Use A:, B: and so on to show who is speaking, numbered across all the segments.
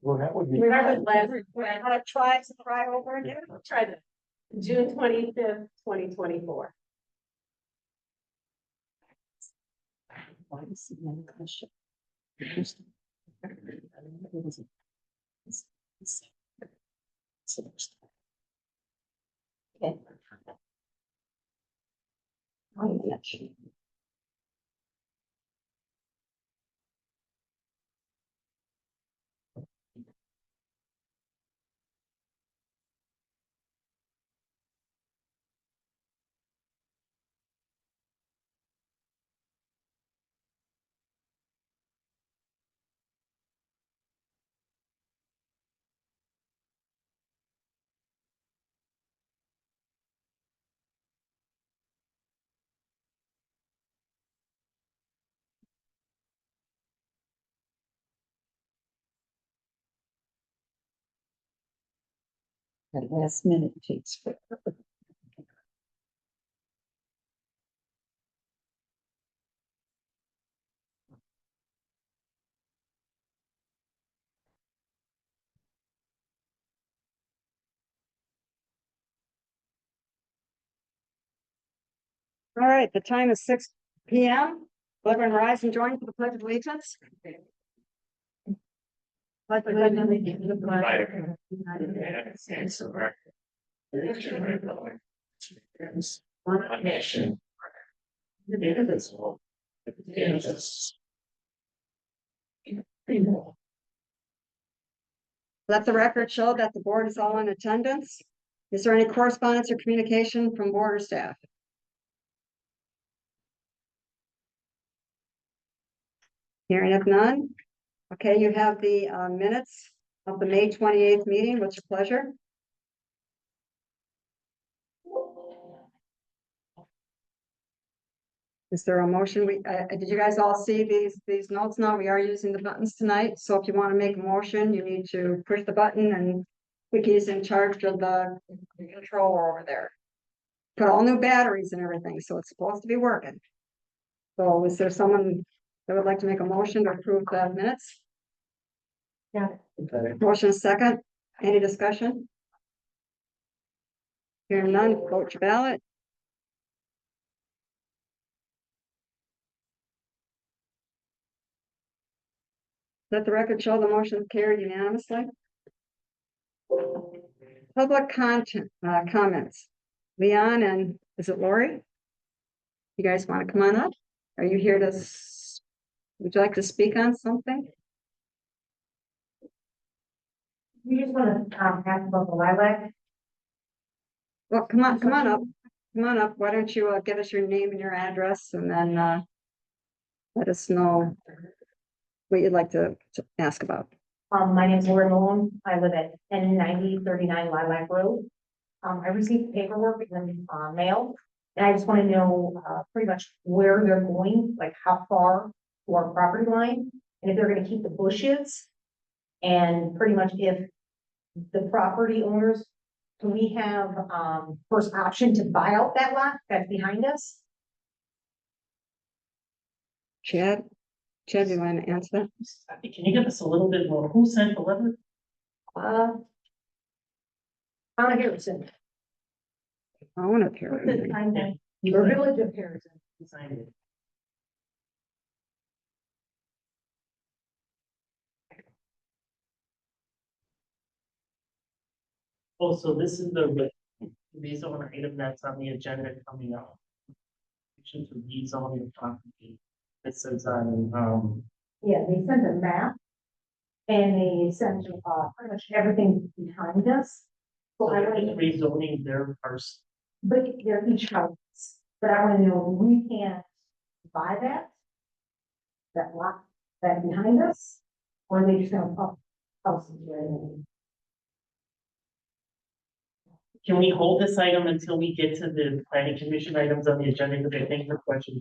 A: Well, that would be.
B: Remember last, I tried to try over again, try to June 25th, 2024.
C: That last minute takes forever.
B: All right, the time is 6 p.m. Everyone rise and join for the Pledge of Allegiance. Pledge of allegiance to the flag of the United States of America. One nation. Indivisible. Let the record show that the board is all in attendance. Is there any correspondence or communication from board or staff? Hearing of none. Okay, you have the minutes of the May 28th meeting. What's your pleasure? Is there a motion? Did you guys all see these notes now? We are using the buttons tonight. So if you want to make a motion, you need to push the button and Vicky's in charge of the controller over there. Put all new batteries and everything, so it's supposed to be working. So is there someone that would like to make a motion to approve the minutes? Yeah. Motion second. Any discussion? Hearing none, vote your ballot. Let the record show the motion carried unanimously. Public content comments. Leon and is it Lori? You guys want to come on up? Are you here to? Would you like to speak on something?
D: We just want to ask about the lilac.
B: Well, come on up. Come on up. Why don't you give us your name and your address, and then let us know what you'd like to ask about.
D: My name is Laura Malone. I live at N9039 Lilac Road. I received paperwork in the mail, and I just want to know pretty much where they're going, like how far to our property line, and if they're going to keep the bushes, and pretty much if the property owners, do we have first option to buy out that lot that's behind us?
B: Chad, do you want to answer that?
E: Can you give us a little bit more? Who sent the letter?
D: Anna Harrison,
B: I want to hear.
D: the village of Harrison.
E: Who signed it? Oh, so this is the rezone item that's on the agenda coming up. To rezone your property. This is on,
D: Yeah, they sent a map. And they sent pretty much everything behind us. So I want to,
E: rezoning their first.
D: but they're each house, but I want to know, we can't buy that lot, that behind us, or are they just gonna pop houses right in?
E: Can we hold this item until we get to the planning commission items on the agenda? Because I think the question.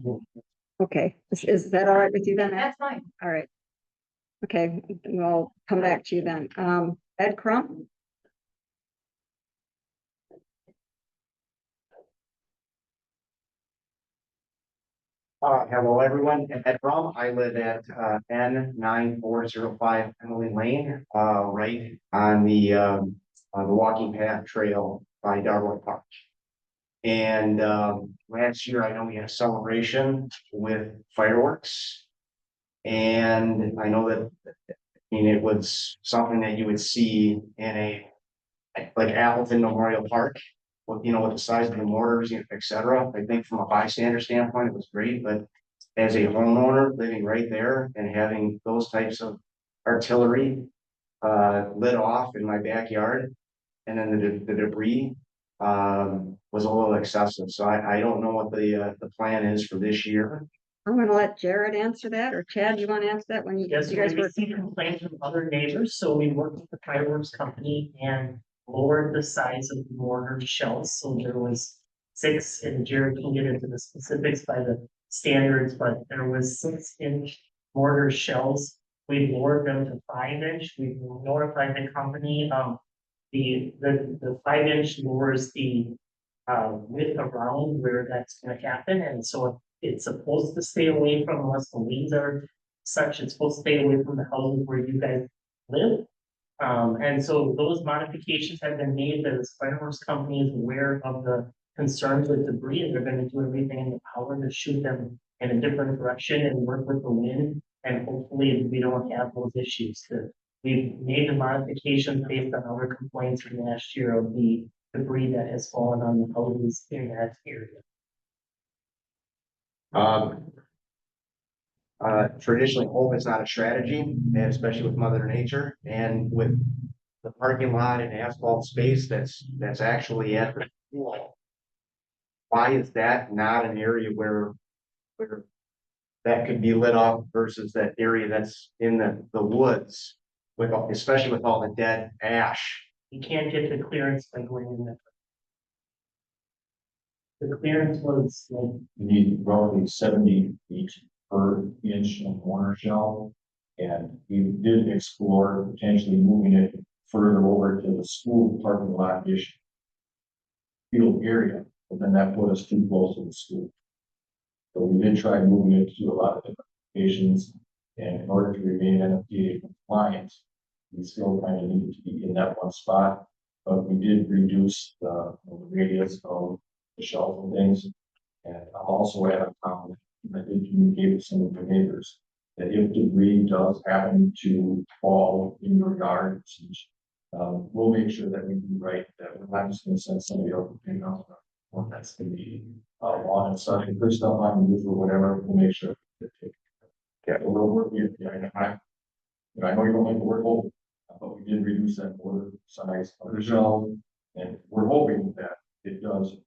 B: Okay, is that all right with you then?
D: That's fine.
B: All right. Okay, we'll come back to you then. Ed Crump?
A: Hello, everyone. Ed Brum. I live at, N9405 Emily Lane, right on the walking path trail by Darwood Park. And, last year, I know we had a celebration with fireworks. And I know that, I mean, it was something that you would see in like Appleton Memorial Park. With, with the size of the mortars, et cetera. I think from a bystander standpoint, it was great, but as a homeowner living right there and having those types of artillery lit off in my backyard, and then the debris was a little excessive. So I don't know what the plan is for this year.
B: I'm gonna let Jared answer that, or Chad, you wanna answer that when you
E: Yes,
B: you
E: we
B: guys were?
E: received complaints from other neighbors, so we worked with the fireworks company and lowered the size of the mortar shells, so there was 6, and Jared can get into the specifics by the standards, but there was 6-inch mortar shells. We lowered them to 5-inch, we notified the company, the 5-inch lowers the width around where that's gonna happen, and so it's supposed to stay away from, unless the winds are such, it's supposed to stay away from the houses where you guys live. And so those modifications have been made, that the fireworks company is aware of the concerns with debris, and they're gonna do everything in their power to shoot them in a different direction and work with the wind, and hopefully we don't have those issues. We've made the modifications based on our complaints from last year of the debris that has fallen on the houses in that area.
A: Traditionally, hope is not a strategy, and especially with Mother Nature and with the parking lot and asphalt space that's actually at the pool. Why is that not an area where that could be lit off versus that area that's in the woods with, especially with all the dead ash?
E: You can't get the clearance by going in there. The clearance was like,
F: You need roughly 70 feet per inch of mortar shell. And we did explore potentially moving it further over to the school parking lot-ish field area, but then that put us too close to the school. So we did try moving it to a lot of different locations, and in order to remain NFPA compliant, we still kind of needed to be in that one spot. But we did reduce the radius of the shelves and things. And I'll also add a comment, I did communicate with some of the neighbors, that if debris does happen to fall in your yard, we'll make sure that we do right, that we're not just gonna send somebody else to pick up one that's gonna be lawn and such, and put stuff on the roof or whatever, we'll make sure that take. Yeah, we'll work with you, I know you don't like the word hope, but we did reduce that border size of the shelf, and we're hoping that it does,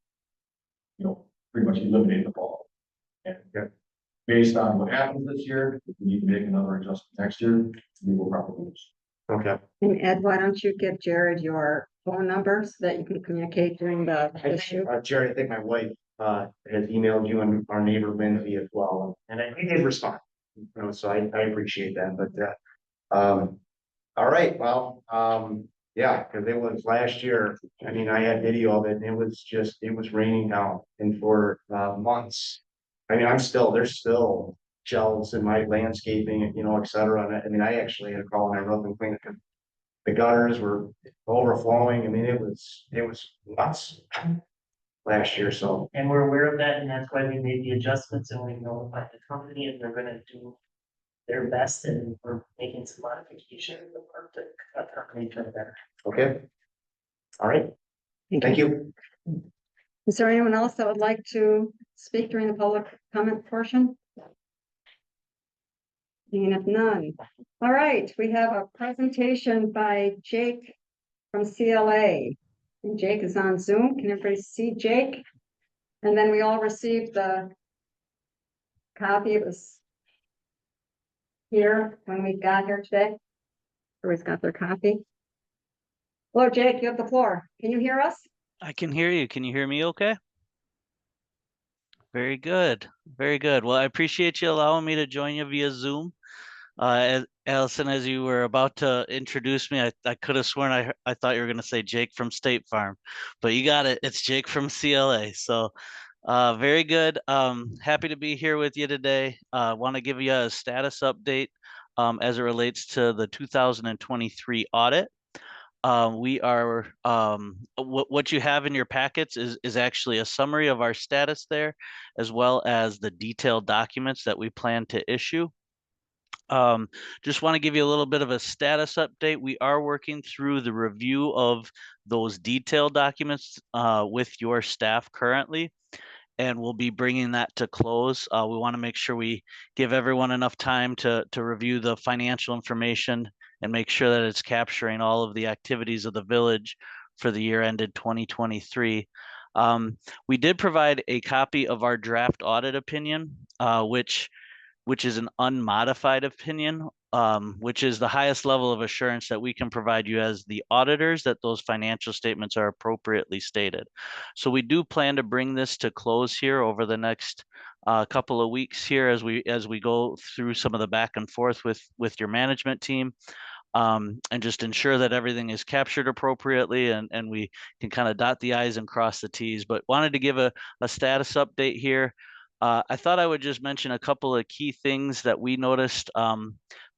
F: pretty much eliminate the fall. And based on what happens this year, if we need to make another adjustment next year, we will probably do.
A: Okay.
B: And Ed, why don't you give Jared your phone number so that you can communicate during the issue?
A: Jerry, I think my wife has emailed you and our neighbor Lindsay as well, and I did respond. So I appreciate that. But all right, well, yeah, because it was last year. I mean, I had video of it, and it was raining down, and for months. I mean, there's still shelves in my landscaping, et cetera. And I mean, I actually had to call my roof and clean it. The gutters were overflowing. I mean, it was nuts last year. So,
E: and we're aware of that, and that's why we made the adjustments, and we notified the company, and they're gonna do their best, and we're making some modifications in the park to accommodate them better.
A: okay. All right. Thank you.
B: Is there anyone else that would like to speak during the public comment portion? And if none, all right, we have a presentation by Jake from CLA. And Jake is on Zoom. Can everybody see Jake? And then we all received the copy. It was here when we got here today. Everybody's got their copy. Hello, Jake, you have the floor. Can you hear us?
G: I can hear you. Can you hear me okay? Very good. Very good. Well, I appreciate you allowing me to join you via Zoom. Allison, as you were about to introduce me, I could have sworn I thought you were going to say Jake from State Farm, but you got it. It's Jake from CLA. So very good. Happy to be here with you today. Want to give you a status update as it relates to the 2023 audit. We are what you have in your packets is actually a summary of our status there, as well as the detailed documents that we plan to issue. Just want to give you a little bit of a status update. We are working through the review of those detailed documents with your staff currently, and we'll be bringing that to close. We want to make sure we give everyone enough time to review the financial information and make sure that it's capturing all of the activities of the village for the year ended 2023. We did provide a copy of our draft audit opinion, which is an unmodified opinion, which is the highest level of assurance that we can provide you as the auditors that those financial statements are appropriately stated. So we do plan to bring this to close here over the next couple of weeks here as we go through some of the back and forth with your management team, and just ensure that everything is captured appropriately and we can kind of dot the I's and cross the T's. But wanted to give a status update here. I thought I would just mention a couple of key things that we noticed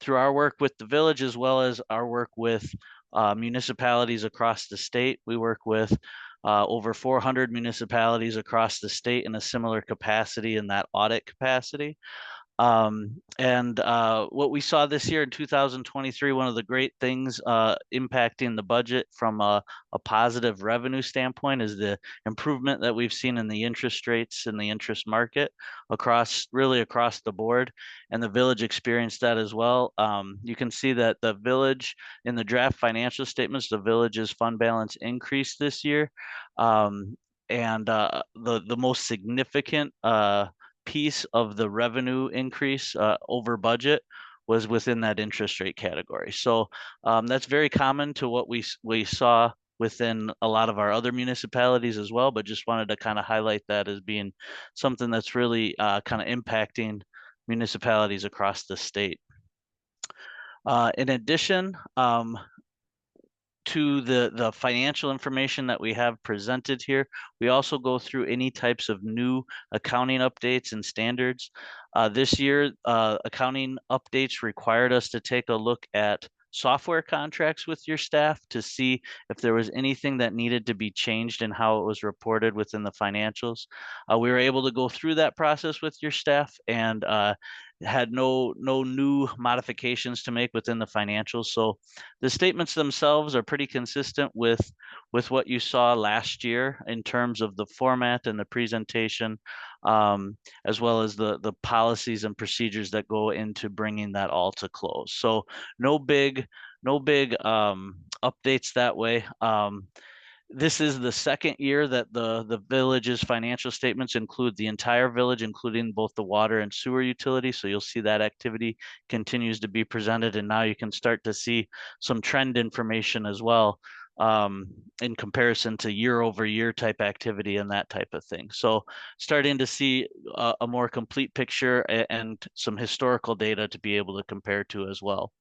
G: through our work with the village, as well as our work with municipalities across the state. We work with over 400 municipalities across the state in a similar capacity, in that audit capacity. And what we saw this year in 2023, one of the great things impacting the budget from a positive revenue standpoint is the improvement that we've seen in the interest rates in the interest market really across the board, and the village experienced that as well. You can see that the village, in the draft financial statements, the village's fund balance increased this year. And the most significant piece of the revenue increase over budget was within that interest rate category. So that's very common to what we saw within a lot of our other municipalities as well, but just wanted to kind of highlight that as being something that's really kind of impacting municipalities across the state. In addition, to the financial information that we have presented here, we also go through any types of new accounting updates and standards. This year, accounting updates required us to take a look at software contracts with your staff to see if there was anything that needed to be changed in how it was reported within the financials. We were able to go through that process with your staff and had no new modifications to make within the financials. So the statements themselves are pretty consistent with what you saw last year in terms of the format and the presentation, as well as the policies and procedures that go into bringing that all to close. So no big updates that way. This is the second year that the village's financial statements include the entire village, including both the water and sewer utility. So you'll see that activity continues to be presented, and now you can start to see some trend information as well, in comparison to year-over-year type activity and that type of thing. So starting to see a more complete picture and some historical data to be able to compare to as well.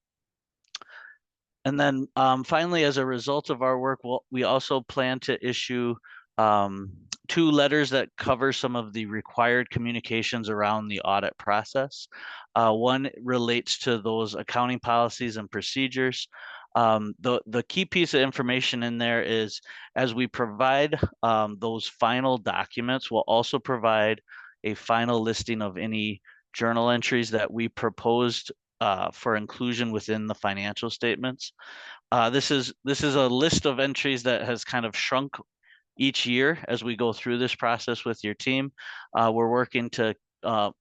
G: And then finally, as a result of our work, we also plan to issue 2 letters that cover some of the required communications around the audit process. One relates to those accounting policies and procedures. The key piece of information in there is, as we provide those final documents, we'll also provide a final listing of any journal entries that we proposed for inclusion within the financial statements. This is a list of entries that has kind of shrunk each year as we go through this process with your team. We're working to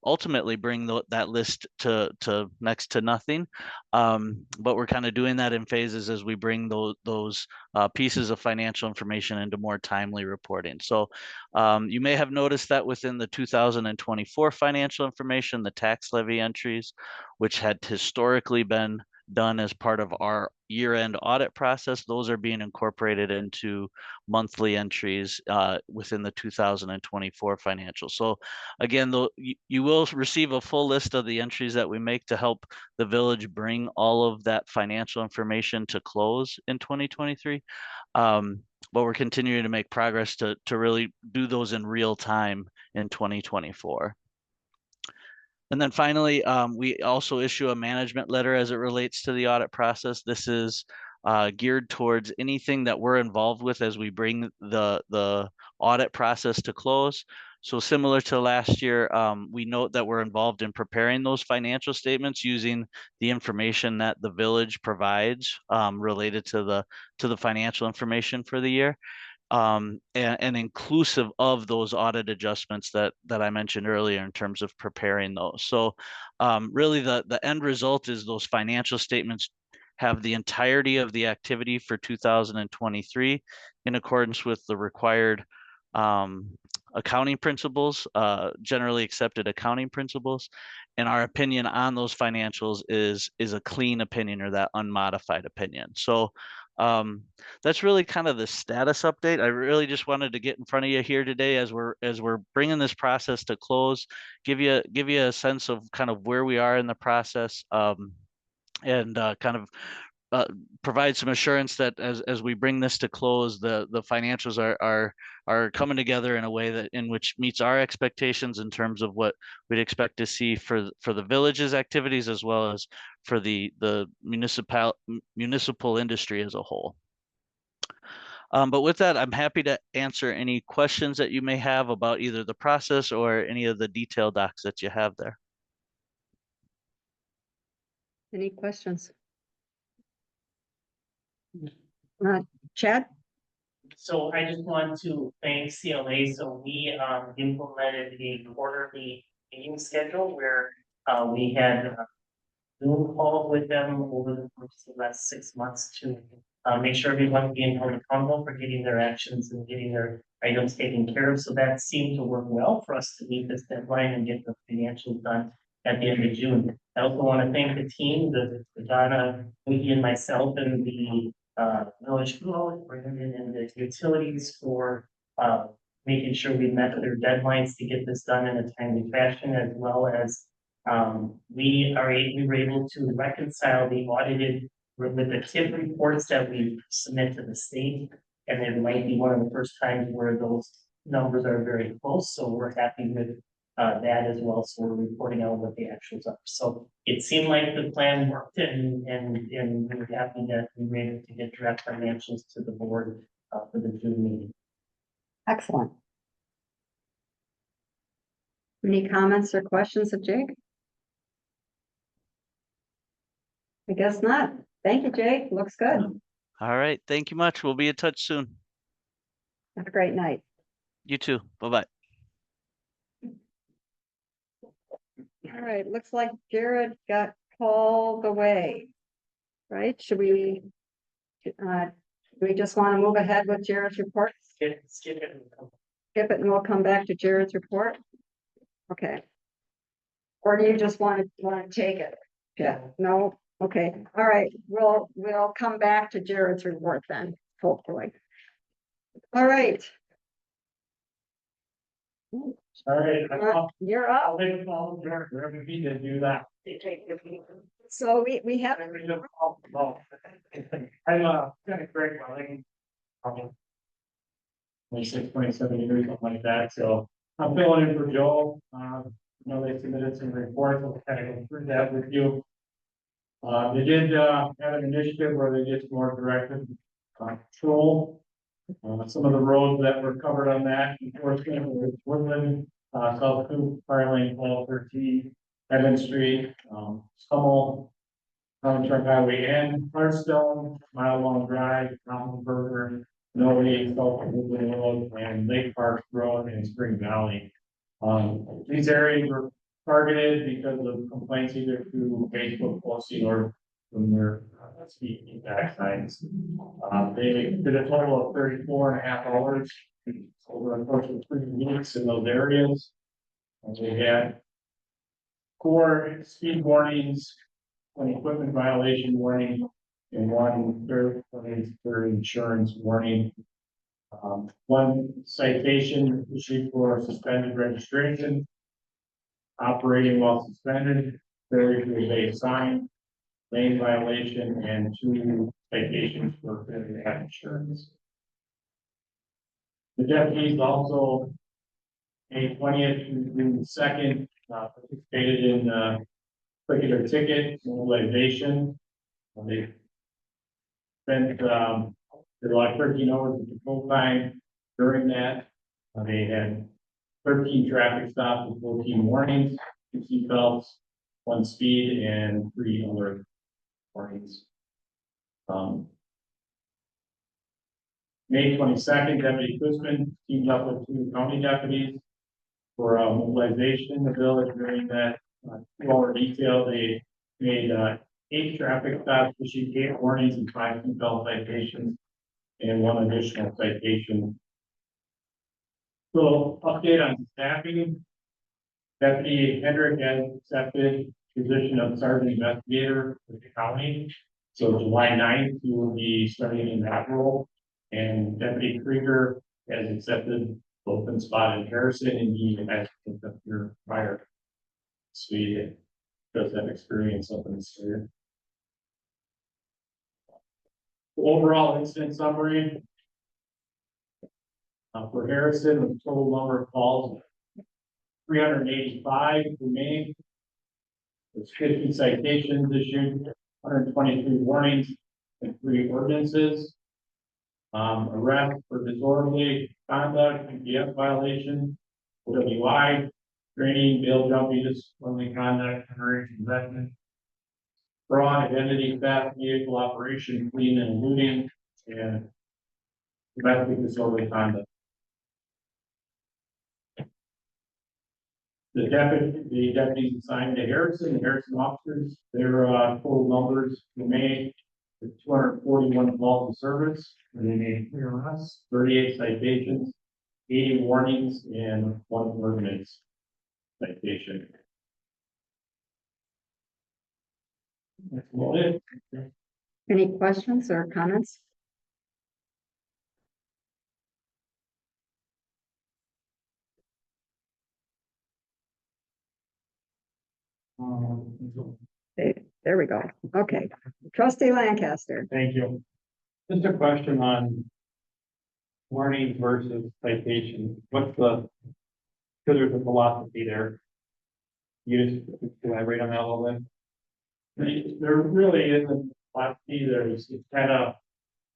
G: ultimately bring that list to next to nothing, but we're kind of doing that in phases as we bring those pieces of financial information into more timely reporting. So you may have noticed that within the 2024 financial information, the tax levy entries, which had historically been done as part of our year-end audit process, those are being incorporated into monthly entries within the 2024 financial. So again, though, you will receive a full list of the entries that we make to help the village bring all of that financial information to close in 2023. But we're continuing to make progress to really do those in real time in 2024. And then finally, we also issue a management letter as it relates to the audit process. This is geared towards anything that we're involved with as we bring the audit process to close. So similar to last year, we note that we're involved in preparing those financial statements using the information that the village provides related to the financial information for the year. And inclusive of those audit adjustments that I mentioned earlier in terms of preparing those. So really the end result is those financial statements have the entirety of the activity for 2023 in accordance with the required accounting principles, generally accepted accounting principles. And our opinion on those financials is a clean opinion, or that unmodified opinion. So that's really kind of the status update. I really just wanted to get in front of you here today as we're bringing this process to close, give you a sense of kind of where we are in the process, and kind of provide some assurance that as we bring this to close, the financials are coming together in a way that in which meets our expectations in terms of what we'd expect to see for the village's activities, as well as for the municipal industry as a whole. But with that, I'm happy to answer any questions that you may have about either the process or any of the detailed docs that you have there.
B: Any questions? Chad?
E: So I just want to thank CLA. So we implemented a quarterly meeting schedule where we had a Zoom call with them over the course of the last 6 months to make sure everyone's being held accountable for getting their actions and getting their items taken care of. So that seemed to work well for us to meet this deadline and get the financials done at the end of June. I also want to thank the team, the Donna, Mickey, and myself, and the village flow, Brandon, and the utilities for making sure we met their deadlines to get this done in a timely fashion, as well as we were able to reconcile the audited with the TIP reports that we submit to the state, and it might be one of the first times where those numbers are very close. So we're happy with that as well. So we're reporting out what the actuals are. So it seemed like the plan worked, and we're happy that we were able to get direct financials to the board for the June meeting.
B: Excellent. Any comments or questions of Jake? I guess not. Thank you, Jake. Looks good.
G: All right. Thank you much. We'll be in touch soon.
B: Have a great night.
G: You too. Bye-bye.
B: All right, looks like Jared got called away. Right? Should we just want to move ahead with Jared's report?
E: Skip it.
B: Skip it and we'll come back to Jared's report. Okay. Or do you just want to take it? Yeah, no, okay, all right, we'll come back to Jared's report then, hopefully. All right.
E: All right.
B: You're up.
E: I'll leave it all there. Wherever we need to do that.
B: So we have,
E: I'm kind of great. I think 26, 27 years, something like that. So I'm filling in for Joel. You know, they submitted some reports. I'll kind of go through that with you. They did have an initiative where they did more directed control. Some of the roads that were covered on that enforcement was Woodland, South Coop, Fire Lane 1213, Evans Street, Stummel, Truck Highway N, Hearthstone, Mile Long Drive, Mountain Burger, Noe, South Woodland Road, and Lake Park Road in Spring Valley. These areas were targeted because of complaints either through Facebook posting or from their speed feedback signs. They did a total of 34.5 hours over the course of 3 weeks in those areas. And they had 4 speed warnings, an equipment violation warning,
F: and one for insurance warning. One citation issued for suspended registration, operating while suspended, failure to obey sign, lane violation, and 2 citations for failure to have insurance. The deputies also, May 20th through June 2nd, participated in regular ticket mobilization. They spent did like 13 hours of patrol time during that. They had 13 traffic stops with 14 warnings, 2 seatbelts, 1 speed, and 3 other warnings. May 22nd, Deputy Quisman teamed up with 2 county deputies for mobilization in the village. During that 2-hour detail, they made 8 traffic stops, issued 8 warnings and 5 seatbelt citations, and 1 additional citation. So, update on staffing. Deputy Hendrick has accepted position of sergeant investigator with the county. So July 9th, he will be starting in that role. And Deputy Krieger has accepted open spot in Harrison, and he has picked up your fire. So he does have experience up in this area. Overall incident summary. For Harrison, the total number of calls, 385 remain. There's 50 citations issued, 123 warnings, and 3 ordinances. Arrest for disorderly conduct, PPF violation, OWI, training, bail jumping, disorderly conduct, underage possession, fraud, identity theft, vehicle operation, fleeing and looting, and domestic disorderly conduct. The deputies assigned to Harrison, the Harrison officers, their total numbers remain with 241 calls of service, and they made 3 arrests, 38 citations, 80 warnings, and 1 ordinance citation. That's about it.
B: Any questions or comments? There we go. Okay. Trustee Lancaster.
H: Thank you. Just a question on warnings versus citation. What's the, because there's a philosophy there. You just elaborate on that a little bit.
F: There really isn't a lot either. It's kind of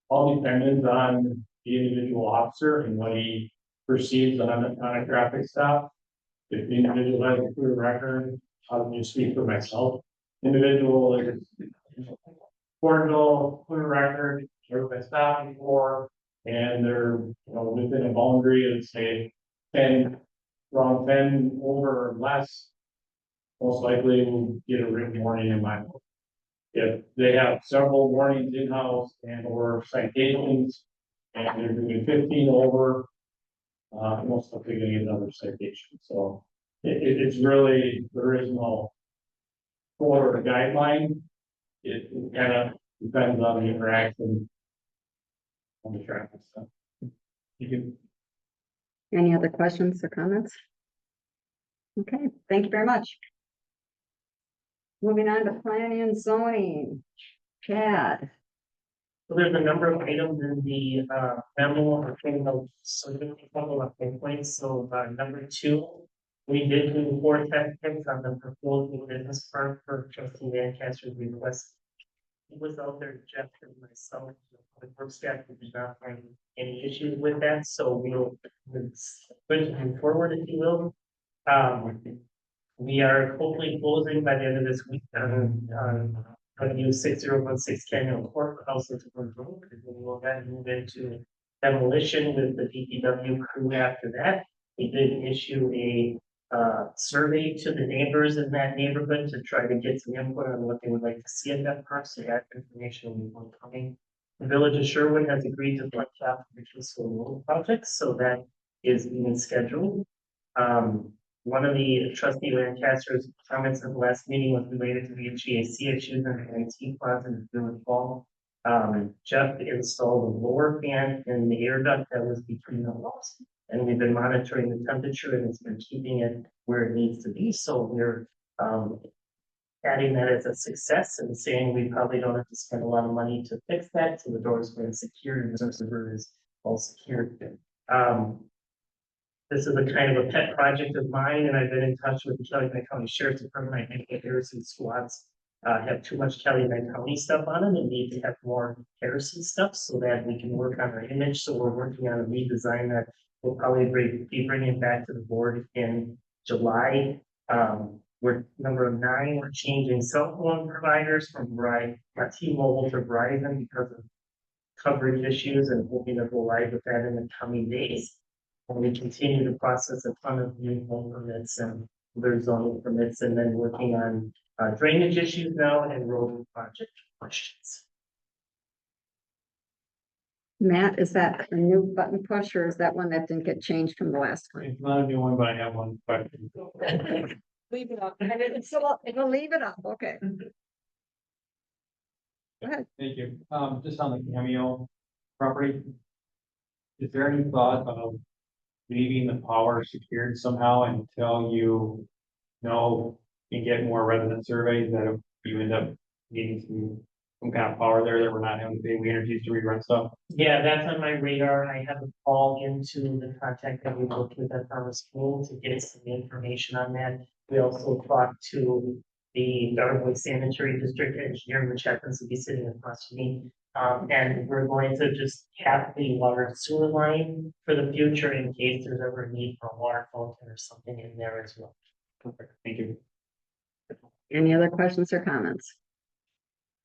F: all dependent on the individual officer and what he perceives on a traffic stop. If the individual has a clear record, I'll just speak for myself. Individual is cordial, clear record, everybody stopped before, and they're within a boundary of say 10, wrong 10 over or less. Most likely will get a written warning in my book. If they have several warnings in-house and or citations, and they're doing 15 over, most likely gonna get another citation. So it's really, there is no core guideline. It kind of depends on the interaction on the traffic stuff. You can.
B: Any other questions or comments? Okay, thank you very much. Moving on to planning and zoning. Chad.
E: So there's a number of items in the memo or thing of certain couple of points. So number 2, we did do 4 techniques on the proposed new business park for trustee Lancaster's request. It was out there, Jeff and myself, the work staff did not find any issues with that, so we'll move forward, if you will. We are hopefully closing by the end of this week on a new 6016 Canyon Courthouse into Road, and then we'll then move into demolition with the DPW crew after that. We did issue a survey to the neighbors in that neighborhood to try to get some input on what they would like to see in that park, so that information will be forthcoming. The village of Sherwood has agreed to fund capital road projects, so that is being scheduled. One of the trustee Lancaster's comments at the last meeting was related to the HVAC issues and IT plans in the village hall. Jeff installed a lower fan in the air duct that was between the walls. And we've been monitoring the temperature and it's been keeping it where it needs to be, so we're, adding that as a success and saying we probably don't have to spend a lot of money to fix that, so the door is been secured and the server is all secured. Um, this is a kind of a pet project of mine, and I've been in touch with the Kellyman County Sheriff's Department. I think the Harrison squads have too much Kellyman County stuff on them and need to have more Harrison stuff so that we can work on our image. So we're working on a redesign that we'll probably be bringing back to the board in July. We're number 9, we're changing cell phone providers from T-Mobile to Verizon because of coverage issues and hoping to go live with that in the coming days. And we continue to process a ton of new home permits and other zoning permits, and then working on drainage issues now and road project questions.
B: Matt, is that a new button push or is that one that didn't get changed from the last one?
H: It's not a new one, but I have one question.
B: Leave it up. It'll leave it up, okay. Go ahead.
H: Thank you. Just on the Cameo property. Is there any thought of leaving the power secured somehow until you know and get more resident surveys that if you end up needing some kind of power there that we're not having to pay We Energies to rerun stuff?
E: Yeah, that's on my radar. I have a call into the contact that we worked with at Farmer School to get some information on that. We also talked to the Darwood Sanitary District engineer, which happens to be sitting across from me. And we're going to just have the water and sewer line for the future in case there's ever a need for a water fountain or something in there as well.
H: Perfect. Thank you.
B: Any other questions or comments?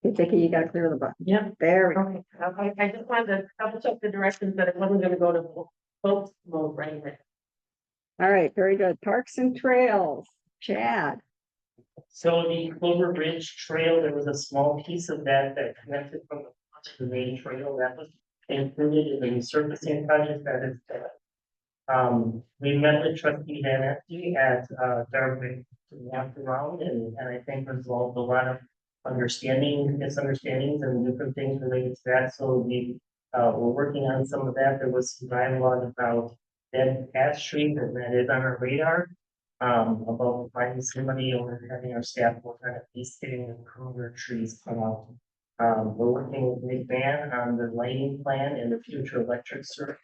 B: Okay, Vicky, you gotta clear the button.
I: Yep.
B: There we go.
I: Okay, I just wanted to double check the directions, but it wasn't gonna go to both mode right now.
B: All right, very good. Parks and Trails, Chad.
E: So the Clover Ridge Trail, there was a small piece of that that connected from the main trail that was included in the resurfacing project that is there. We met with trustee Van Epke at Darwin to walk around and I think resolved a lot of misunderstandings and different things related to that. So we're working on some of that. There was some dialogue about dead ash trees, and that is on our radar. About finding somebody or having our staff work on at least getting the Kruger trees put out. We're working with Nick Van on the lighting plan and the future electric circuit.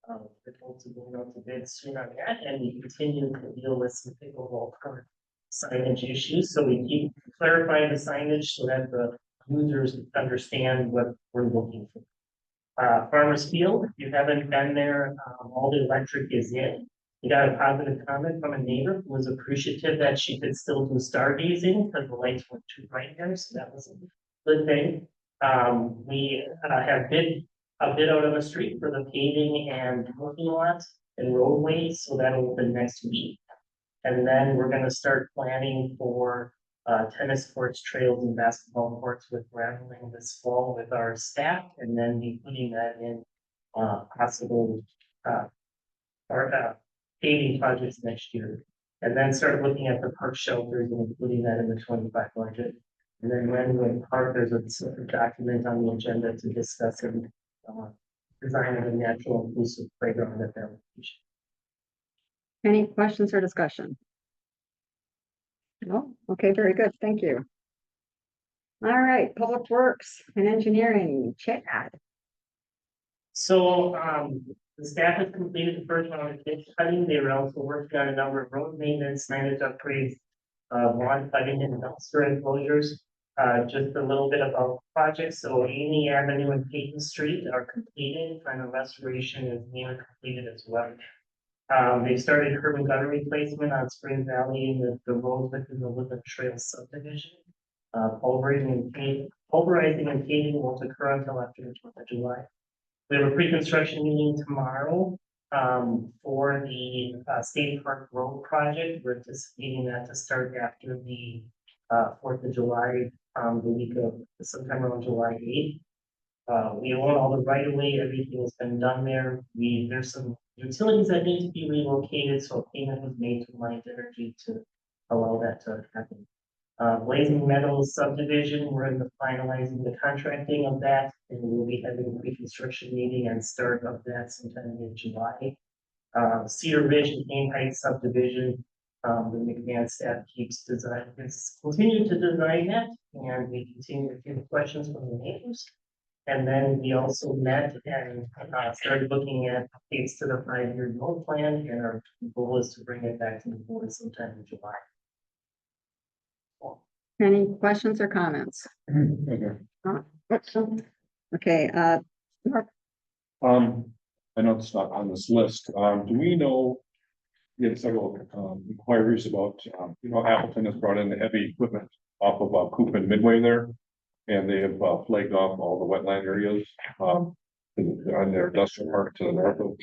E: We're told to go out to bid soon on that, and we continue to deal with some pickleball court signage issues, so we keep clarifying the signage so that the users understand what we're looking for. Farmers Field, if you haven't been there, all the electric is in. We got a positive comment from a neighbor who was appreciative that she could still do stargazing because the lights weren't too bright there, so that was a good thing. We have a bid out on the street for the paving and parking lots and roadways, so that'll open next week. And then we're gonna start planning for tennis courts, trails, and basketball courts with graveling this fall with our staff, and then be putting that in possible paving projects next year. And then start looking at the park shelters and including that in the 25 budget. And then Renwood Park, there's a separate document on the agenda to discuss and design of a natural inclusive playground at that location.
B: Any questions or discussion? No? Okay, very good. Thank you. All right, Public Works and Engineering, Chad.
E: So, the staff has completed the first round of ditch cutting. They were also working on a number of road maintenance, signage upgrades, lawn cutting and dumpster enclosures. Just a little bit about projects. So Amy Avenue and Peyton Street are completed, and the restoration is near completed as well. They started curb and gutter replacement on Spring Valley and the road within the Woodland Trail subdivision. Pulverizing and paving won't occur until after the 4th of July. We have a pre-construction meeting tomorrow for the State Park Road project. We're anticipating that to start after the 4th of July, the week of sometime around July 8th. We own all the right of way, everything has been done there. There's some utilities that need to be relocated, so a payment was made to Lions Energy to allow that to happen. Blazing Meadows subdivision, we're in the finalizing the contracting of that, and we'll be having a reconstruction meeting and start of that sometime in July. Cedar Ridge and Kane Heights subdivision, the McMahon staff keeps continue to design that, and we continue to get questions from the neighbors. And then we also met and started looking at updates to the 5-year road plan, and our goal is to bring it back to the board sometime in July.
B: Any questions or comments? Okay, Mark,
F: I know it's not on this list. Do we know? We had several inquiries about, Appleton has brought in the heavy equipment off of Coop and Midway there. And they have flagged off all the wetland areas on their industrial park to the north of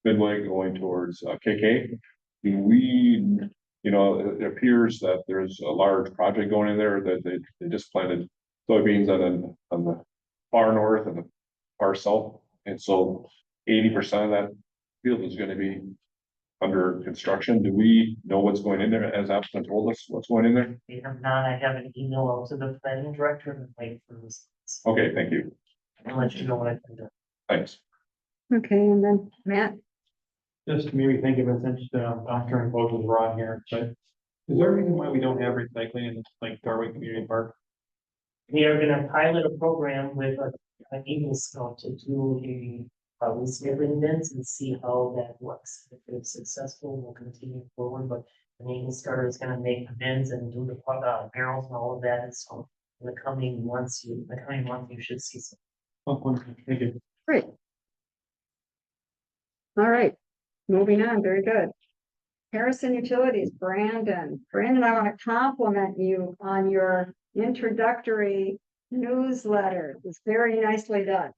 F: Midway going towards KK. Do we, it appears that there's a large project going in there that they just planted soybeans on the far north and the far south. And so 80% of that field is going to be under construction. Do we know what's going in there? As Appleton told us what's going in there?
E: We have not, I have an email out to the planning director and waiting for this.
F: Okay, thank you.
E: I'll let you know what I can do.
F: Thanks.
B: okay, and then Matt,
H: Just maybe think of it since Dr. and Vogels were on here, but is there a reason why we don't have recycling in like Darwin Community Park?
E: We are gonna pilot a program with an Eagle Scout to do a recycling bins and see how that works. If it's successful, we'll continue forward, but the Eagle Scout is gonna make the bins and do the barrels and all of that, and so in the coming months, you should see some.
H: Oh, thank you.
B: great. All right, moving on, very good. Harrison Utilities, Brandon. Brandon, I want to compliment you on your introductory newsletter. It's very nicely done.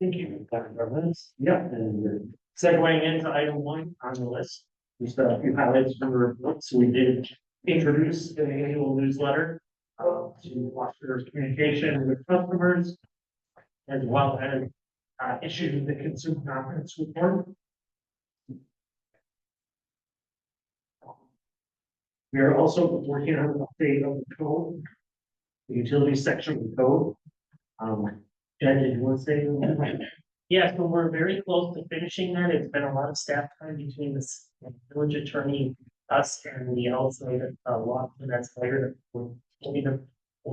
E: Thank you, Dr. Barnes. Yeah, and we're segueing into item 1 on the list. Just a few highlights from the report. So we did introduce the annual newsletter to foster communication with customers, as well as issue the consumer confidence report. We are also working on an update of the code, the utility section of the code. Jen, did you want to say anything? Yeah, so we're very close to finishing that. It's been a lot of staff time between the village attorney, us, and the outside law firm that's hired. We'll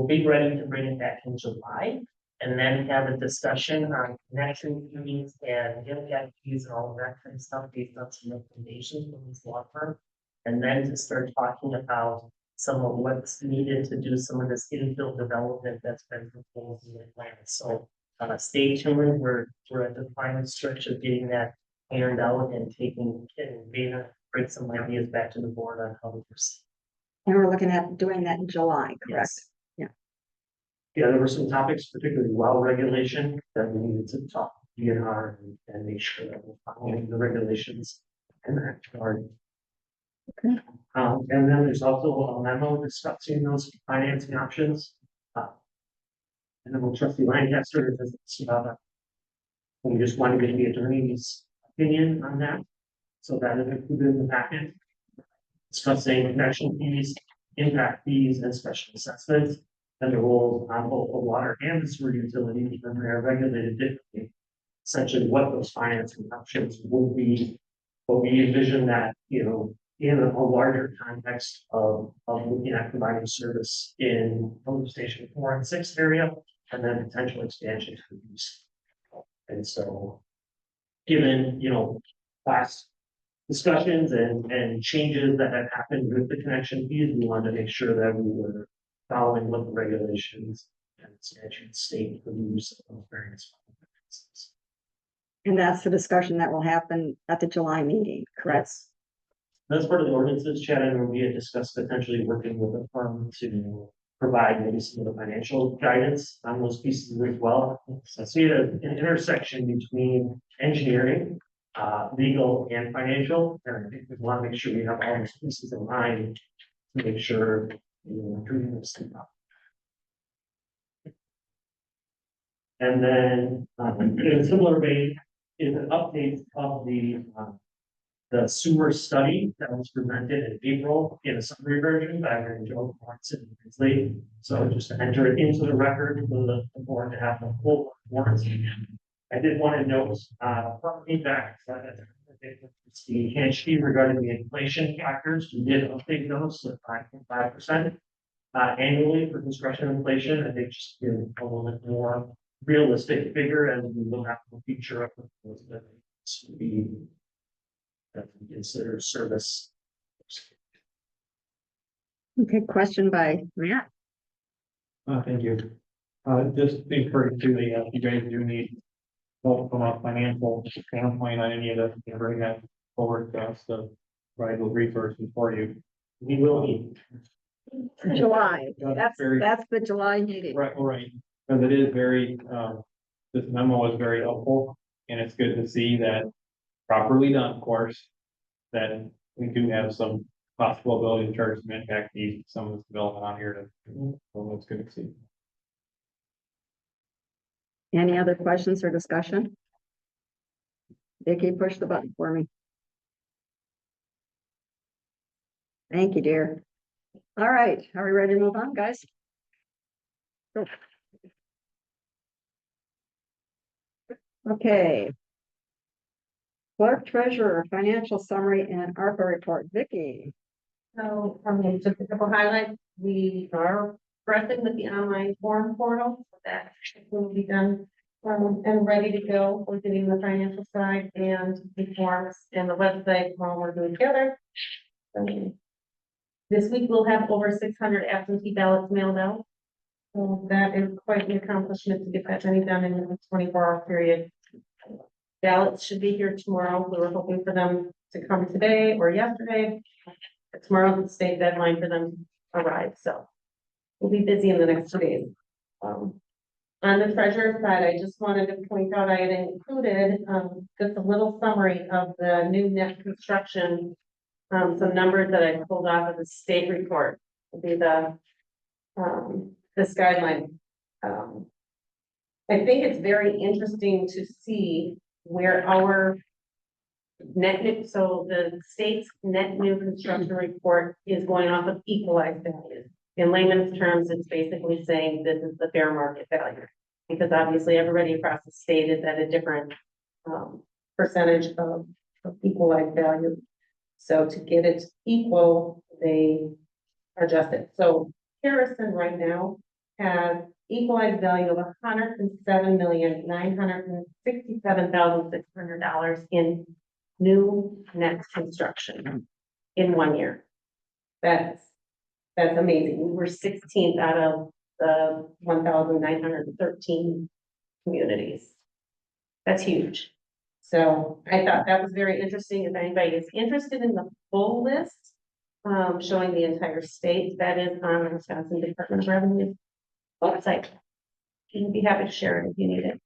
E: be ready to bring it back in July, and then have a discussion on connection fees and impact fees and all of that kind of stuff based on some recommendations from this law firm. And then to start talking about some of what's needed to do some of this infill development that's been proposed in the plan. So stay tuned. We're at the final stretch of getting that ironed out and bring some ideas back to the board on how to proceed.
B: And we're looking at doing that in July, correct?
E: Yes. Yeah, there were some topics, particularly well regulation, that we needed to talk to DNR and make sure that we're following the regulations in that regard.
B: Okay.
E: And then there's also a memo discussing those financing options. And then we'll trustee Lancaster we just want to get the attorney's opinion on that. So that is included in the packet. Discussing connection fees, impact fees, and special assessments, and the roles on both the water and the sewer utilities when they are regulated differently. Essentially, what those financing options will be, but we envision that, in a larger context of looking at providing service in Pump Station 4 and 6 area, and then potential expansion to the east. And so, given, past discussions and changes that have happened with the connection fees, we wanted to make sure that we were following what the regulations and statutes state for the use of those various.
B: And that's the discussion that will happen at the July meeting, correct?
E: Yes. That's part of the ordinances, Chad, and we had discussed potentially working with a firm to provide maybe some of the financial guidance on those pieces as well. So I see an intersection between engineering, legal and financial, and I think we want to make sure we have all those pieces in mind to make sure doing this thing up. And then in a similar vein is an update of the the sewer study that was presented in April in a summary version by Joe Martin and Tinsley. So just to enter it into the record for the board to have the full warrants. I did want to note, from feedback, the Hanchey regarding the inflation factors, we did update those to 5.5%. Annually for construction inflation, I think just give a little bit more realistic figure as we look at the future of those that to be considered service.
B: Okay, question by Matt.
H: Thank you. Just encourage you, that you guys do need help from a financial standpoint on any of this, you know, bring that forward to us to provide those resources for you.
E: We will need.
B: July,
H: That's very-
B: that's the July meeting.
H: Right, because it is very, this memo is very helpful, and it's good to see that properly done, of course, that we do have some possible ability to charge some impact fees, some of this development on here to, so it's good to see.
B: Any other questions or discussion? Vicky, push the button for me. Thank you, dear. All right, are we ready to move on, guys? Go. Okay. Clerk treasurer, financial summary and ARPA report. Vicky.
I: So, just a couple highlights, we are progressing with the online form portal, so that will be done. And ready to go, we're getting the financial side and the forms and the website while we're doing together. This week we'll have over 600 absentee ballots mailed out. So that is quite an accomplishment to get that many done in a 24-hour period. Ballots should be here tomorrow. We were hoping for them to come today or yesterday. But tomorrow's the state deadline for them to arrive, so we'll be busy in the next 2 days. On the treasurer side, I just wanted to point out, I had included, just a little summary of the new net construction. Some numbers that I pulled off of the state report will be this guideline. I think it's very interesting to see where our so the state's net new construction report is going off of equalized values. In layman's terms, it's basically saying this is the fair market value, because obviously everybody across the state is at a different percentage of equalized value. So to get it equal, they adjust it. So Harrison right now has equalized value of $107,967,600 in new net construction in 1 year. That's amazing. We were 16th out of the 1,913 communities. That's huge. So I thought that was very interesting. If anybody is interested in the full list, showing the entire state, that is on the Wisconsin Department of Revenue website. I'd be happy to share it if you need it.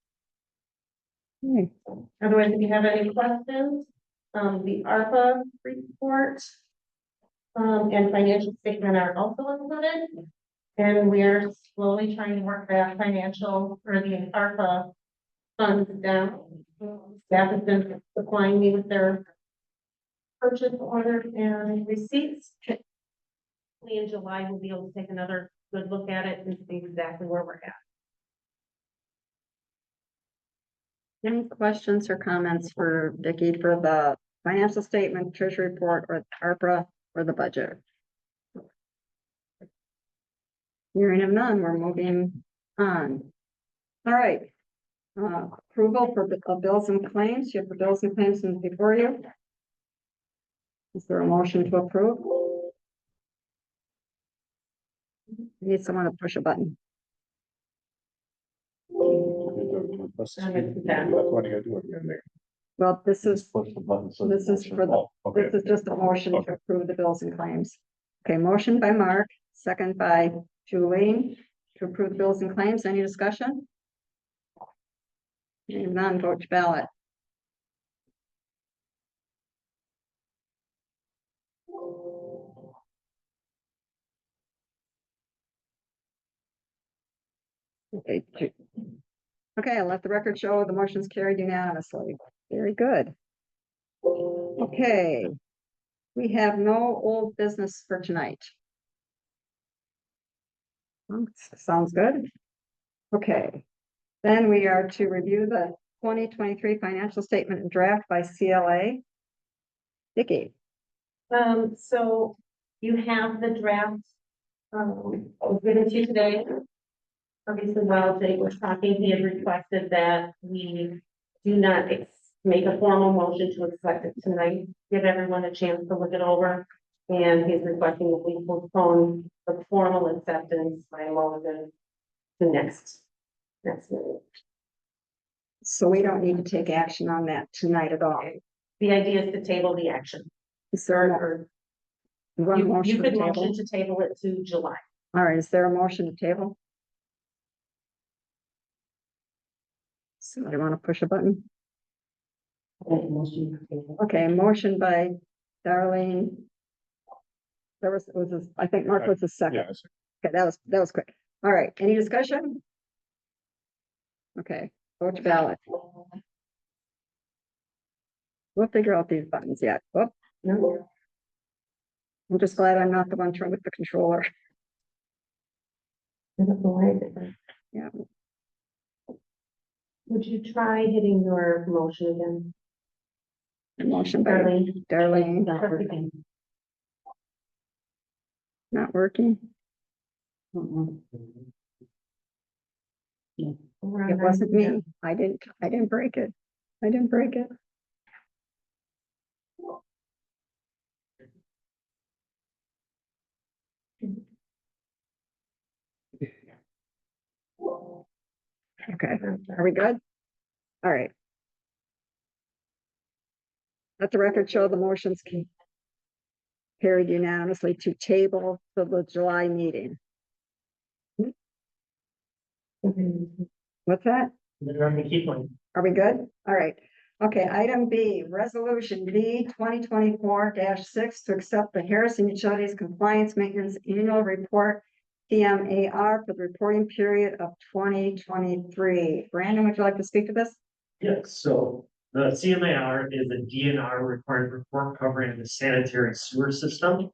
I: Otherwise, if you have any questions, the ARPA report and financial statement are also included. And we are slowly trying to work that financial or the ARPA funds down. Staff has been supplying me with their purchase orders and receipts. In July, we'll be able to take another good look at it and see exactly where we're at.
B: Any questions or comments for Vicky for the financial statement, treasury report, or ARPA, or the budget? Hearing of none, we're moving on. All right. Approval for bills and claims. You have the bills and claims before you. Is there a motion to approve? Need someone to push a button. Well, this is for the, this is just a motion to approve the bills and claims. Okay, motion by Mark, second by Julie to approve the bills and claims. Any discussion? Hearing none, vote to ballot. Okay, I'll let the record show the motion's carried unanimously. Very good. Okay. We have no old business for tonight. Sounds good. Okay. Then we are to review the 2023 financial statement and draft by CLA. Vicky,
I: So you have the draft. Was given to you today. Obviously, while Jake was talking, he had requested that we do not make a formal motion to accept it tonight. Give everyone a chance to look it over. And he's requesting that we postpone the formal acceptance by motion to next meeting.
B: so we don't need to take action on that tonight at all.
I: The idea is to table the action.
B: Is there
I: Or
B: one
I: you
B: motion to
I: could
B: table?
I: motion to table it to July.
B: All right, is there a motion to table? Somebody want to push a button? Okay, motion by Darlene. There was this, I think Mark was the second.
F: Yes.
B: Okay, that was quick. All right, any discussion? Okay, vote to ballot. We'll figure out these buttons yet. Oh, I'm just glad I'm not the one trying with the controller. Yeah.
I: Would you try hitting your motion again?
B: Motion by
I: Darlene?
B: Darlene, not working. It wasn't me. I didn't break it. I didn't break it. Okay, are we good? All right. Let the record show the motions carried unanimously to table for the July meeting. What's that?
E: Let me keep going.
B: Are we good? All right. Okay, item B, resolution B 2024-6 to accept the Harrison Utilities Compliance Maintenance Annual Report PMAR for the reporting period of 2023. Brandon, would you like to speak to this?
J: Yes, so the CMAR is a DNR required report covering the sanitary sewer system.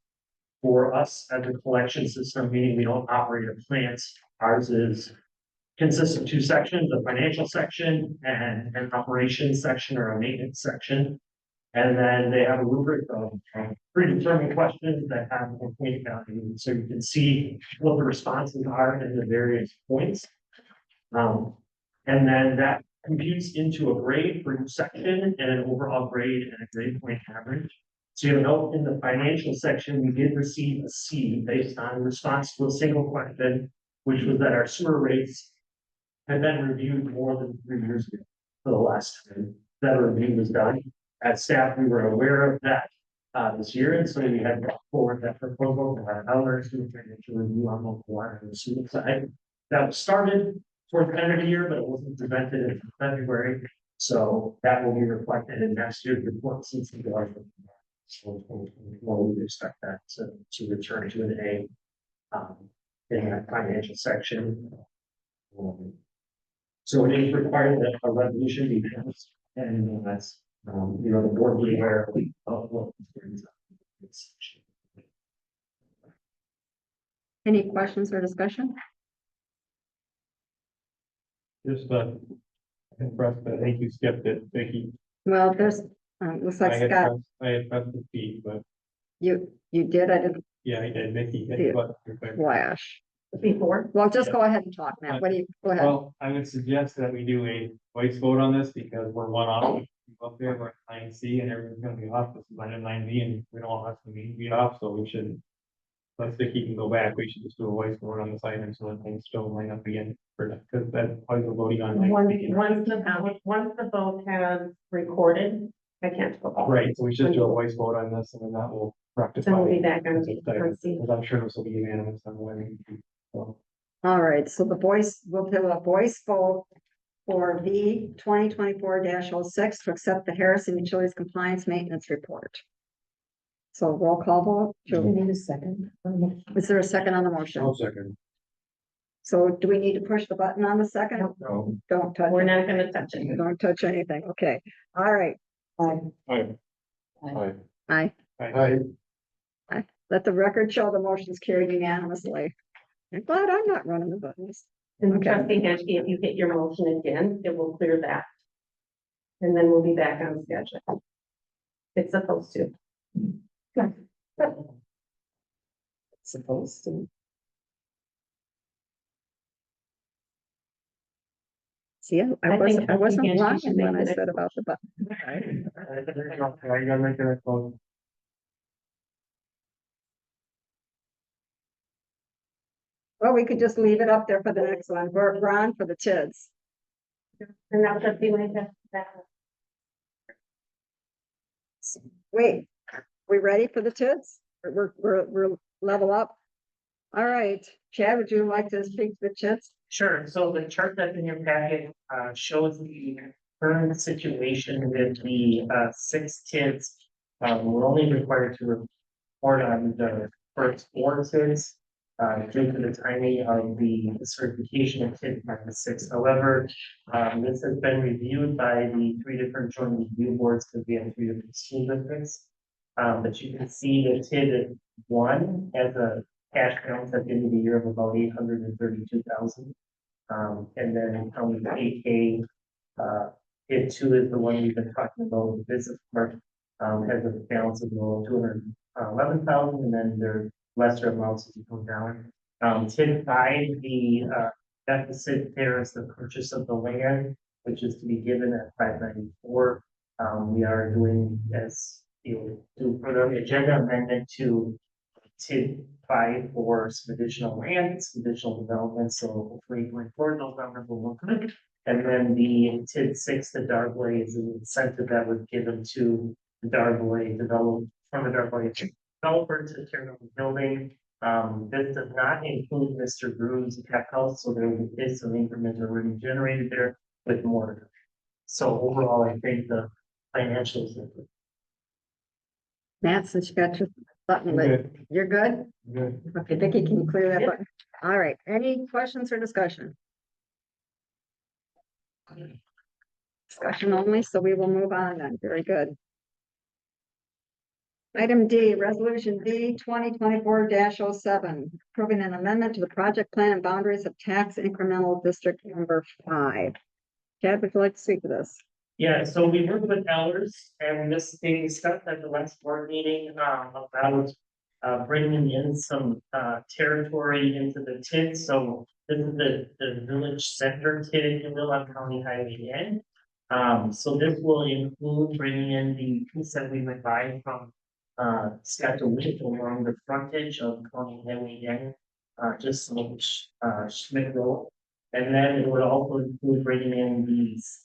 J: For us as a collection system, meaning we don't operate a plant, ours consists of two sections, a financial section and an operations section or a maintenance section. And then they have a rubric of predetermined questions that have a point value, so you can see what the responses are in the various points. And then that computes into a grade for each section and an overall grade and a grade point average. So you'll note in the financial section, we did receive a C based on response to a single question, which was that our sewer rates had been reviewed more than 3 years ago for the last time that review was done. As staff, we were aware of that this year, and so we had brought forward that proposal for our owners to financial review on local water and sewer side. That was started toward the end of the year, but it wasn't presented in February. So that will be reflected in next year's report since the July. So we would expect that to return to an A in that financial section. So it is required that a resolution be passed, and that's, the board be aware of what is this section.
B: Any questions or discussion?
H: Just, impressed, I think you skipped it, Vicky.
B: Well, there's, looks like Scott,
H: I had pressed the speed, but
B: you did, I didn't
H: yeah, I did, Vicky. hit
B: Yeah.
H: the button real quick.
B: flash.
I: Before.
B: Well, just go ahead and talk, Matt. What do you, go ahead.
H: Well, I would suggest that we do a voice vote on this because we're one off. Up there, we're at 9C and everyone's gonna be off. This is 9B and we don't want us to be off, so we should. Let's Vicky can go back. We should just do a voice vote on this item so that things don't line up again for that, because that's why we're voting on.
I: Once the vote has recorded, I can't go back.
H: Right, so we should do a voice vote on this and then that will rectify.
I: Then we'll be back on C.
H: Because I'm sure this will be unanimous on what we do. So,
B: All right, so we'll do a voice vote for V 2024-06 to accept the Harrison Utilities Compliance Maintenance Report. So roll call vote.
C: Do we need a second?
B: Is there a second on the motion?
F: Second.
B: So do we need to push the button on the second?
F: No.
B: Don't touch
I: We're
B: it.
I: not gonna touch it.
B: Don't touch anything. Okay. All right.
F: Aye.
B: Aye. Let the record show the motion's carried unanimously. I'm glad I'm not running the buttons.
I: And
B: Okay.
I: trustee Hetzke, if you hit your motion again, it will clear that. And then we'll be back on schedule. It's supposed to.
C: Supposed to.
B: See, I
I: I
B: wasn't,
I: think
B: I wasn't
I: Hetzke
B: lying
I: should
B: when
I: make
B: I
I: the
B: said
I: next
B: about the button.
J: You gotta make it a vote.
B: Well, we could just leave it up there for the next one. We're on for the TIDS.
I: And now trustee Lancaster.
B: Wait, we ready for the TIDS? We're level up? All right, Chad, would you like to speak to the TIDS?
J: Sure, so the chart that's in your packet shows the current situation with the 6 TIDs. We're only required to report on the first 4 TIDs due to the timing of the certification of TID number 6. However, this has been reviewed by the 3 different joint review boards because we have 3 different school districts. But you can see that TID 1 has a cash balance at the end of the year of about 832,000. And then county AK, TID 2 is the one we've been talking about, the business park, has a balance of about 211,000, and then there are lesser amounts as you go down. TID 5, the deficit there is the purchase of the land, which is to be given at 594. We are doing, as you do put on the agenda, amendment to TID 5 for some additional land, some additional development, so hopefully going forward, those numbers will look good. And then the TID 6, the Darboy, is an incentive that was given to the Darboy developer to tear down the building. This does not include Mr. Groom's tech house, so there is some increment already generated there with more. So overall, I think the financials are good.
B: Matt, since you got your button lit, you're good?
H: Good.
B: Okay, Vicky, can you clear that
J: Yeah.
B: button? All right, any questions or discussion? Discussion only, so we will move on then. Very good. Item D, Resolution D 2024-07, approving an amendment to the project plan and boundaries of tax incremental district number 5. Chad, would you like to speak to this?
J: Yeah, so we worked with elders and this being discussed at the last board meeting, about bringing in some, territory into the TID. So this is the village center TID, if you will, on County Highway N. So this will include bringing in the piece that we would buy from, Scottsdale along the frontage of County Highway N, just so, Schmidt Road. And then it would also include bringing in these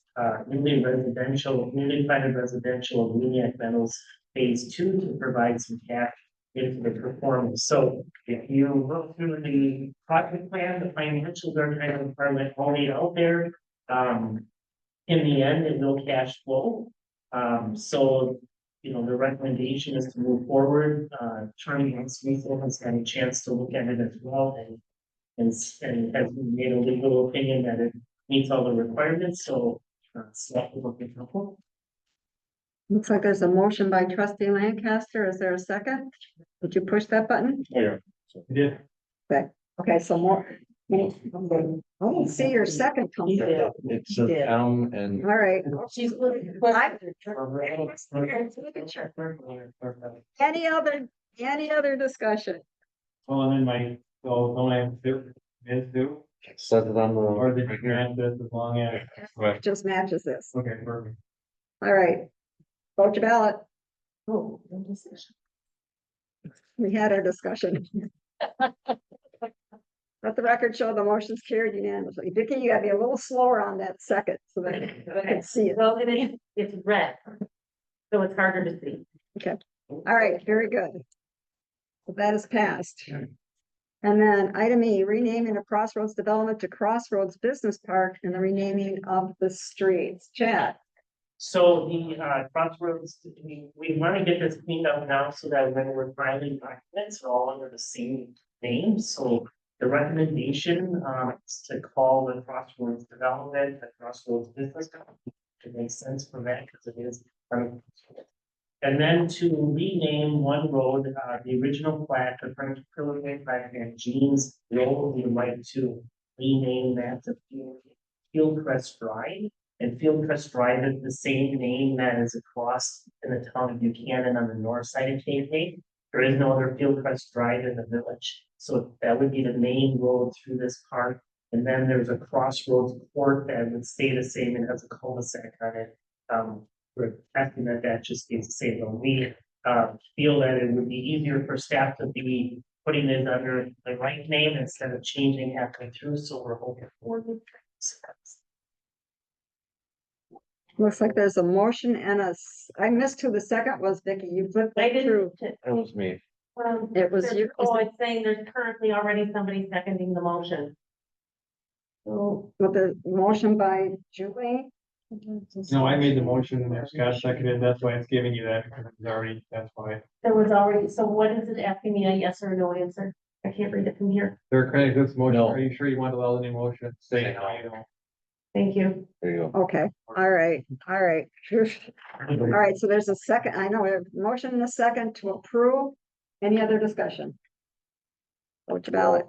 J: newly planted residential Uniac Meadows Phase 2 to provide some cash into the performance. So if you look through the project plan, the financials are kind of already out there. In the end, there's no cash flow. So, you know, the recommendation is to move forward. Attorney Smith has had a chance to look at it as well and has made a legal opinion that it meets all the requirements, so.
B: Looks like there's a motion by trustee Lancaster. Is there a second? Would you push that button?
H: Yeah.
B: Okay, so more. I don't see your second come through.
F: It's
C: Did.
F: and.
B: All right.
I: She's.
B: Any other discussion?
H: Well, and then so don't have to, do,
F: Set it on the.
H: or the grant this as long as. Right.
B: Just matches this.
H: Okay, perfect.
B: All right. Vote your ballot.
I: Oh, no decision.
B: We had our discussion. Let the record show the motion's carried unanimously. Vicky, you gotta be a little slower on that second so that I can see it.
I: Well, it's red. So it's harder to see.
B: All right, very good. So that is passed. And then item E, renaming of Crossroads Development to Crossroads Business Park and the renaming of the streets. Chad,
J: So the crossroads, we want to get this cleaned up now so that when we're filing documents, we're all under the same name. So the recommendation is to call the Crossroads Development, the Crossroads Business Park. It makes sense for that because it is. And then to rename one road, the original plat, the French preliminary plat, and Jean's Road, we would like to rename that to Fieldcrest Drive. And Fieldcrest Drive is the same name that is across in the town of Buchanan on the north side of K. There is no other Fieldcrest Drive in the village, so that would be the main road through this park. And then there's a crossroads court that would stay the same and has a cul-de-sac on it. We're asking that that just stays the same, but we feel that it would be easier for staff to be putting it under the right name instead of changing halfway through, so we're hoping for the.
B: Looks like there's a motion and I missed who the second was, Vicky. You flipped
I: I
B: that through.
I: didn't.
F: That was me.
B: It was you.
I: Oh, it's saying there's currently already somebody seconding the motion. So,
B: With the motion by Julie.
H: No, I made the motion and Scott seconded, that's why it's giving you that, because it's already, that's why.
I: there was already, so what is it asking me, a yes or no answer? I can't read it from here.
H: They're kind of this motion,
F: No.
H: are you sure you want to allow the new motion? Say no, you don't.
I: Thank you.
F: There you go.
B: Okay, all right, all right. All right, so there's a second, I know, we have a motion and a second to approve. Any other discussion? Vote your ballot.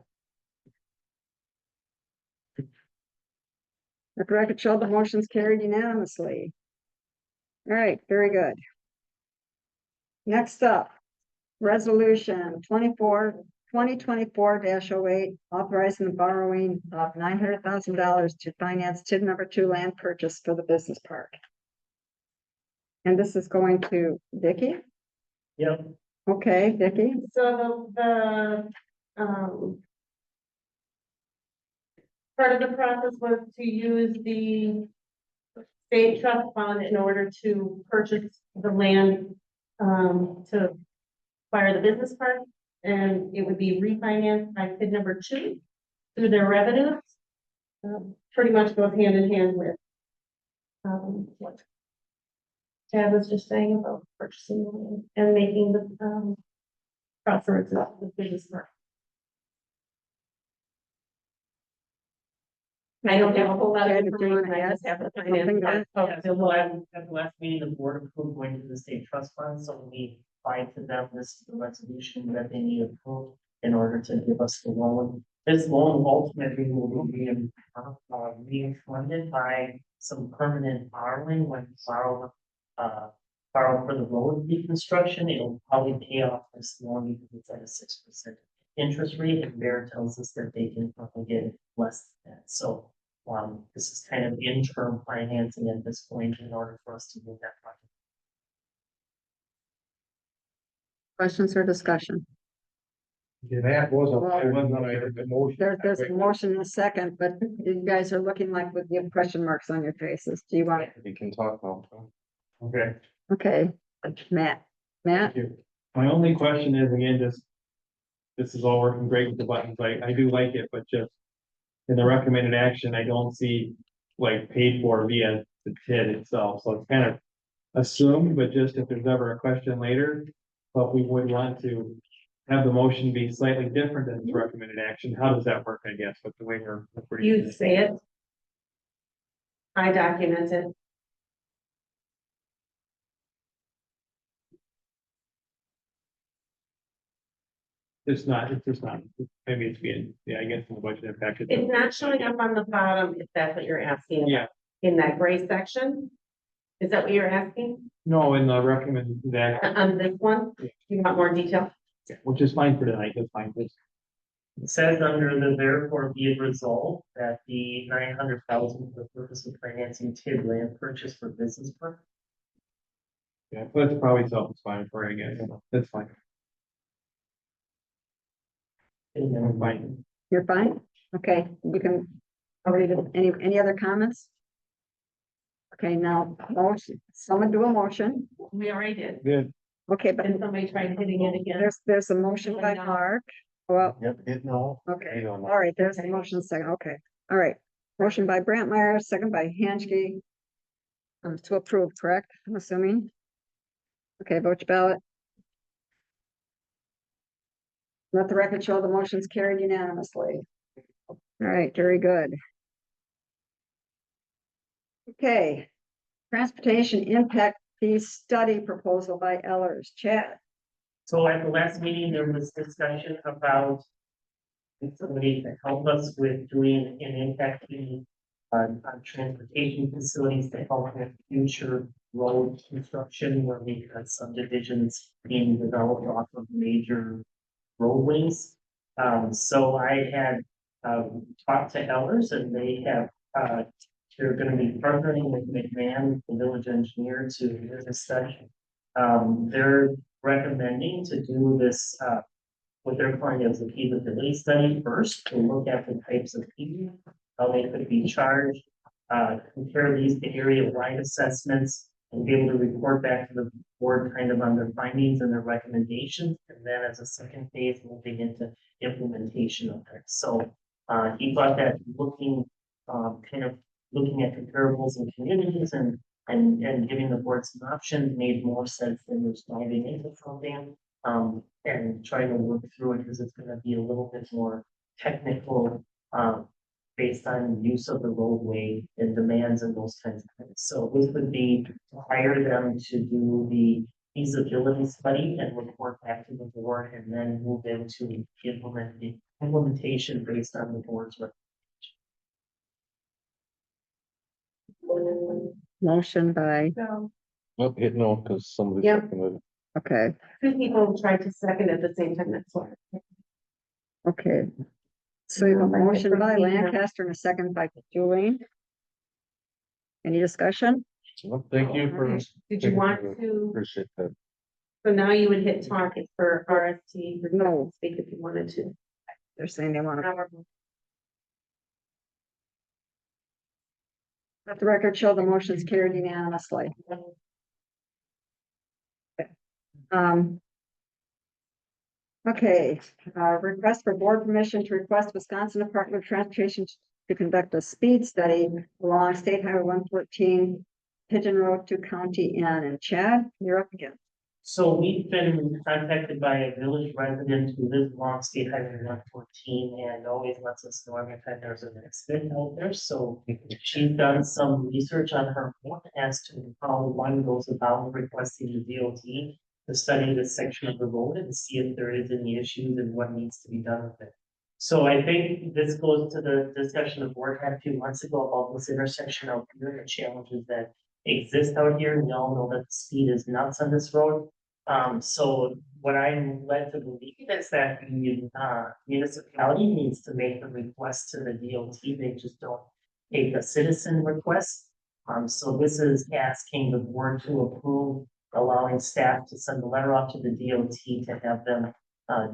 B: The record show the motion's carried unanimously. All right, very good. Next up, resolution 2024-08, authorizing the borrowing of $900,000 to finance TID number 2 land purchase for the business park. And this is going to Vicky.
J: Yep,
B: Okay, Vicky.
I: So part of the process was to use the state trust fund in order to purchase the land to acquire the business park. And it would be refinanced by PID number 2 through their revenues. Pretty much goes hand in hand with what Tab was just saying about purchasing the land and making the crossroads of the business park. I don't have a whole lot of
B: Okay, did you wanna
I: information, I just
B: add
I: have the
B: something
I: finance.
B: to
J: yeah, so at the last meeting, the board approved going to the state trust fund, so we applied to them this resolution that they need approved in order to give us the loan. This loan ultimately will be being funded by some permanent borrowing when we borrow for the road reconstruction. It'll probably pay off this loan because it's at a 6% interest rate, and Bear tells us that they can probably get less than that. So this is kind of interim financing at this point in order for us to move that project.
B: Questions or discussion?
H: Yeah, that was
B: Well,
H: it wasn't on the motion.
B: There's a motion and a second, but you guys are looking like with the question marks on your faces. Do you want,
F: You can talk now.
H: Okay.
B: okay, Matt,
H: Thank you. My only question is, again, this is all working great with the buttons, I do like it, but just in the recommended action, I don't see like paid for via the TID itself, so it's kind of assumed, but just if there's ever a question later, but we would want to have the motion be slightly different than its recommended action, how does that work, I guess, with the way we're.
I: You say it. I document it.
H: It's just not, maybe it's being, yeah, I guess in the budget impact.
I: It's not showing up on the bottom, if that's what you're asking.
H: Yeah,
I: In that gray section? Is that what you're asking?
H: no, in the recommended action,
I: On this one? You want more detail?
H: which is fine for tonight, that's fine, just.
J: It says under the therefore be it resolved that the 900,000 for the purpose of financing TID land purchase for business park.
H: Yeah, that's probably self-explanatory, I guess, that's fine.
J: And
H: I'm
J: then
H: fine.
B: you're fine? Okay, you can, any other comments? Okay, now, motion, someone do a motion.
I: We already did.
H: Good.
B: Okay, but
I: And somebody tried hitting it again.
B: there's a motion by Mark. Well,
F: Yep, it no.
B: okay, all right, there's a motion second, okay, all right. Motion by Brantmeyer, second by Hanchke. To approve, correct, I'm assuming? Okay, vote your ballot. Let the record show the motion's carried unanimously. All right, very good. Okay, transportation impact the study proposal by Ellers. Chad?
E: So at the last meeting, there was discussion about somebody to help us with doing an impact fee on transportation facilities to help with future road construction where we had subdivisions being developed off of major roadways. So I had talked to Ellers and they have they're gonna be partnering with McMahon, the village engineer, to do this study. They're recommending to do this what they're calling as a feasibility study first, to look at the types of people, how they could be charged, compare these to area-wide assessments, and be able to report back to the board kind of on their findings and their recommendations, and then as a second phase, moving into implementation of it. So, he thought that looking, kind of looking at comparables in communities and giving the board some options made more sense than just diving into something and trying to work through it because it's gonna be a little bit more technical, based on use of the roadway and demands and those kinds of things. So this would be to hire them to do the feasibility study and report back to the board and then move into implementation based on the board's recommendation.
B: Motion by,
K: Well, hit no, because somebody
I: Yep.
K: seconded it.
B: okay,
I: Two people tried to second at the same time, that's why.
B: okay. So we have a motion by Lancaster and a second by Julie. Any discussion?
K: Well, thank you for.
I: Did you want to,
K: Appreciate that.
I: so now you would hit target for RST,
B: No,
I: speak if you wanted to.
B: they're saying they want to. Let the record show the motion's carried unanimously. Okay, request for board permission to request Wisconsin Department of Transportation to conduct a speed study along State Highway 114, Pigeon Road to County Inn. And Chad, you're up again.
E: So we've been contacted by a village resident who lives along State Highway 114 and always lets us know every time there's an accident out there. So she's done some research on her own as to how one goes about requesting the DOT to study this section of the road and see if there is any issues and what needs to be done with it. So I think this goes to the discussion the board had a few months ago about this intersection out here and the challenges that exist out here. We all know that the speed is nuts on this road. So what I'm led to believe is that the municipality needs to make the request to the DOT. They just don't take a citizen request. So this is asking the board to approve allowing staff to send a letter off to the DOT to have them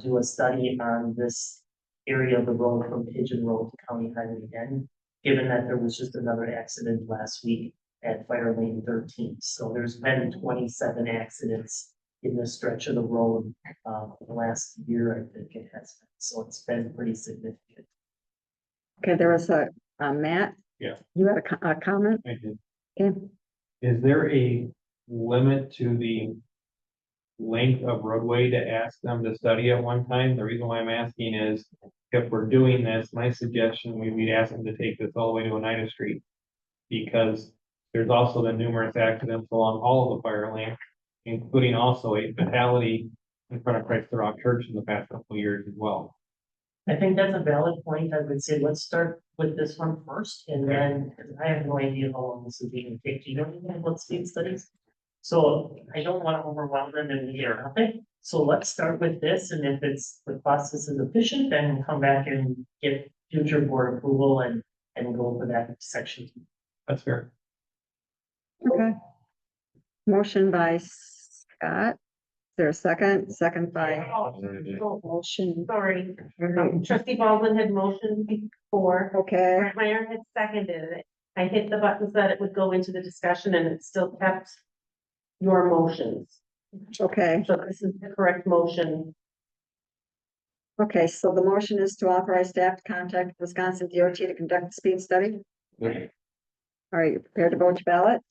E: do a study on this area of the road from Pigeon Road to County Highway N, given that there was just another accident last week at Fire Lane 13. So there's been 27 accidents in this stretch of the road the last year, I think it has been. So it's been pretty significant.
B: Okay, there was a Matt.
H: Yeah.
B: You had a comment?
H: I did.
B: Okay.
H: Is there a limit to the length of roadway to ask them to study at one time? The reason why I'm asking is if we're doing this, my suggestion, we'd ask them to take this all the way to Oneida Street. Because there's also been numerous accidents along all of the fire lanes, including also a fatality in front of Christ the Rock Church in the past couple of years as well.
E: I think that's a valid point. I would say let's start with this one first and then, because I have no idea how long this is going to take. Do you know anything about speed studies? So I don't want to overwhelm them and we hear nothing. So let's start with this, and if it's the process is efficient, then we'll come back and get future board approval and go for that section.
H: That's fair.
B: Okay. Motion by Scott. Is there a second? Second by
I: Motion, sorry. Trustee Baldwin had motioned before.
B: okay.
I: Brett Meyer had seconded it. I hit the button so that it would go into the discussion and it still kept your motions.
B: Okay.
I: So this is the correct motion.
B: Okay, so the motion is to authorize staff to contact Wisconsin DOT to conduct a speed study.
K: Yep.
B: All right, you prepared to vote your ballot?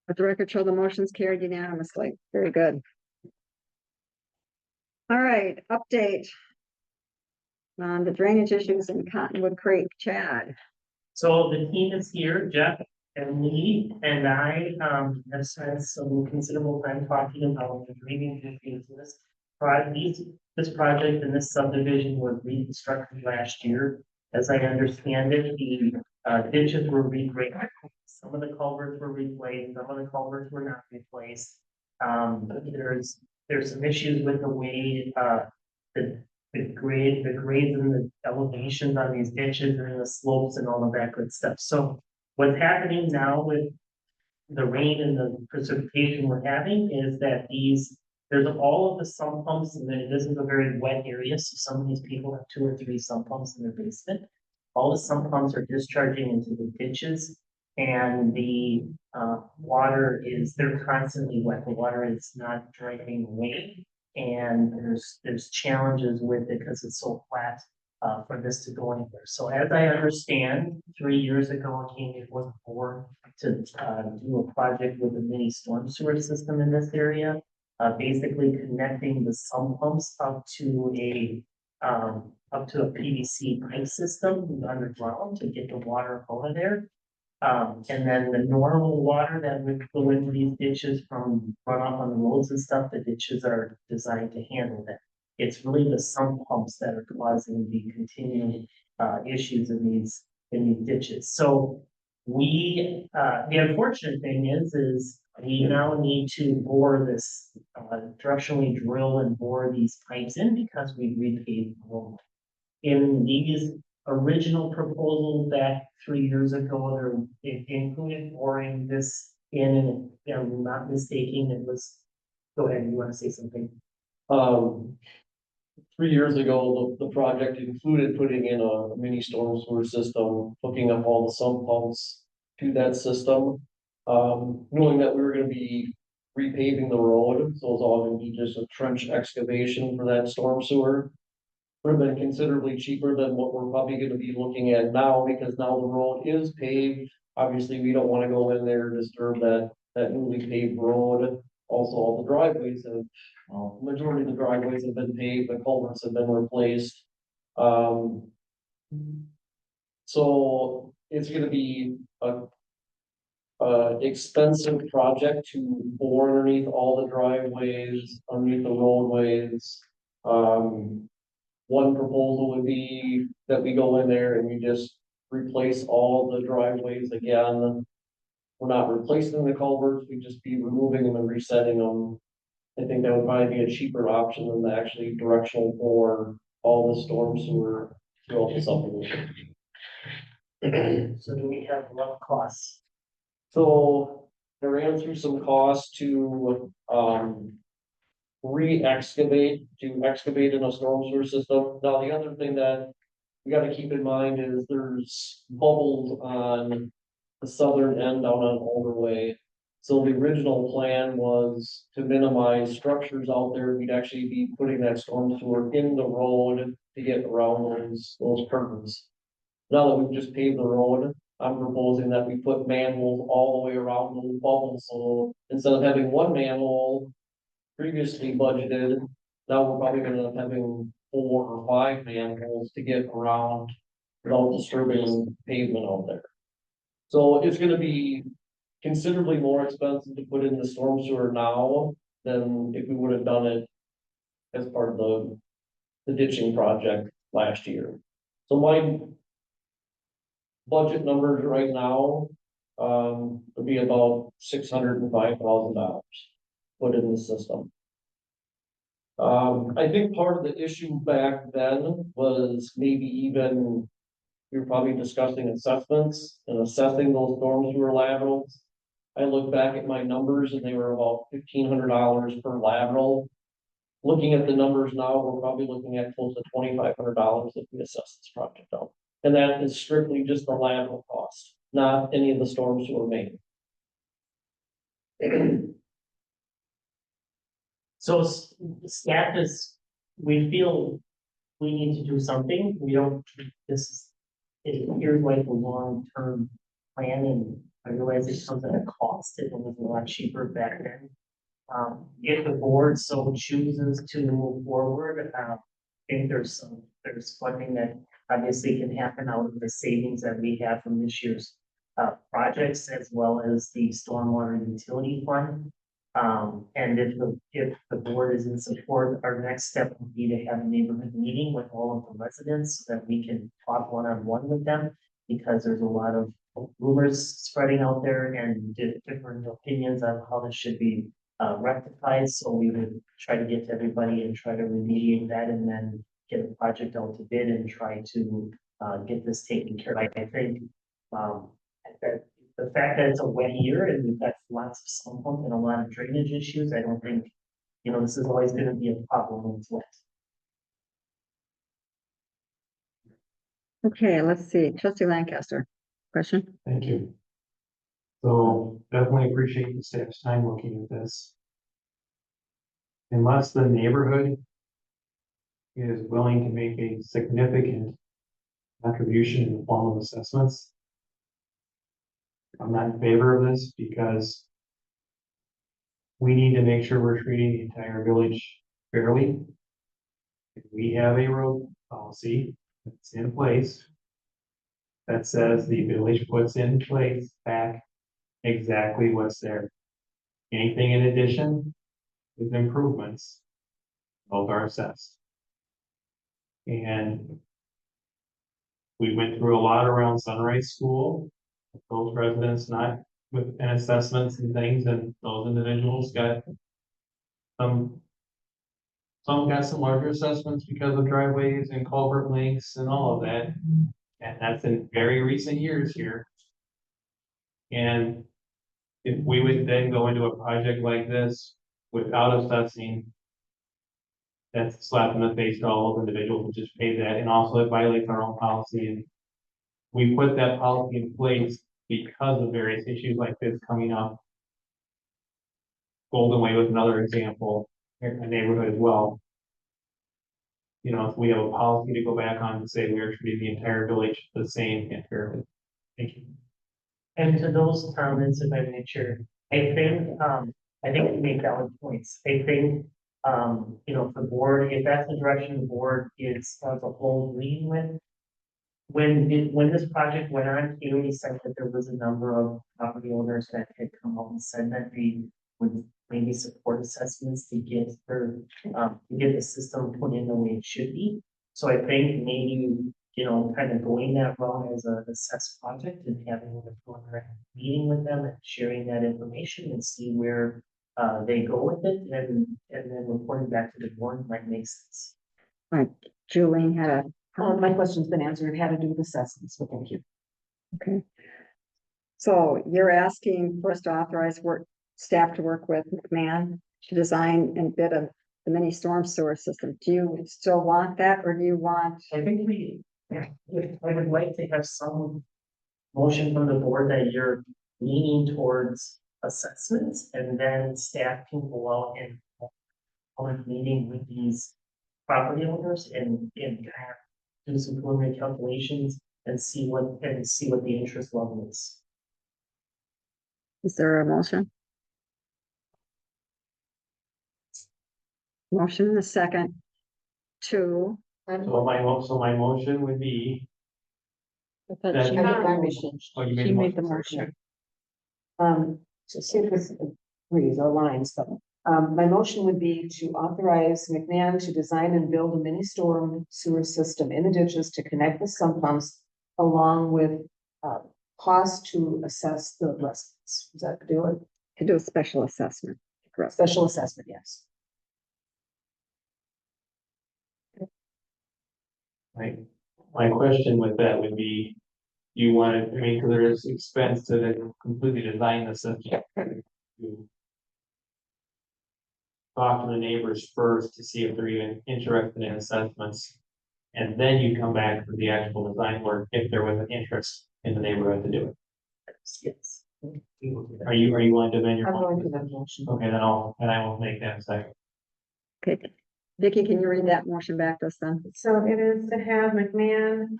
B: Let the record show the motion's carried unanimously. Very good. All right, update. on the drainage issues in Cottonwood Creek. Chad?
E: So the team is here, Jeff and Lee and I, have spent some considerable time talking about the drainage issues in this project. This project and this subdivision was reconstructed last year. As I understand it, the ditches were regraded. Some of the culverts were replaced, some of the culverts were not replaced. There's some issues with the way, the grades and the elevations on these ditches and the slopes and all of that good stuff. So what's happening now with the rain and the precipitation we're having is that there's all of the sump pumps, and then this is a very wet area, so some of these people have 2 or 3 sump pumps in their basement. All the sump pumps are discharging into the ditches, and the water they're constantly wet. The water is not draining away. And there's challenges with it because it's so flat for this to go anywhere. So as I understand, 3 years ago, I came before the board to do a project with a mini storm sewer system in this area. Basically connecting the sump pumps up to a PVC pipe system underground to get the water out of there. And then the normal water that would go into these ditches from runoff on the roads and stuff, the ditches are designed to handle that. It's really the sump pumps that are causing the continuing issues in these ditches. So the unfortunate thing is we now need to bore this, directionally drill and bore these pipes in because we repaved the road. In these original proposal back 3 years ago, it included boring this in, and if I'm not mistaken, it was, go ahead, you want to say something?
K: 3 years ago, the project included putting in a mini storm sewer system, hooking up all the sump pumps to that system. Knowing that we were gonna be repaving the road, so it's all gonna be just a trench excavation for that storm sewer. Would have been considerably cheaper than what we're probably gonna be looking at now, because now the road is paved. Obviously, we don't wanna go in there and disturb that newly paved road. Also, all the driveways majority of the driveways have been paved, the culverts have been replaced. So it's gonna be a expensive project to bore underneath all the driveways, underneath the roadways. One proposal would be that we go in there and we just replace all the driveways again. We're not replacing the culverts, we just be removing them and resetting them. I think that would probably be a cheaper option than to actually directional bore all the storm sewer throughout the subdivision.
E: So do we have rough costs?
K: So I ran through some costs to re-excavate, in a storm sewer system. Now, the other thing that we gotta keep in mind is there's bubbles on the southern end down on Older Way. So the original plan was to minimize structures out there. We'd actually be putting that storm sewer in the road to get around those curtains. Now that we've just paved the road, I'm proposing that we put manholes all the way around those bubbles. So instead of having one manhole previously budgeted, now we're probably gonna end up having 4 or 5 manholes to get around without disturbing pavement out there. So it's gonna be considerably more expensive to put in the storm sewer now than if we would have done it as part of the ditching project last year. So my budget numbers right now, would be about $605,000 put in the system. I think part of the issue back then was maybe even, we were probably discussing assessments and assessing those storm sewer laterals. I look back at my numbers and they were about $1,500 per lateral. Looking at the numbers now, we're probably looking at close to $2,500 if we assess this project out. And that is strictly just the lateral cost, not any of the storm sewer main.
E: So staff we feel we need to do something. We don't, it appears like a long-term plan, and I realize it comes at a cost. It was a lot cheaper back then. If the board so chooses to move forward, think there's funding that obviously can happen out of the savings that we have from this year's projects as well as the stormwater utility fund. And if the board is in support, our next step would be to have a neighborhood meeting with all of the residents so that we can talk one-on-one with them. Because there's a lot of rumors spreading out there and different opinions on how this should be rectified. So we would try to get to everybody and try to remediate that and then get a project out to bid and try to get this taken care of. I think that the fact that it's a wet year and we've got lots of sump pump and a lot of drainage issues, I don't think, this is always gonna be a problem when it's wet.
B: Okay, let's see, trustee Lancaster, question?
H: Thank you. So definitely appreciate the staff's time looking at this. Unless the neighborhood is willing to make a significant contribution in the form of assessments, I'm not in favor of this because we need to make sure we're treating the entire village fairly. If we have a road policy that's in place that says the village puts in place back exactly what's there. Anything in addition with improvements, those are assessed. And we went through a lot around Sunrise School, those residents not with an assessments and things, and those individuals got some got some larger assessments because of driveways and culvert lengths and all of that. And that's in very recent years here. And if we would then go into a project like this without assessing, that's a slap in the face to all those individuals who just paid that, and also it violates our own policy. And we put that policy in place because of various issues like this coming up. Golden Way was another example here in my neighborhood as well. If we have a policy to go back on to say we are treating the entire village the same and fairly. Thank you.
E: And to those comments, if I may share, I think you make valid points. I think, if the board, if that's the direction the board is as a whole leading with. When this project went on, Haley said that there was a number of property owners that had come out and said that they would maybe support assessments to get the system put in the way it should be. So I think maybe, kind of going that route as an assessed project and having a preliminary meeting with them and sharing that information and see where they go with it and then reporting back to the board might make sense.
B: Right, Julie had a,
C: My question's been answered. It had to do with assessments, so thank you.
B: okay. So you're asking for us to authorize staff to work with McMahon to design and bid the mini storm sewer system. Do you still want that, or do you want?
E: I think I would like to have some motion from the board that you're leaning towards assessments, and then staff can go out and hold a meeting with these property owners and do some preliminary calculations and see what the interest level is.
B: Is there a motion? Motion in a second to,
H: So my motion would be,
C: I thought
H: That-
C: she made the motion.
H: oh, you
C: She made the
H: motion.
C: motion. So see if this agrees or lines, but, my motion would be to authorize McMahon to design and build a mini storm sewer system in the ditches to connect the sump pumps along with, cost to assess the residents. Does that do it?
B: to do a special assessment. Correct.
C: Special assessment, yes.
H: My question with that would be, you want it, because there is expense to completely design the system. You talk to the neighbors first to see if they're even interested in assessments. And then you come back for the actual design work if there was an interest in the neighborhood to do it.
E: Yes. We will do that.
H: Are you willing to amend your
C: I'm going to
H: motion?
C: that motion.
H: Okay, then I will make that a second.
B: Okay, Vicky, can you read that motion back to us then?
I: So it is to have McMahon,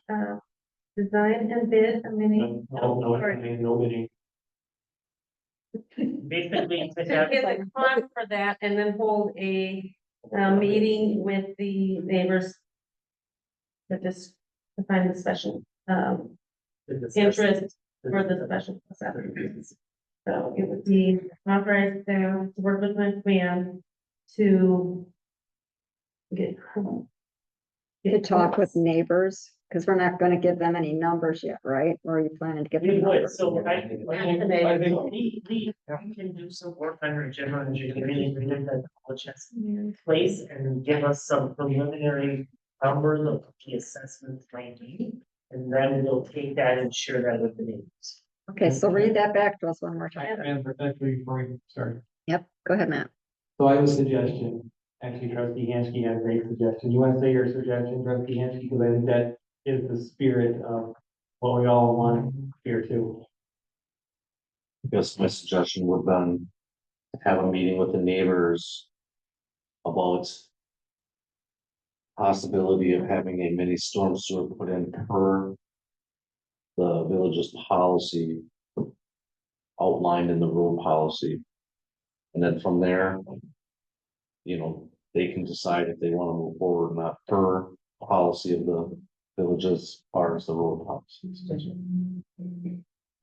I: design and bid a mini.
H: No bidding.
E: Basically, to
I: To
E: have,
I: get the cost for that and then hold a meeting with the neighbors to just define the special,
E: The discuss-
I: interest for the special assessment. So it would be authorized staff to work with my plan to get.
B: To talk with neighbors, because we're not gonna give them any numbers yet, right? Or are you planning to give them
E: We would,
B: numbers?
E: so I think we can do some work on our general engineering agreement that the college has in place and give us some preliminary numbers of what the assessment might be. And then we'll take that and share that with the neighbors.
B: Okay, so read that back to us one more time.
H: And actually, before we start,
B: Yep, go ahead, Matt.
H: so I have a suggestion. Actually, trustee Hansky had a great suggestion. You want to say your suggestion, trustee Hansky, because I think that is the spirit of what we all want here too.
L: Guess my suggestion would then have a meeting with the neighbors about possibility of having a mini storm sewer put in per the village's policy outlined in the road policy. And then from there, you know, they can decide if they want to move forward or not per policy of the village as far as the road policies.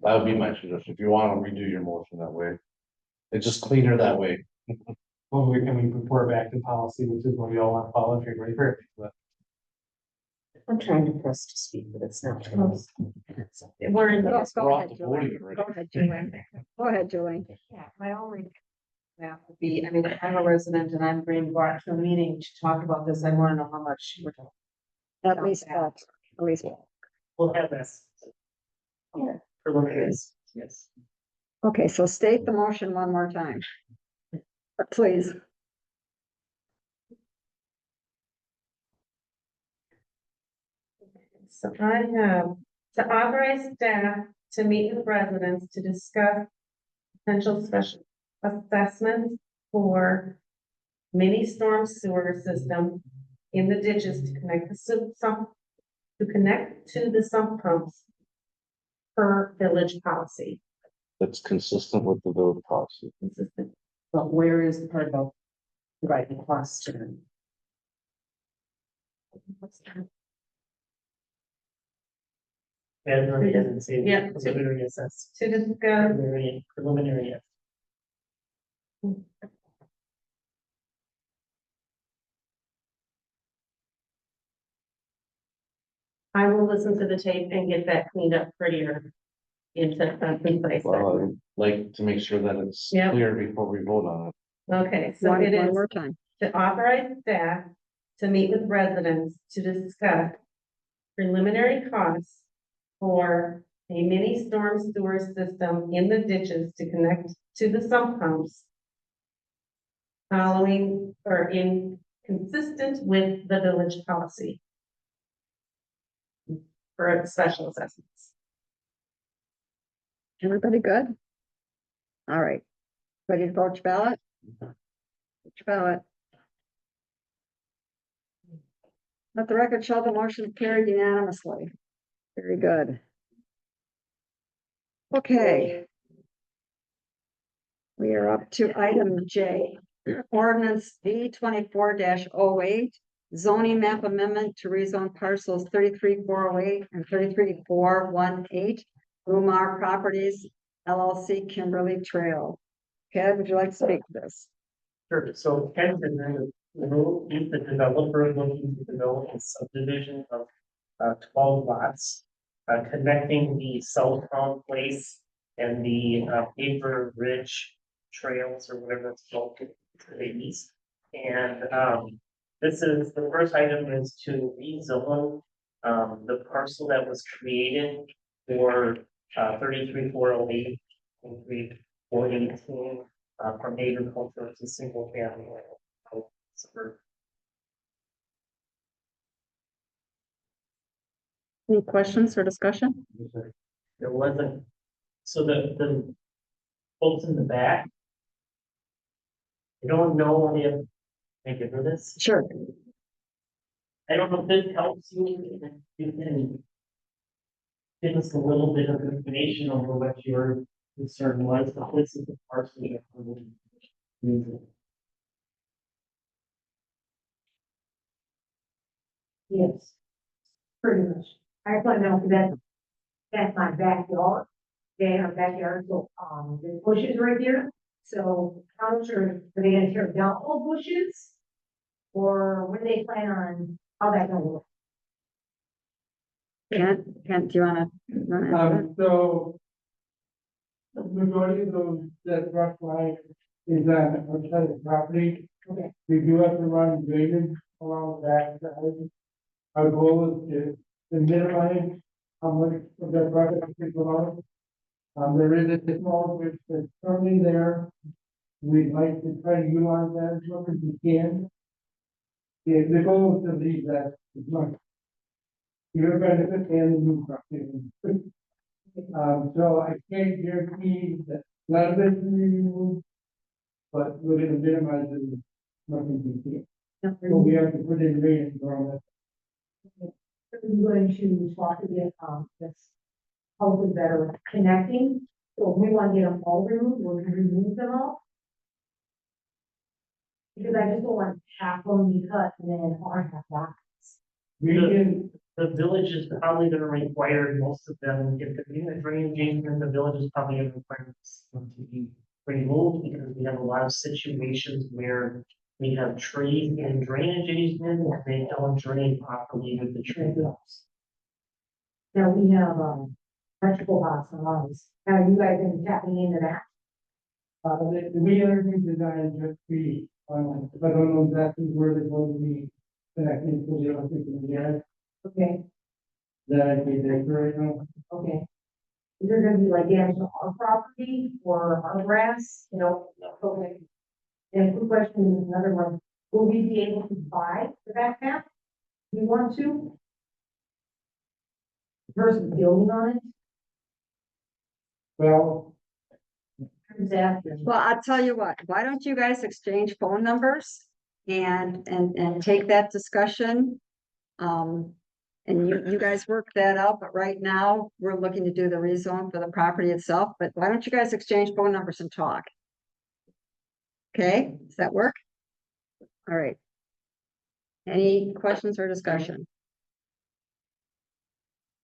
L: That would be my suggestion, if you want to redo your motion that way. It's just cleaner that way.
H: Well, we report back to policy, which is what we all want to follow, if you're perfect, but.
C: I'm trying to press to speak, but it's not.
I: We're in.
B: Go
L: We're off
B: ahead,
L: the
B: Julie.
L: podium already.
B: Go ahead, Julie. Go ahead, Julie.
C: Yeah, my only. That would be, I mean, if I'm a resident and I'm being brought to a meeting to talk about this, I want to know how much we're talking.
B: At least, at least.
E: We'll have this.
C: Okay.
E: Preliminaries, yes.
B: Okay, so state the motion one more time. Please.
I: So I have to authorize staff to meet with residents to discuss potential special assessments for mini storm sewer system in the ditches to connect the sump, to connect to the sump pumps per village policy.
L: That's consistent with the village policy.
I: Consistent.
C: But where is the part about the right cost to them?
E: And it doesn't say.
I: Yeah.
E: Preliminary assess.
I: To discuss
E: Preliminary, yes.
I: I will listen to the tape and get that cleaned up prettier into in place.
L: Well, I'd like to make sure that it's
I: Yep.
L: clear before we vote on it.
I: Okay, so
B: One
I: it is
B: more time.
I: to authorize staff to meet with residents to discuss preliminary costs for a mini storm sewer system in the ditches to connect to the sump pumps following or consistent with the village policy for special assessments.
B: Everybody good? All right. Ready to vote your ballot? Vote your ballot. Let the record show the motion carried unanimously. Very good. Okay. We are up to item J, ordinance V 24-08, zoning map amendment to rezone parcels 33-408 and 33-418, Rumar Properties LLC Kimberly Trail. Ted, would you like to speak to this?
E: Sure, so Ken, the developer looking to develop a subdivision of 12 lots. Connecting the southbound place and the Paper Ridge Trails or whatever it's called to the east. And this is, the first item is to rezone the parcel that was created for 33-408 and 3418 from agriculture to single family.
B: Any questions or discussion?
E: There wasn't, so the folks in the back. I don't know if, thank you for this.
B: Sure.
E: I don't know if this helps you, you can give us a little bit of information over what your concern was, but this is the parcel that we're using.
I: Yes.
D: Pretty much. I just want to know, because that's my backyard. They have backyard, so, there's bushes right here. So how much are they gonna tear down all bushes? Or what do they plan on, how that gonna work?
B: Kent, do you wanna? run it?
H: So. The majority of those, that rough line is on outside the property.
D: Okay.
H: We do have to run drainage along that side. Our goal is to minimize how much of that project is along. There is a small bit that's currently there. We'd like to try to utilize that as much as we can. The goal is to leave that as much. Your benefit and the new property. So I can't guarantee that none of it will be removed, but we're gonna minimize it as much as we can. So we have to put in drainage around that.
D: We're going to talk to the, this houses that are connecting. So if we want to get them all removed, we're gonna remove them all. Because I just don't want half of them to be cut and then our half back.
H: We can,
E: The village is probably gonna require most of them, if they're doing a drainage easement, the village is probably gonna require them to be removed, because we have a lot of situations where we have trees and drainage easement, and they don't drain properly with the tree.
D: Now we have, vegetable box on ours. Now you guys been tapping into that?
H: we are design just be, I don't know exactly where they're going to be connecting to the electric and the gas.
D: Okay,
H: That I can decorate now.
D: okay. Is there gonna be like damage to our property or our grass, you know? Okay. And quick question, another one, will we be able to buy the back half? Do you want to? Versus building on it?
H: Well,
D: Who's after?
B: Well, I'll tell you what, why don't you guys exchange phone numbers and take that discussion? And you guys work that out, but right now, we're looking to do the rezone for the property itself, but why don't you guys exchange phone numbers and talk? Okay, does that work? All right. Any questions or discussion?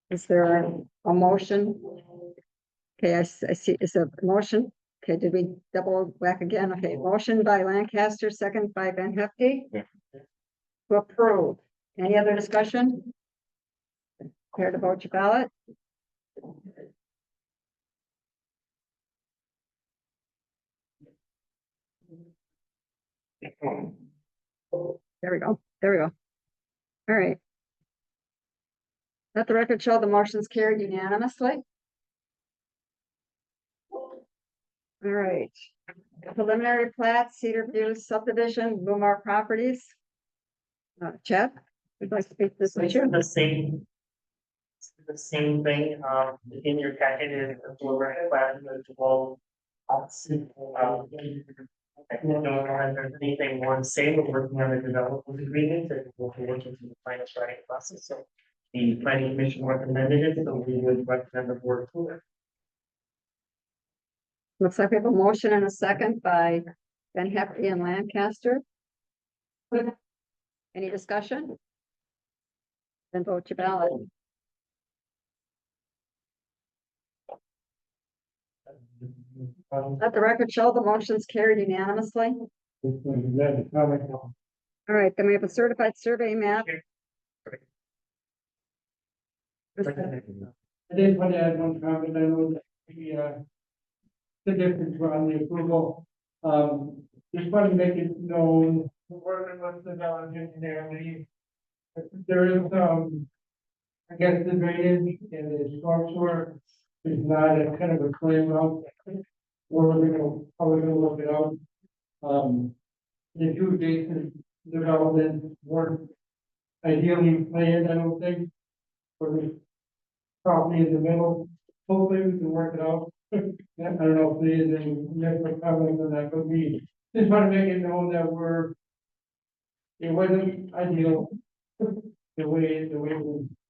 B: Is there a motion? Okay, I see, is a motion? Okay, did we double whack again? Okay, motion by Lancaster, second by Van Hefty. To approve. Any other discussion? Care to vote your ballot? There we go, there we go. All right. Let the record show the motion's carried unanimously. All right. Preliminary plat, Cedar View subdivision, Lumar Properties. Chad, would like to speak to this
E: So it's
B: issue?
E: the same thing, in your packet is a preliminary plan, the whole. I don't know if there's anything more to say, we're working on a development agreement and we'll be working through the finance writing process, so. The planning commission recommended it, so we would recommend the board to it.
B: Looks like we have a motion and a second by Van Hefty and Lancaster. Any discussion? Then vote your ballot. Let the record show the motion's carried unanimously. All right, then we have a certified survey map.
H: I did want to add one comment, I know that the difference on the approval, just want to make it known, working with the village engineer, there is, I guess the drainage and the storm sewer is not a kind of a claim out. We're probably gonna look it out. The two adjacent developments weren't ideally planned, I don't think, for the property in the middle. Hopefully we can work it out. I don't know if there's any negative comments on that, but we just want to make it known that it wasn't ideal. The way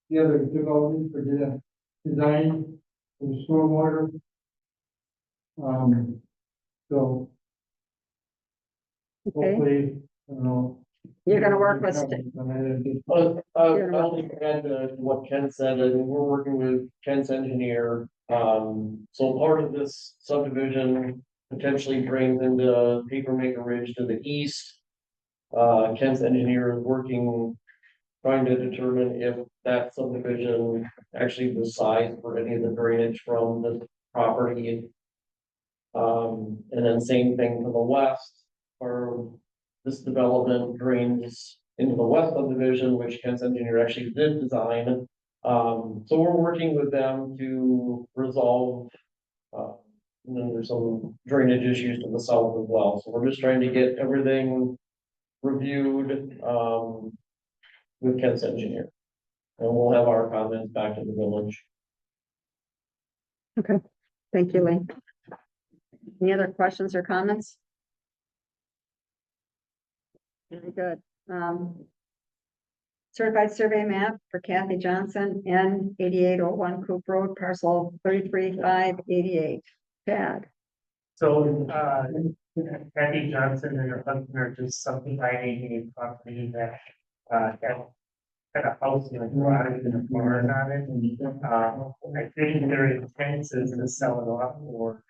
H: the other developments were designed for the stormwater. So
B: Okay,
H: hopefully, I don't know,
B: You're gonna work with,
K: I'll only add to what Ken said, and we're working with Ken's engineer. So part of this subdivision potentially brings into Papermaker Ridge to the east. Ken's engineer is working, trying to determine if that subdivision actually the size for any of the drainage from the property. And then same thing to the west, or this development drains into the west subdivision, which Kent's engineer actually did design. So we're working with them to resolve. And then there's some drainage issues to the south as well, so we're just trying to get everything reviewed, with Kent's engineer. And we'll have our comments back to the village.
B: thank you, Lee. Any other questions or comments? Very good. Certified survey map for Kathy Johnson, N 8801 Coop Road, parcel 33,588. Chad,
J: So, Kathy Johnson and her husband are just subdividing a property that, had a house and a garage and a barn on it. I think their intent is to sell it off for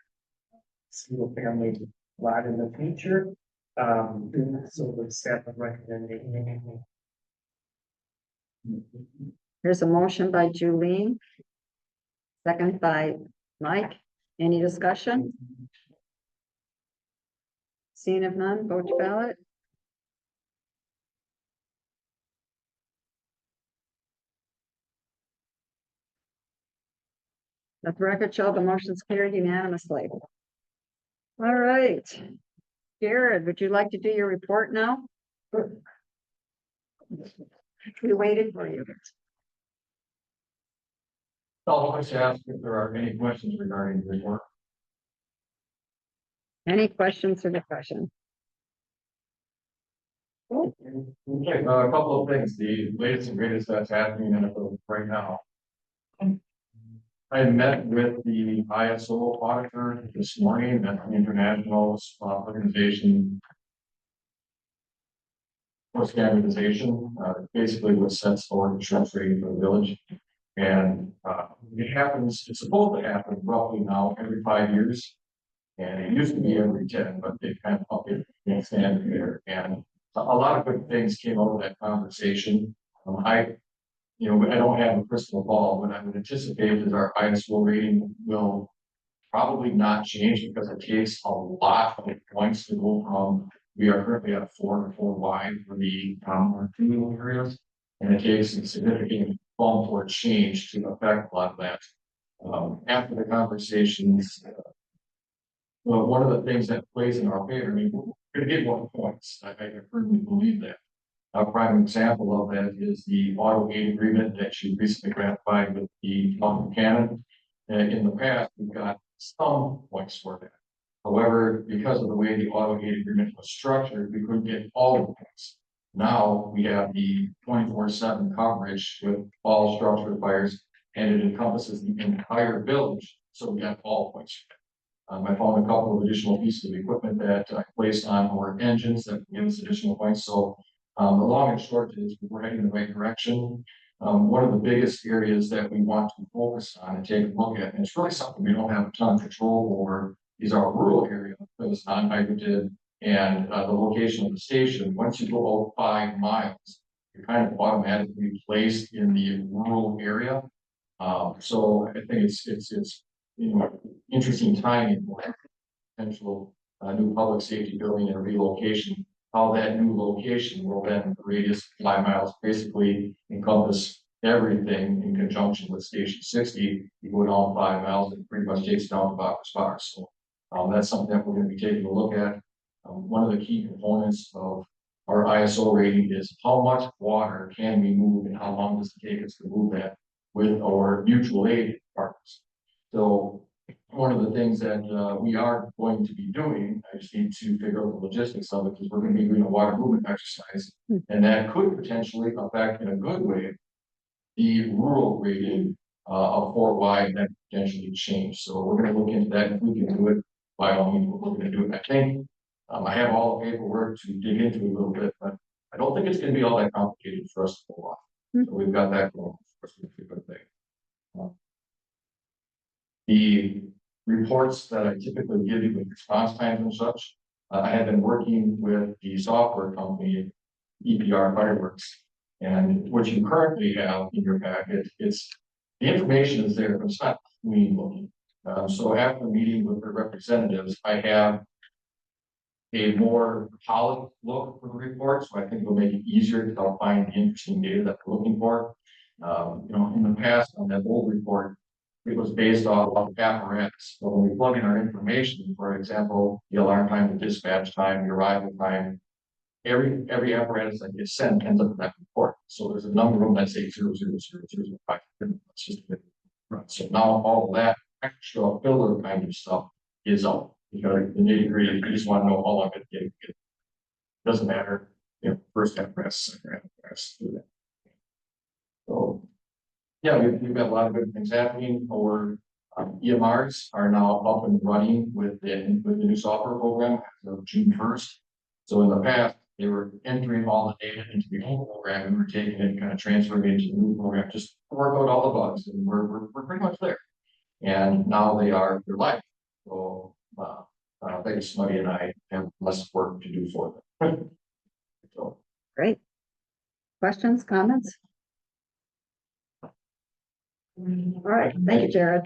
J: single family lot in the future. So the staff is recommending.
B: there's a motion by Julie. Second by Mike. Any discussion? Seeing if none, vote to ballot. Let the record show the motion's carried unanimously. All right. Jared, would you like to do your report now? We waited for you.
F: I'll just ask if there are any questions regarding the report.
B: Any questions or discussion?
F: Okay, a couple of things, the latest and greatest that's happening in it right now. I met with the ISO auditor this morning at the international organization for standardization, basically what sets for insurance rating for the village. And it happens, it's supposed to happen roughly now every 5 years. And it used to be every 10, but they kind of upped it in standard there. And a lot of good things came out of that conversation. I don't have a crystal ball, but I would anticipate that our ISO rating will probably not change because it takes a lot of points to go from, we are currently at 4 and 4 wide for the rural areas. And it takes a significant bump or change to affect a lot of that. After the conversations, well, one of the things that plays in our favor, I mean, we're going to get more points. I firmly believe that. A prime example of that is the auto aid agreement that you recently ratified with the Town of Buchanan. In the past, we've got some points for that. However, because of the way the auto aid agreement was structured, we couldn't get all the points. Now we have the 24/7 coverage with all structural fires, and it encompasses the entire village. So we have all points. I found a couple of additional pieces of equipment that I placed on our engines that give us additional points. So the long and short is we're heading in the right direction. One of the biggest areas that we want to focus on and take a look at, and it's really something we don't have a ton of control over, is our rural area, because non-hydrogen and the location of the station. Once you go out 5 miles, you're kind of automatically placed in the rural area. So I think it's interesting timing for potential new public safety building and relocation. How that new location will then radius 5 miles basically encompass everything in conjunction with Station 60. You go down 5 miles and pretty much takes down to Bach's Bar. So that's something that we're going to be taking a look at. One of the key components of our ISO rating is how much water can we move and how long does it take us to move that with our mutual aid partners. So one of the things that we are going to be doing, I just need to figure out the logistics of it, because we're going to be doing a water movement exercise, and that could potentially affect in a good way the rural rating of Fort Wide that potentially change. So we're going to look into that. If we can do it, by all means, we're going to do it. I think I have all the paperwork to dig into a little bit, but I don't think it's gonna be all that complicated for us to pull off. So we've got that going for us, which is a good thing. The reports that I typically give you with response times and such, I have been working with the software company, EPR Fireworks. And what you currently have in your packet, the information is there, but it's not clean looking. So after meeting with the representatives, I have a more polished look for the report, so I think it'll make it easier to help find the interesting data that we're looking for. In the past, on that old report, it was based off of apparatus. So when we plug in our information, for example, the alarm time, the dispatch time, the arrival time, every apparatus that gets sent ends up in that report. So there's a number of them that say 0000005. That's just a bit. Right. So now all of that extra filler kind of stuff is up. Because the nitty gritty, you just want to know how long it takes. It doesn't matter, first apparatus, second apparatus, do that. So, yeah, we've got a lot of good things happening. Our EMRs are now up and running with the new software program as of June 1st. So in the past, they were entering all the data into the old program and we're taking it and kind of transferring it into the new program, just to work out all the bugs, and we're pretty much there. And now they're live. So thanks, Smutty and I have less work to do for them. So.
B: Great. Questions, comments? All right, thank you, Jared.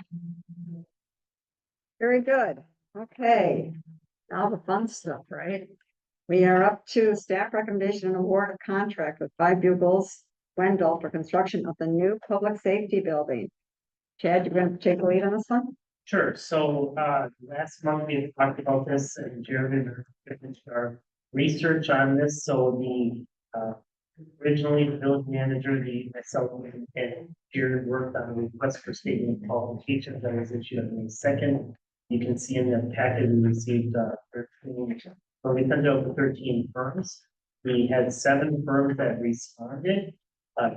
B: Very good. Okay, now the fun stuff, right? We are up to staff recommendation and award of contract with 5 Bugles Wendell for construction of the new public safety building. Chad, you're going to take the lead on this one?
E: Sure, so last month we talked about this and Jeremy finished our research on this, so the originally the village manager, myself and Jared worked on a request for statement of qualifications that was issued on May 2nd. You can see in the packet we received 13, well, we sent out to 13 firms. We had 7 firms that responded.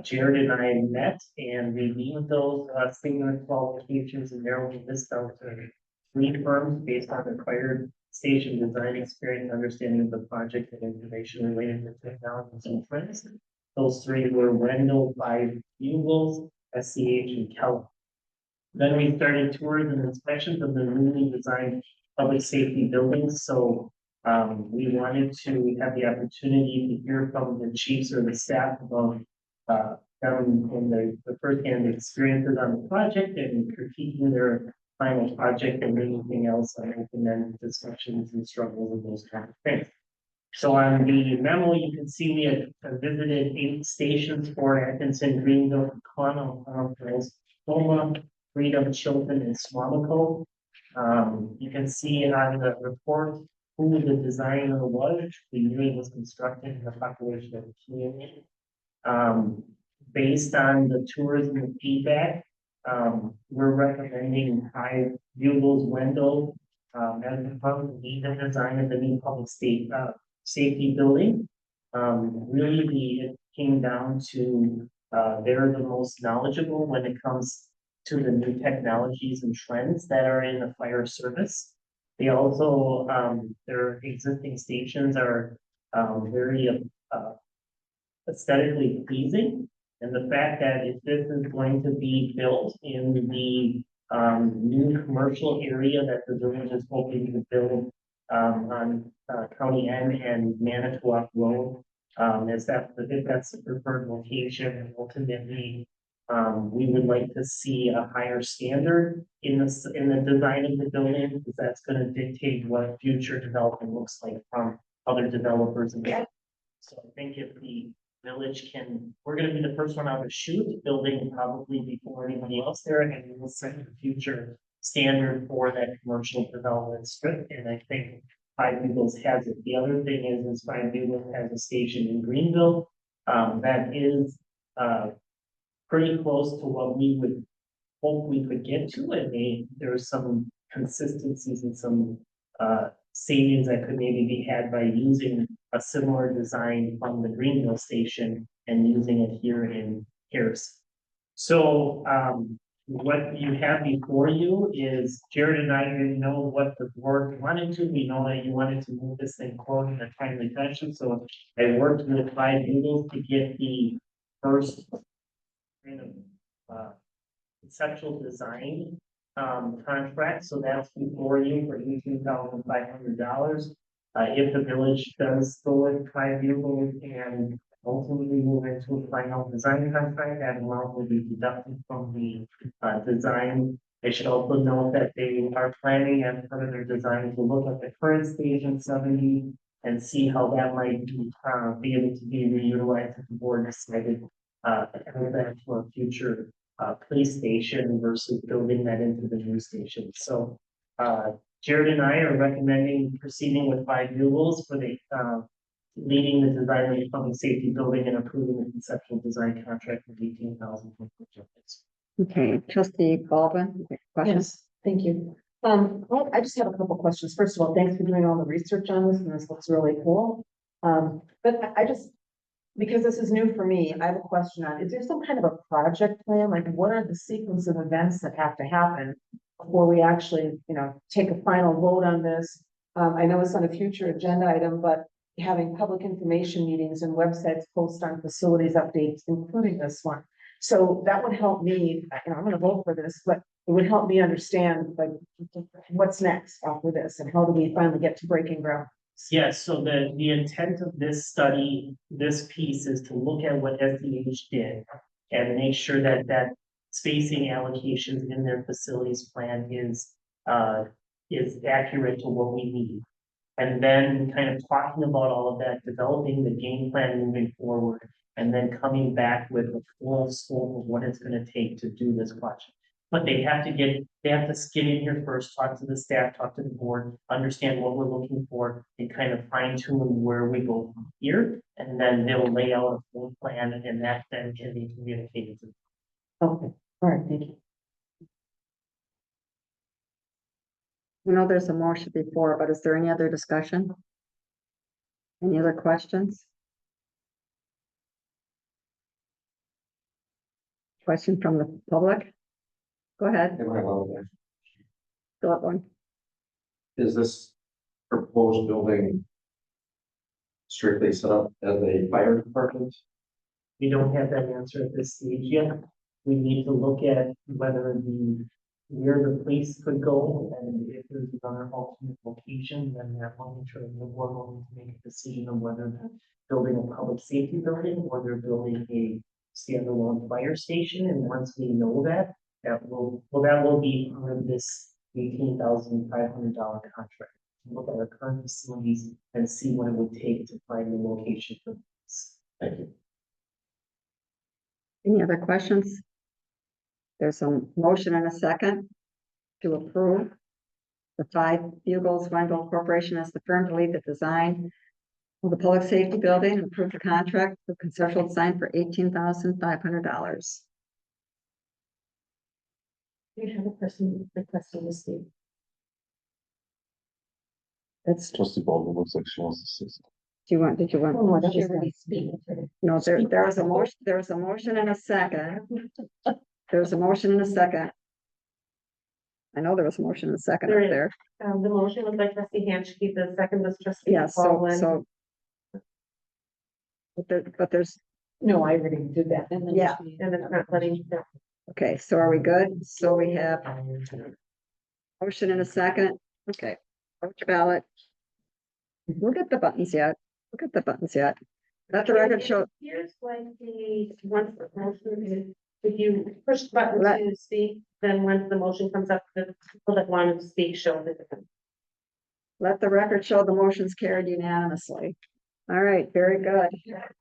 E: Jared and I met and reviewed those statement of qualifications and narrowed this down to 3 firms based on required station design experience, understanding of the project, and information related to technologies and trends. Those 3 were Wendell, 5 Bugles, SCH, and Keller. Then we started tours and inspections of the newly designed public safety buildings. So we wanted to have the opportunity to hear from the chiefs or the staff about them in the first-hand experiences on the project and critiquing their final project and anything else on open-ended discussions and struggles and those kind of things. So on the memo, you can see we had visited 8 stations for Atkinson, Greenville, Connell, Toma, Freedom, Chilton, and Swamico. You can see on the report who the designer was, the year it was constructed, and the population of the community. Based on the tours and the feedback, we're recommending 5 Bugles Wendell as the fund lead the design of the new public safety building. Really, it came down to they're the most knowledgeable when it comes to the new technologies and trends that are in the fire service. They also, their existing stations are very aesthetically pleasing. And the fact that if this is going to be built in the new commercial area that the village is hoping to build on County N and Manitowoc Road, if that's the preferred location, and ultimately we would like to see a higher standard in the design of the building, because that's going to dictate what future development looks like from other developers. So I think if the village we're going to be the first one out to shoot the building probably before anybody else there, and we'll set the future standard for that commercial development strip. And I think 5 Bugles has it. The other thing is 5 Bugles has a station in Greenville that is pretty close to what we would hope we could get to, and there's some consistencies and some savings that could maybe be had by using a similar design from the Greenville station and using it here in Harris. So what you have before you is Jared and I didn't know what the board wanted to. We know that you wanted to move this thing forward in a timely fashion, so I worked with 5 Eagles to get the first kind of conceptual design contract, so that's before you for $18,500. If the village does go with 5 Eagles and ultimately move into a final design contract, that amount will be deducted from the design. I should also note that they are planning as part of their design to look at the current station 70 and see how that might be able to be reutilized if the board decided add that to a future police station versus building that into the new station. So Jared and I are recommending proceeding with 5 Bugles for the leading the design of the public safety building and approving the conceptual design contract with 18,000.
B: Okay, trustee Baldwin, questions?
C: Yes, thank you. Well, I just have a couple questions. First of all, thanks for doing all the research on this, and this looks really cool. But I just, because this is new for me, I have a question on, is there some kind of a project plan? Like, what are the sequence of events that have to happen before we actually, take a final vote on this? I know it's on a future agenda item, but having public information meetings and websites post on facilities updates, including this one. So that would help me, I'm gonna vote for this, but it would help me understand, like, what's next after this, and how do we finally get to breaking ground?
E: Yes, so the intent of this study, this piece is to look at what SDH did and make sure that that spacing allocations in their facilities plan is accurate to what we need. And then kind of talking about all of that, developing the game plan moving forward, and then coming back with a full scope of what it's gonna take to do this project. But they have to get in here first, talk to the staff, talk to the board, understand what we're looking for, and kind of fine tune where we go from here. And then they'll lay out a full plan, and that then can be communicated to.
C: Okay, all right, thank you.
B: I know there's a motion before, but is there any other discussion? Any other questions? Question from the public? Go ahead, Philip one.
L: Is this proposed building strictly set up as a fire department?
E: We don't have that answer at this stage yet. We need to look at whether where the police could go, and if there's another alternate location, then that will ensure the board will need to make a decision on whether they're building a public safety building or they're building a standalone fire station. And once we know that, that will be part of this $18,500 contract. Look at our current facilities and see what it would take to find the location for this.
L: Thank you.
B: Any other questions? There's a motion and a second to approve the 5 Bugles Wendell Corporation as the firm to lead the design of the public safety building and approve the contract for conceptual design for $18,500.
I: We have a person requesting to speak.
B: That's, do
L: Trustee Baldwin looks like she wants to say
B: you want, did you want?
C: Oh, that
I: She
C: was
I: already
C: nice.
I: speak.
B: No, there was a motion and a second. There was a motion and a second. I know there was a motion and a second
I: There
B: up
I: is.
B: there.
I: The motion was by trustee Hanchke, the second was trustee
B: Yeah,
I: Baldwin.
B: so. But there's,
C: No, I already did that. And then
B: Yeah.
I: And it's not letting,
B: okay, so are we good? So we have motion and a second. Okay, vote your ballot. Look at the buttons yet. Look at the buttons yet. Let the record show.
I: here's like once the motion is, if you push the button
B: Let-
I: to speak, then once the motion comes up, the people that want to speak show it.
B: Let the record show the motion's carried unanimously. All right, very good.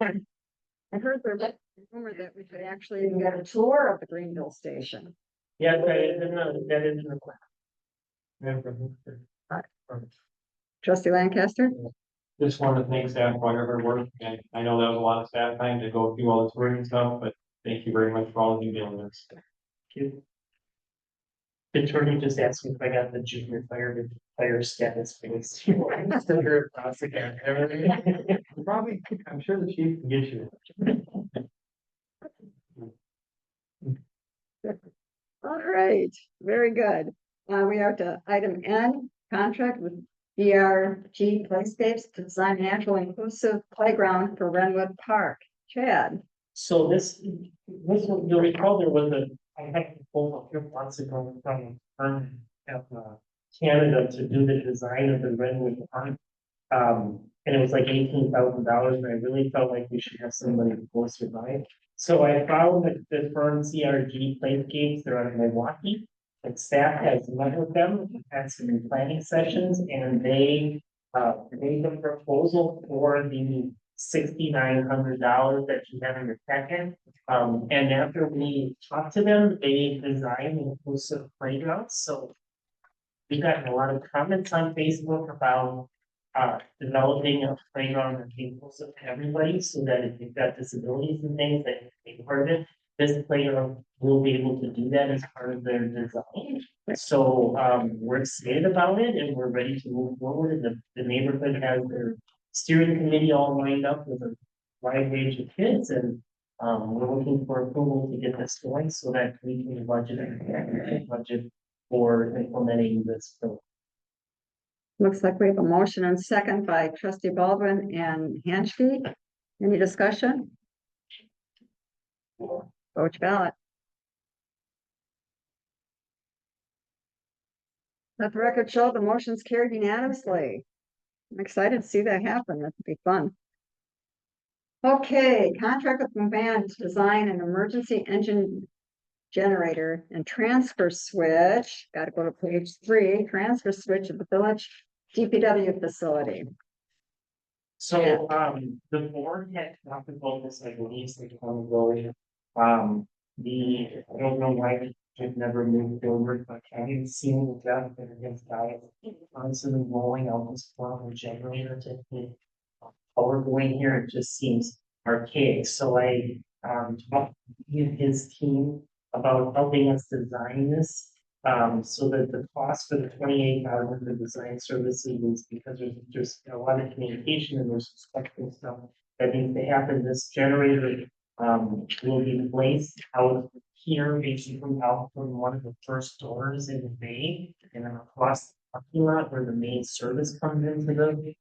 B: I heard there was a rumor that we could actually even get a tour of the Greenville station.
E: Yeah, that is a request.
B: Trustee Lancaster?
H: Just wanted to thank staff for all your hard work, and I know that was a lot of staff time to go through all this work and stuff, but thank you very much for all of you doing this.
E: The attorney just asked me if I got the junior fire status face. I'm still here across again.
H: Probably, I'm sure the chief can get you.
B: All right, very good. We are to item N, contract with DRG Playscapes to design natural inclusive playground for Renwood Park. Chad,
E: So you'll recall there was I had a proposal a few months ago from Canada to do the design of the Redwood Park. And it was like $18,000, and I really felt like we should have somebody closer by. So I found that the firm CRG Playscapes, they're out of Milwaukee. And staff has met with them, had some planning sessions, and they made the proposal for the $6,900 that you have in your packet. And after we talked to them, they designed inclusive playgrounds, so we've gotten a lot of comments on Facebook about developing a playground that's inclusive to everybody, so that if you've got disabilities and things that you can be part of it, this playground will be able to do that as part of their design. So we're excited about it and we're ready to move forward. The neighborhood has their steering committee all lined up with a wide range of kids, and we're looking for approval to get this going so that we can budget for implementing this program.
B: looks like we have a motion and second by trustee Baldwin and Hanschke. Any discussion? Vote your ballot. Let the record show the motion's carried unanimously. I'm excited to see that happen. That'd be fun. Okay, contract with McMahon to design an emergency engine generator and transfer switch. Got to go to page 3. Transfer switch at the village DPW facility.
E: So, the board had talked about this, I believe, like a while ago. I don't know why it never moved forward, but having seen the death of his guy constantly rolling out this form of generator to get power going here, it just seems archaic. So I, talked with his team about helping us design this. So that the cost for the $28,000 for design services is because there's a lot of communication and there's spectrum stuff that needs to happen. This generator will be placed out here, basically out from one of the first doors in the bay, and then across the parking lot where the main service comes into the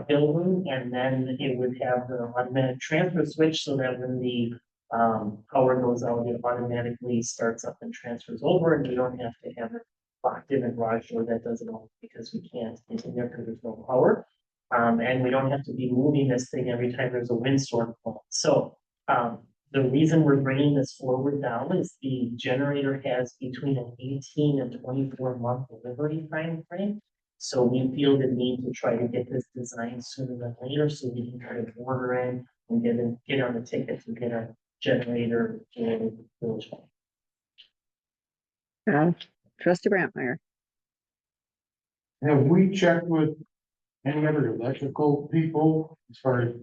E: building, and then it would have the automatic transfer switch so that when the power goes out, it automatically starts up and transfers over, and you don't have to have it locked in a garage door that does it all because we can't get in there because there's no power. And we don't have to be moving this thing every time there's a windstorm. So the reason we're bringing this forward now is the generator has between an 18 and 24-month delivery time frame. So we feel the need to try to get this designed sooner than later, so we can try to order in and get on the ticket to get a generator in Village Hall.
B: Trustee Brantmeyer.
M: Have we checked with any other electrical people as far as?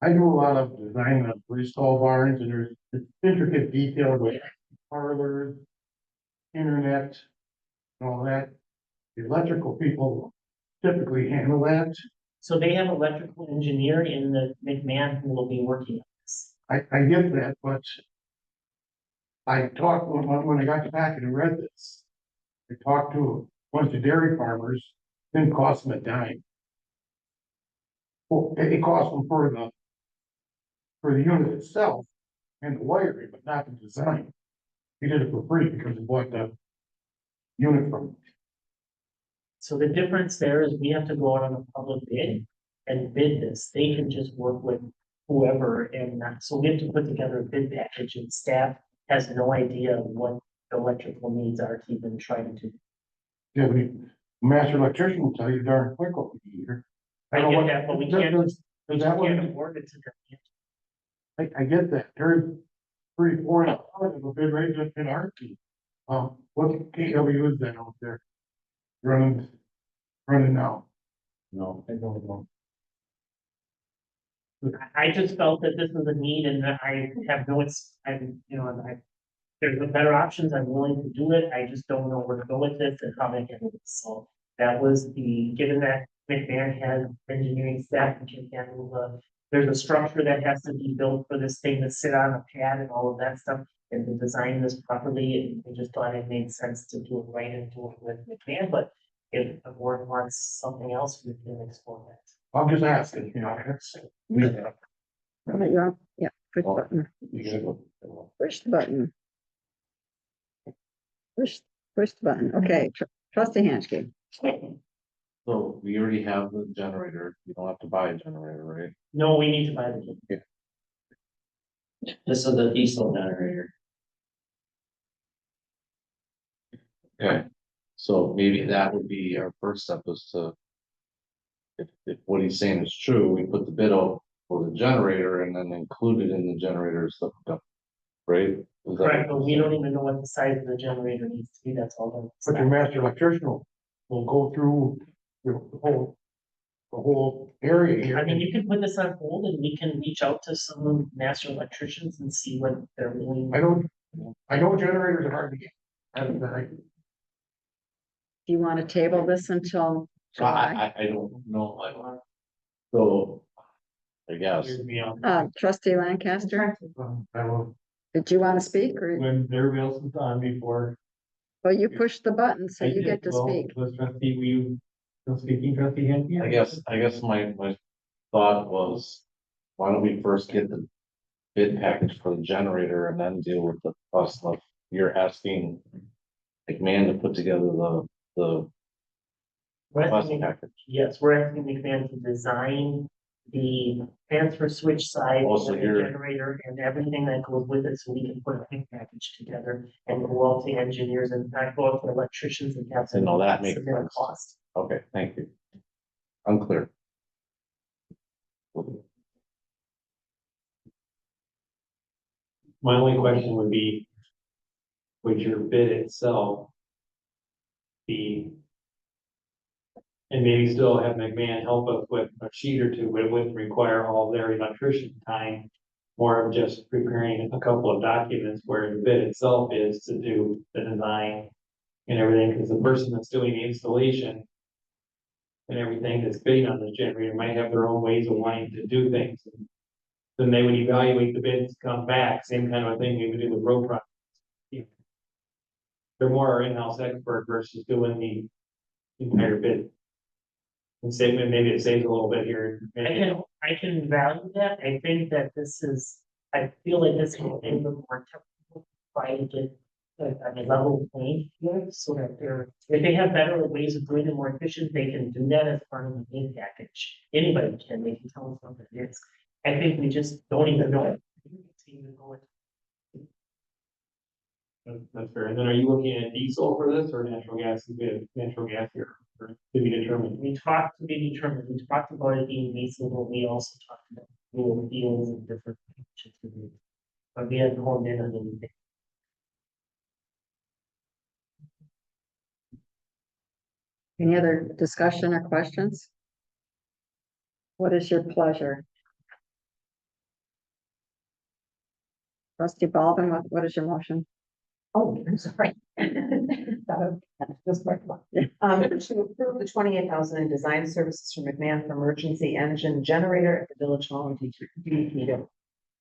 M: I do a lot of design of restall barns, and there's intricate detail with parlors, internet, and all that. The electrical people typically handle that.
E: So they have electrical engineer in the McMahon who will be working on this.
M: I get that, but I talked, when I got the packet and read this, I talked to a bunch of dairy farmers, didn't cost them a dime. Well, it cost them for the unit itself and the wiring, but not the design. He did it for free because he bought the unit from.
E: So the difference there is we have to go out on a public bid and bid this. They can just work with whoever, and so we have to put together a bid package, and staff has no idea what the electrical needs are to even try to do.
M: Yeah, the master electrician will tell you darn quick what we need here.
E: I get that, but we can't,
M: Does that
E: can't
M: one,
E: afford it to them.
M: I get that, there's 3, 4 of a bid rate in our team. What KW is that out there? Running now.
L: No,
M: I don't know.
E: I just felt that this was a need and that I have no, there's better options. I'm willing to do it. I just don't know where to go with this and how to handle it. So that was given that McMahon has engineering staff and can handle there's a structure that has to be built for this thing to sit on a pad and all of that stuff. and to design this properly, and we just thought it made sense to do it right and do it with McMahon, but if the board wants something else, we can explore that.
M: I'm just asking, you know, that's.
B: Yeah, push the button, push the button. Push the button, okay, trustee Hanchke.
L: So we already have the generator, you don't have to buy a generator, right?
E: No, we need to buy the.
K: This is the diesel generator.
L: Okay, so maybe that would be our first step is to. If what he's saying is true, we put the bid out for the generator and then include it in the generator stuff, right? Is that-
E: Correct, but we don't even know what the size of the generator needs to be, that's all.
M: But your master electrician will go through the whole area here.
E: I mean, you can put this on hold and we can reach out to some master electricians and see what they're willing.
M: I know generators are hard to get.
B: Do you want to table this until
L: So
B: July?
L: I don't know, so. I guess,
H: Here's me out.
B: Trustee Lancaster,
M: I will,
B: did you want to speak or,
H: When everybody else was on before.
B: well, you pushed the button, so
H: I
B: you
H: did.
B: get to
H: Well,
B: speak.
H: Was trustee, were you still speaking, trustee Henke?
L: I guess my thought was, why don't we first get the bid package for the generator and then deal with the cost of, you're asking McMahon to put together the
E: We're
L: cost
E: asking-
L: package.
E: Yes, we're asking McMahon to design the transfer switch side,
L: Also,
E: the
L: you're-
E: generator and everything that goes with it, so we can put a big package together and go out to engineers and not go out to electricians and have.
L: And all that makes
E: submit a
L: sense.
E: cost.
L: Okay, thank you. Unclear.
H: My only question would be, would your bid itself be, and maybe still have McMahon help us with a sheet or two, but it wouldn't require all their electrician time, more of just preparing a couple of documents where the bid itself is to do the design and everything, because the person that's doing the installation and everything that's bidding on the generator might have their own ways of wanting to do things. Then they would evaluate the bids, come back, same kind of thing we would do with road projects. They're more our in-house expert versus doing the entire bid. And say, maybe it saves a little bit here.
E: I can value that, I think that this is, I feel like this is a little more technical, try to get a level playing field, so that if they have better ways of doing it more efficient, they can do that as part of the bid package. Anybody can, they can tell us what it is. I think we just don't even know.
H: That's fair. And then are you looking at diesel for this or natural gas? Natural gas here, or to be determined?
E: We talked to be determined, we talked about it being diesel, but we also talked about rural fields and different. Packages. But we hadn't honed in on anything.
B: Any other discussion or questions? What is your pleasure? Trustee Baldwin, what is your motion?
C: Oh, I'm sorry. Just my fault. To approve the 28,000 in design services from McMahon for emergency engine generator at the Village Hall in DPW.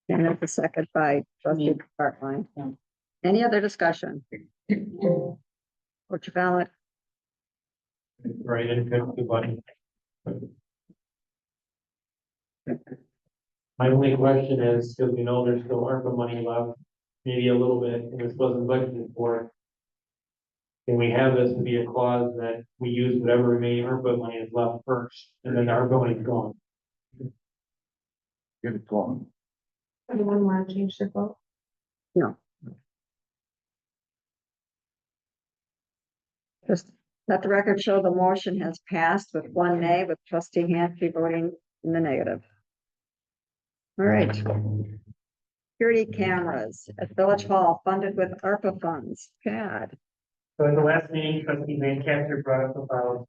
B: And that's a second by trustee Hartline. Any other discussion? What's your ballot?
H: Right, and pick the button. My only question is, because we know there's still ARPA money left, maybe a little bit, and this wasn't budgeted for. Can we have this to be a clause that we use whatever remaining ARPA money is left first, and then the ARPA money is gone?
L: Get it going.
I: Anyone want to change their vote?
B: Just let the record show the motion has passed with 1 nay, with trustee Hanchke voting in the negative. All right. Security cameras at Village Hall funded with ARPA funds. God.
E: So at the last meeting, trustee Lancaster brought up about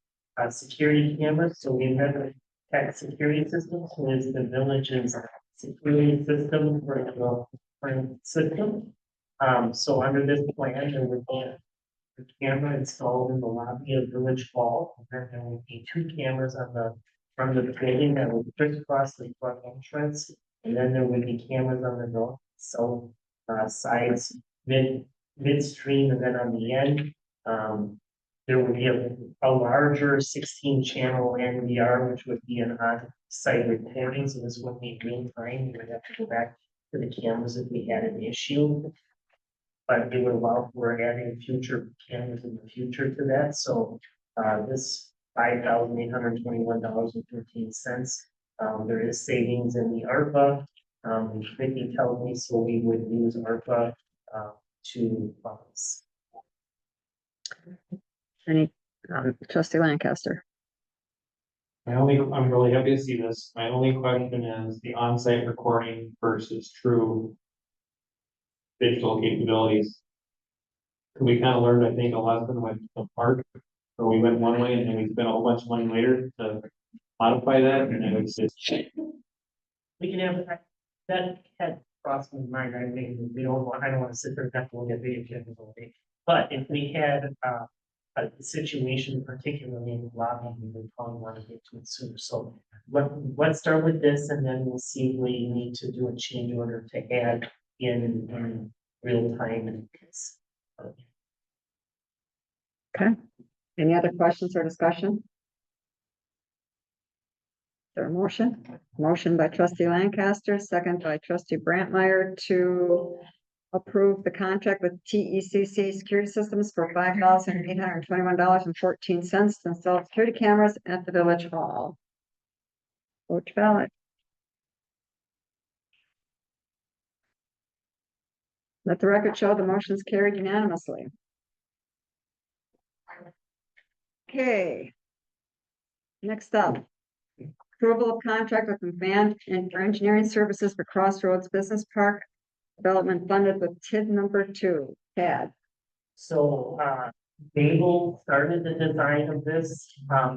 E: security cameras, so we have a tech security system, so is the village's security system for the current system. So under this plan, there would be a camera installed in the lobby of Village Hall, and then there would be 2 cameras on the front of the building that would crisscross the front entrance, and then there would be cameras on the north, south sides midstream and then on the end. There would be a larger 16 channel NVR, which would be an on-site recording, so this wouldn't be real time, we would have to go back to the cameras if we had an issue. But it would allow for adding future cameras in the future to that, so this $5,821.13. There is savings in the ARPA. Vicky tells me, so we would use ARPA to funds.
B: Any, trustee Lancaster?
H: I'm really happy to see this. My only question is the on-site recording versus true digital capabilities. We kind of learned, I think, a lesson with the park, where we went one way and then we spent a whole bunch of money later to modify that, and it was just.
E: We can have that had crossed my mind. I mean, I don't want to sit there and have to look at video cameras all day. But if we had a situation, particularly in the lobby, we would probably want to get to it sooner. So let's start with this, and then we'll see if we need to do a change order to add in real time. And
B: Okay, any other questions or discussion? Is there a motion? Motion by trustee Lancaster, second by trustee Brantmeyer to approve the contract with TECC Security Systems for $5,821.14 to install security cameras at the village hall. Vote to ballot. Let the record show the motion is carried unanimously. Okay. Next up, approval of contract with McMahon and for engineering services for Crossroads Business Park development funded with TID number 2. CAD.
E: so Babel started the design of this.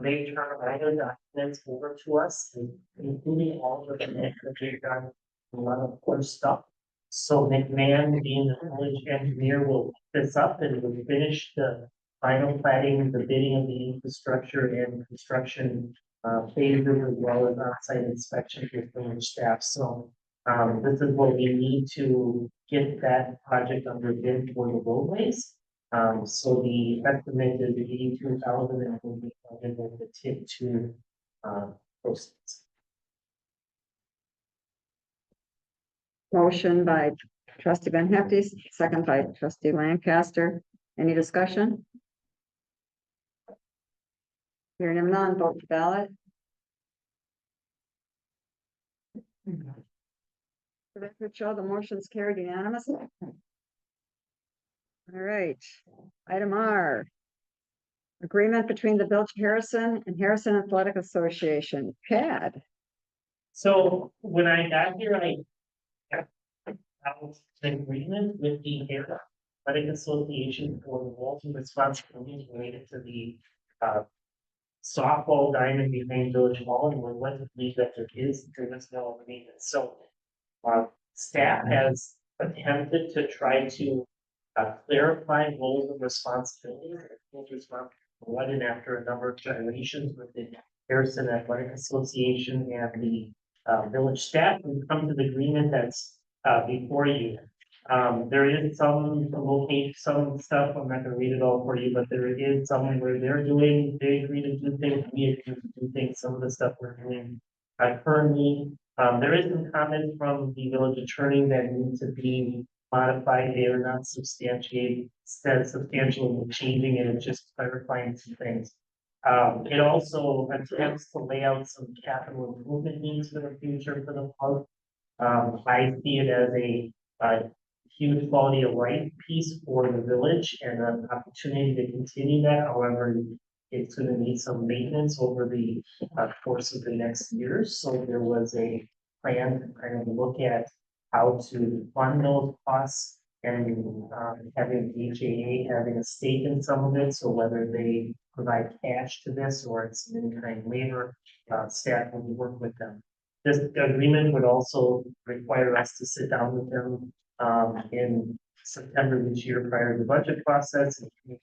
E: They turned all their documents over to us, including all of the that they've done a lot of good stuff. So McMahon, being the village engineer, will pick this up and will finish the final planning, the bidding of the infrastructure and construction phases, as well as on-site inspection with village staff. So this is what we need to get that project under bid for the roadways. So the estimate is 82,000 and will be funded with the TID 2 proceeds.
B: Motion by trustee Ben Hefty, second by trustee Lancaster. Any discussion? Hearing none, vote to ballot. The record show the motion's carried unanimously. All right, item R. Agreement between the Village of Harrison and Harrison Athletic Association, CAD.
E: So when I got here, I was in agreement with the Athletic Association for the roles and responsibilities related to the softball diamond behind Village Hall, and we're led to believe that there is no maintenance. So staff has attempted to try to clarify roles and responsibilities. Led in after a number of generations with the Harrison Athletic Association and the village staff, we've come to the agreement that's before you. There is some stuff, I'm not gonna read it all for you, but there is some where they agree to do things, we agree to do things, some of the stuff we're doing. Currently, there is some comments from the village attorney that need to be modified. They are not substantial in changing it, it's just clarifying some things. It also attempts to lay out some capital improvement needs for the future for the park. I see it as a huge quality of life piece for the village and an opportunity to continue that. However, it's going to need some maintenance over the course of the next years. So there was a plan to kind of look at how to fund those costs and having HAA having a stake in some of it. So whether they provide cash to this or it's in kind labor, staff will work with them. This agreement would also require us to sit down with them in September this year prior to the budget process and to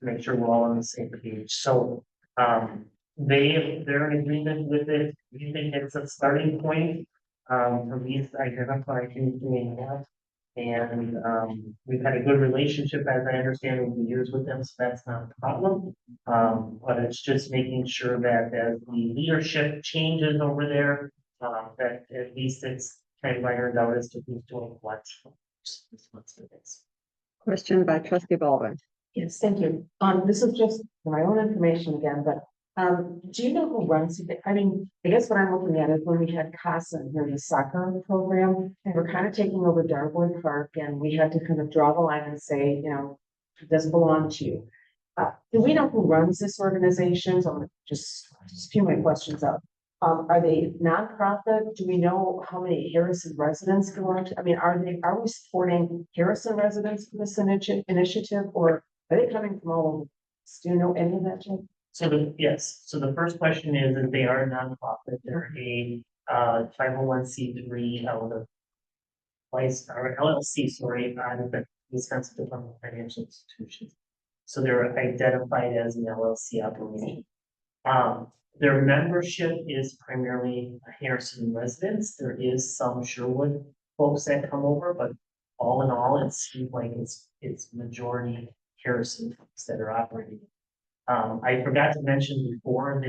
E: make sure we're all on the same page. So they're in agreement with it. We think it's a starting point for me to identify who's doing what. And, we've had a good relationship, as I understand, over the years with them, so that's not a problem. But it's just making sure that as the leadership changes over there, that at least it's kind of ironed out as to who's doing what. What's the next?
B: Question by trustee Baldwin.
C: Yes, thank you. This is just my own information again, but, do you know who runs it? I mean, I guess what I'm looking at is when we had CASA here, the soccer program, and we're kind of taking over Darwood Park, and we had to kind of draw the line and say, you know, it doesn't belong to you. Do we know who runs this organization? So I'm just spew my questions out. Are they nonprofit? Do we know how many Harrison residents belong to? I mean, are we supporting Harrison residents for this initiative, or are they coming from all over? Do you know any of that, Jim?
E: Yes, so the first question is that they are a nonprofit, they're a 501c3 out of or LLC, sorry, out of the Wisconsin Department of Financial Institutions. So they're identified as an LLC operation. Their membership is primarily Harrison residents. There is some Sherwood folks that come over, but all in all, it seems like it's majority Harrison folks that are operating. I forgot to mention before,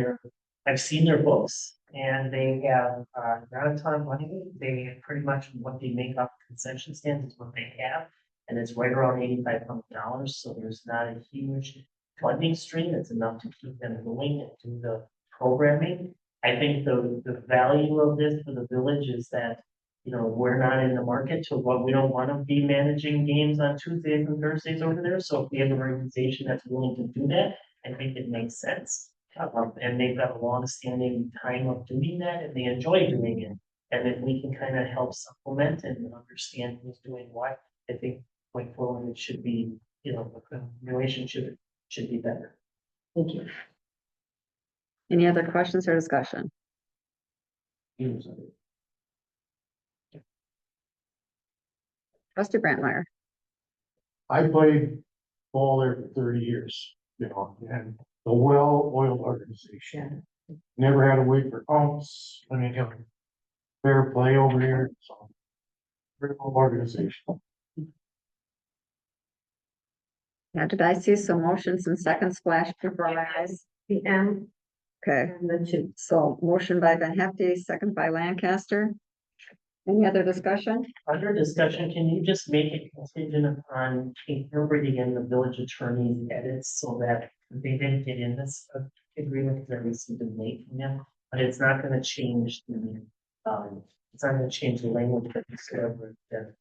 E: I've seen their books and they have not a ton of money. They pretty much what they make off concession stands is what they have. And it's right around $8,500. So there's not a huge funding stream. It's enough to keep them going and do the programming. I think the value of this for the village is that, you know, we're not in the market to we don't want to be managing games on Tuesdays and Thursdays over there. So if we have an organization that's willing to do that, I think it makes sense. And they've got a long-standing time of doing that and they enjoy doing it. And if we can kind of help supplement and understand who's doing what, I think going forward, it should be, you know, the relationship should be better.
C: Thank you.
B: Any other questions or discussion? Trustee Brantmeyer.
M: I played ball there for 30 years, you know, and a well-oiled organization. Never had a week for umps. I mean, you know, fair play over here. So, very good organization.
B: Now, did I see some motions and seconds flash before my eyes?
I: The M
B: Okay,
I: and the two.
B: so motion by Van Hefty, second by Lancaster. Any other discussion?
E: Under discussion, can you just make it contingent on incorporating in the village attorney's edits so that they didn't get in this agreement because I received a late from them, but it's not gonna change the, it's not gonna change the language that you said with the.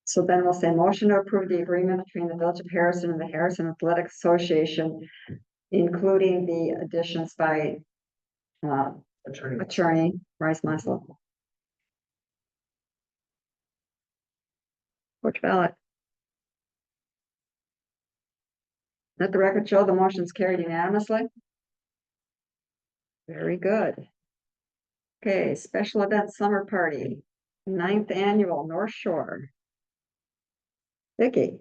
B: So then we'll say motion to approve the agreement between the Village of Harrison and the Harrison Athletic Association, including the additions by attorney Bryce Muscle. Which ballot? Let the record show the motion's carried unanimously. Very good. Okay, special event summer party, 9th annual North Shore. Vicky.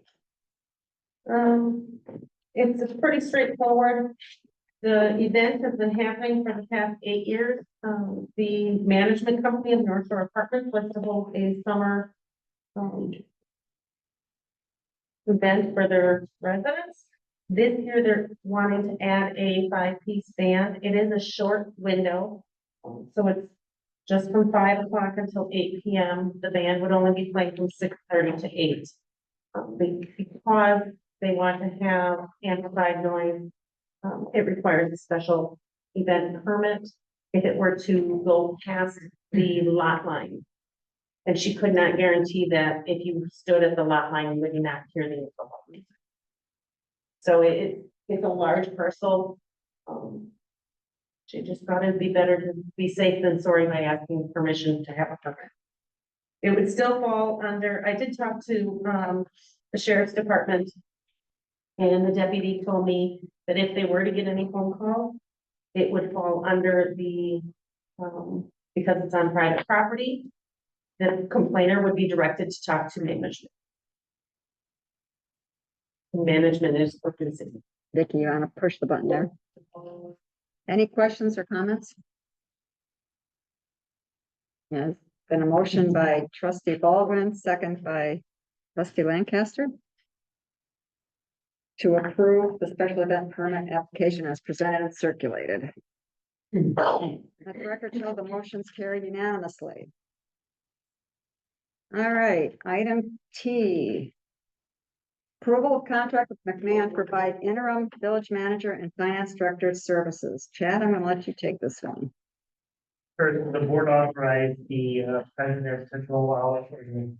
I: It's pretty straightforward. The event has been happening for the past 8 years. The management company of North Shore Apartments wants to hold a summer event for their residents. This year, they're wanting to add a 5-piece band. It is a short window. So it's just from 5 o'clock until 8 p.m. The band would only be playing from 6:30 to 8. Because they want to have amplified noise, it requires a special event permit if it were to go past the lot line. And she could not guarantee that if you stood at the lot line, you would not hear the alcohol music. So it's a large parcel. She just thought it'd be better to be safe than sorry by asking permission to have a permit. It would still fall under, I did talk to the sheriff's department. And the deputy told me that if they were to get any phone call, it would fall under the, because it's on private property, the complainer would be directed to talk to management. Management is working the city.
B: Vicky, you want to push the button there? Any questions or comments? Yes, been a motion by trustee Baldwin, second by Trustee Lancaster? To approve the special event permit application as presented and circulated. Let the record show the motion's carried unanimously. All right, item T. Approval of contract with McMahon to provide interim village manager and finance director services. Chad, I'm gonna let you take this one.
E: First, the board authorized the president of Central Wallet and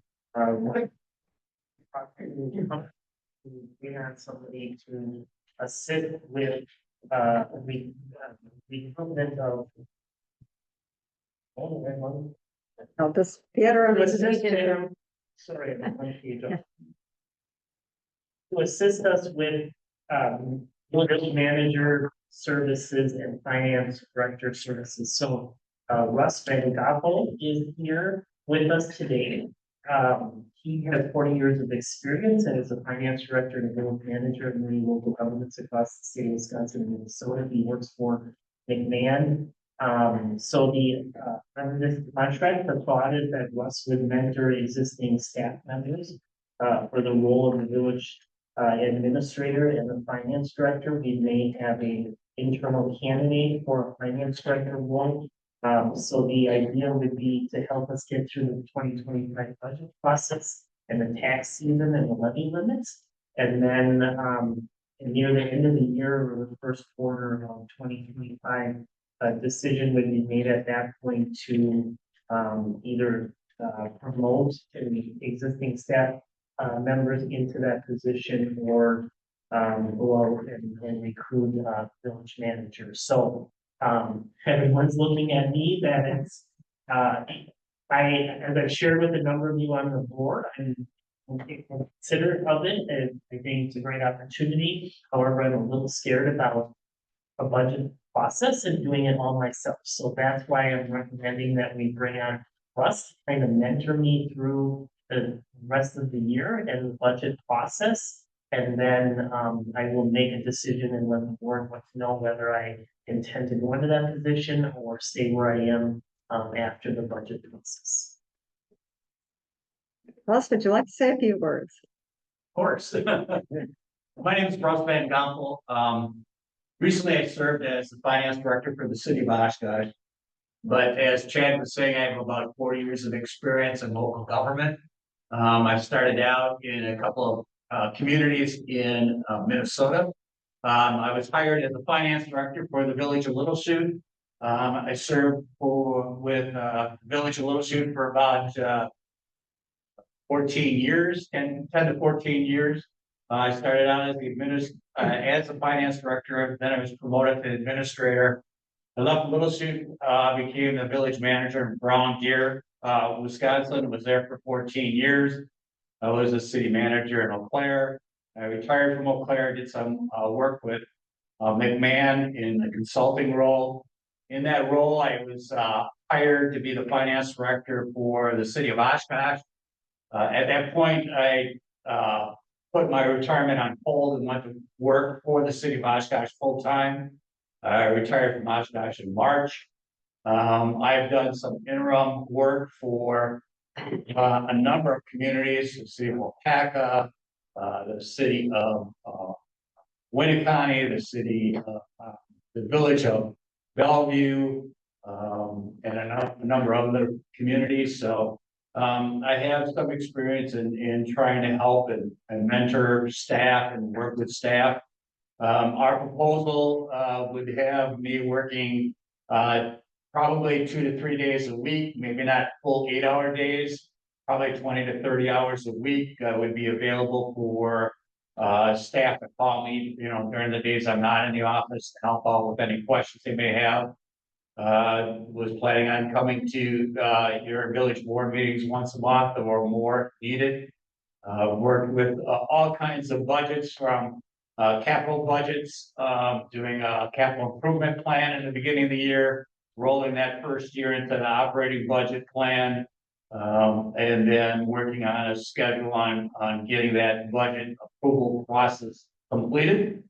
E: we had somebody to assist with the improvement of.
B: Oh, this theater.
E: To assist him, sorry, I'm on page up. To assist us with village manager services and finance director services. So Russ Van Goppel is here with us today. He has 40 years of experience and is a finance director and village manager in many local governments across the state of Wisconsin and Minnesota. He works for McMahon. So under this contract, the thought is that Russ would mentor existing staff members for the role of the village administrator and the finance director. We may have an internal candidate for a finance director role. So the idea would be to help us get through the 2025 budget process and the tax season and the levy limits. And then near the end of the year or the first quarter of 2025, a decision would be made at that point to either promote the existing staff members into that position or go out and recruit village managers. So everyone's looking at me that it's as I've shared with a number of you on the board, I'm considerate of it, and I think it's a great opportunity. However, I'm a little scared about a budget process and doing it all myself. So that's why I'm recommending that we bring on Russ to kind of mentor me through the rest of the year and the budget process. And then I will make a decision and let the board want to know whether I intend to go into that position or stay where I am after the budget process.
B: Russ, would you like to say a few words?
N: Of course. My name is Russ Van Gompel. Recently, I served as the finance director for the city of Oshkosh. But as Chad was saying, I have about 40 years of experience in local government. I've started out in a couple of communities in Minnesota. I was hired as a finance director for the village of Little Chute. I served with village of Little Chute for about 14 years, 10 to 14 years. I started out as a finance director, then I was promoted to administrator. I left Little Chute, became the village manager in Brown Deer, Wisconsin, was there for 14 years. I was a city manager in Eau Claire. I retired from Eau Claire, did some work with McMahon in the consulting role. In that role, I was hired to be the finance director for the city of Oshkosh. At that point, I put my retirement on hold and went to work for the city of Oshkosh full time. I retired from Oshkosh in March. I've done some interim work for a number of communities, the city of Waupaca, the city of Winneconne, the village of Bellevue, and a number of other communities. So I have some experience in trying to help and mentor staff and work with staff. Our proposal would have me working probably 2 to 3 days a week, maybe not full 8-hour days, probably 20 to 30 hours a week. I would be available for staff to call me, during the days I'm not in the office to help out with any questions they may have. Was planning on coming to your village board meetings once a month or more needed. Worked with all kinds of budgets from capital budgets, doing a capital improvement plan in the beginning of the year, rolling that first year into the operating budget plan, and then working on a schedule on getting that budget approval process completed.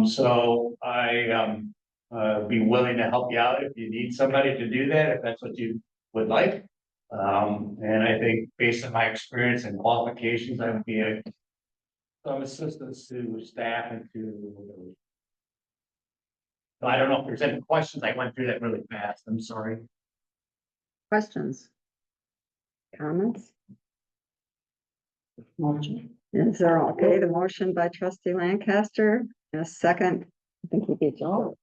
N: So I be willing to help you out if you need somebody to do that, if that's what you would like. And I think based on my experience and qualifications, I would be some assistance to staff and to. So I don't know if there's any questions. I went through that really fast. I'm sorry.
B: Questions? Comments? Motion. Is there, okay, the motion by trustee Lancaster, and a second, I think he beat you. Oh,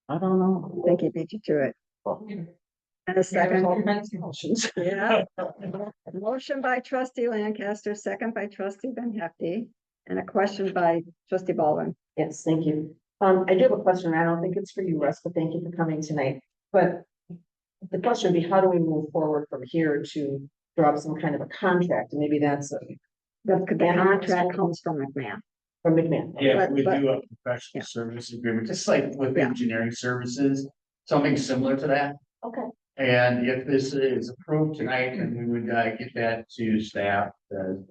B: I don't know. I think he beat you to it. And a second.
C: Motions.
B: Yeah. Motion by trustee Lancaster, second by trustee Ben Hefty, and a question by trustee Baldwin.
C: Yes, thank you. I do have a question. I don't think it's for you, Russ, but thank you for coming tonight. But the question would be, how do we move forward from here to draw up some kind of a contract? And maybe that's
B: The contract comes from McMahon.
C: from McMahon.
N: Yeah,
B: But-
N: we
B: but-
N: do a
B: yeah.
N: professional service agreement, just like with
B: Yeah.
N: engineering services, something similar to that.
C: Okay.
N: And if this is approved tonight, then we would get that to staff,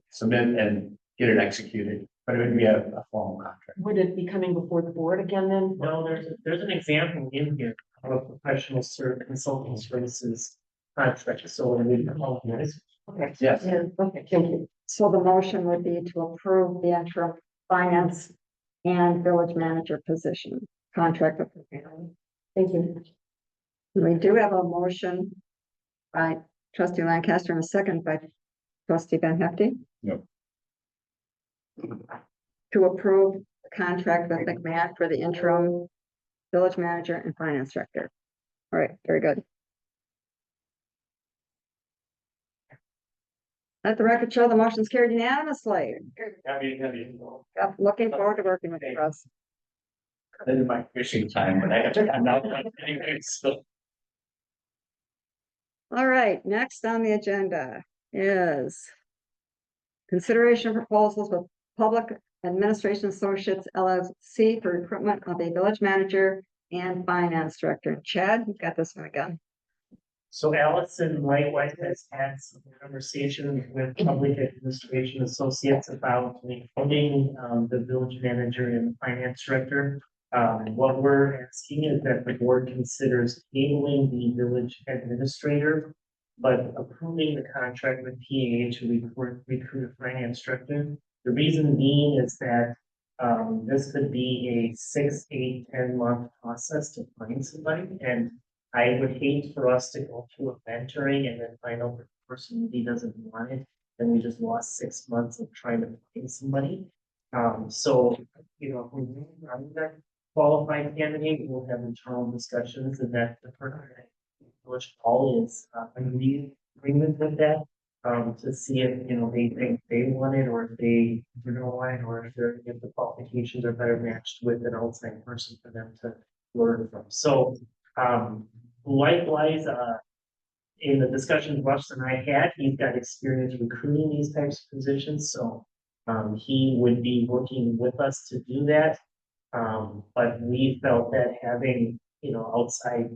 N: submit and get it executed. But it would be a formal contract.
C: Would it be coming before the board again then?
E: No, there's an example in here of a professional consulting services contract, so we call this.
C: Okay.
N: Yes.
C: Yeah, okay, thank you.
B: So the motion would be to approve the interim finance and village manager position contract. with McMahon.
C: Thank you.
B: We do have a motion by trustee Lancaster and a second by trustee Ben Hefty.
F: Yep.
B: To approve the contract with McMahon for the interim village manager and finance director. All right, very good. Let the record show the motion's carried unanimously. Looking forward to working with you, Russ.
N: This is my fishing time, but I'm not anyway, so.
B: All right, next on the agenda is consideration of proposals with Public Administration Associates LLC for recruitment of a village manager and finance director. Chad, you got this one again.
E: So Allison likewise has had some conversations with Public Administration Associates about recruiting the village manager and finance director. What we're asking is that the board considers tabling the village administrator, but approving the contract with PAA to recruit a finance director. The reason being is that this could be a 6, 8, 10-month process to find somebody, and I would hate for us to go through a mentoring and then find out the person really doesn't want it, and we just lost 6 months of trying to find somebody. So, you know, if we run that qualified candidate, we'll have internal discussions, and that the person, which Paul is in agreement with that, to see if, you know, they think they want it, or if they don't want it, or if the qualifications are better matched with an outside person for them to learn from. So, likewise, in the discussions Russ and I had, he's got experience recruiting these types of positions, so he would be working with us to do that. But we felt that having, you know, outside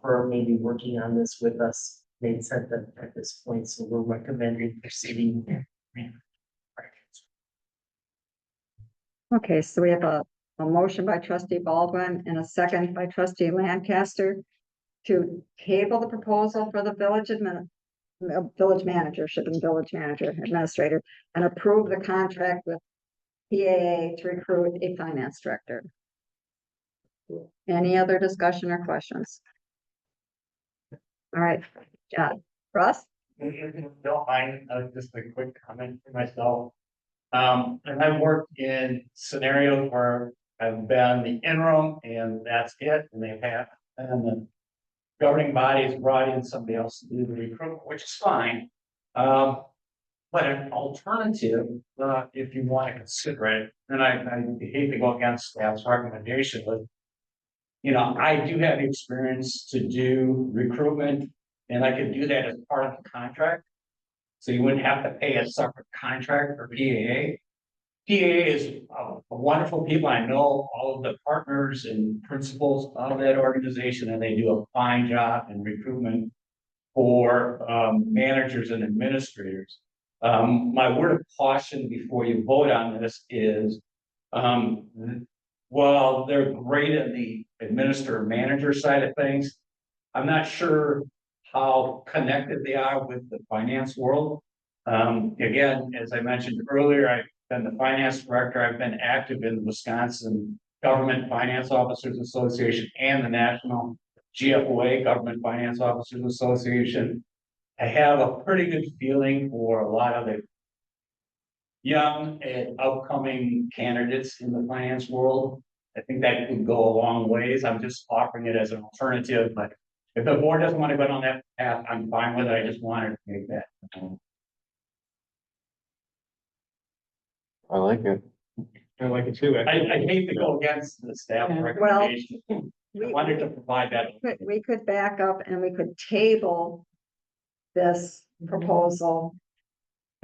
E: firm maybe working on this with us made sense at this point, so we're recommending proceeding.
B: Okay, so we have a motion by trustee Baldwin and a second by trustee Lancaster to table the proposal for the village manager, shipping village manager, administrator, and approve the contract with PAA to recruit a finance director. Any other discussion or questions? All right, John, Russ?
N: If you don't mind, just a quick comment for myself. And I've worked in scenarios where I've been the interim and that's it, and they've had, and the governing body has brought in somebody else to do the recruitment, which is fine. But an alternative, if you want to consider it, and I hate to go against staff's recommendation, but you know, I do have experience to do recruitment, and I could do that as part of the contract. So you wouldn't have to pay a separate contract for PAA. PAA is wonderful people. I know all of the partners and principals of that organization, and they do a fine job in recruitment for managers and administrators. My word of caution before you vote on this is, while they're great at the administrator manager side of things, I'm not sure how connected they are with the finance world. Again, as I mentioned earlier, I've been the finance director, I've been active in the Wisconsin Government Finance Officers Association and the National GFOA, Government Finance Officers Association. I have a pretty good feeling for a lot of the young and upcoming candidates in the finance world. I think that could go a long ways. I'm just offering it as an alternative, but if the board doesn't want to go down that path, I'm fine with it. I just wanted to make that.
L: I like it.
H: I like it too.
N: I hate to go against the staff
B: Well,
N: recommendation. I
B: We,
N: wanted to provide that.
B: we could back up and we could table this proposal.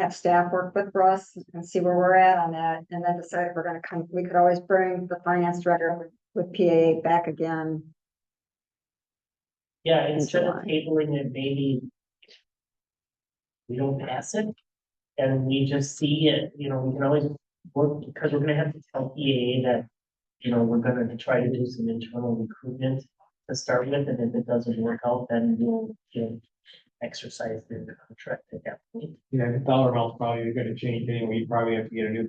B: Have staff work with Russ and see where we're at on that, and then decide if we're gonna come, we could always bring the finance director with PA back again.
E: Yeah, instead of
B: July.
E: tabling it, maybe we don't pass it and we just see it, you know, we can always work, because we're gonna have to tell EAA that, you know, we're gonna try to do some internal recruitment to start with, and if it doesn't work out, then we'll, you know, exercise the contract at that point.
H: Yeah, the dollar amount's probably gonna change anyway, you probably have to get a new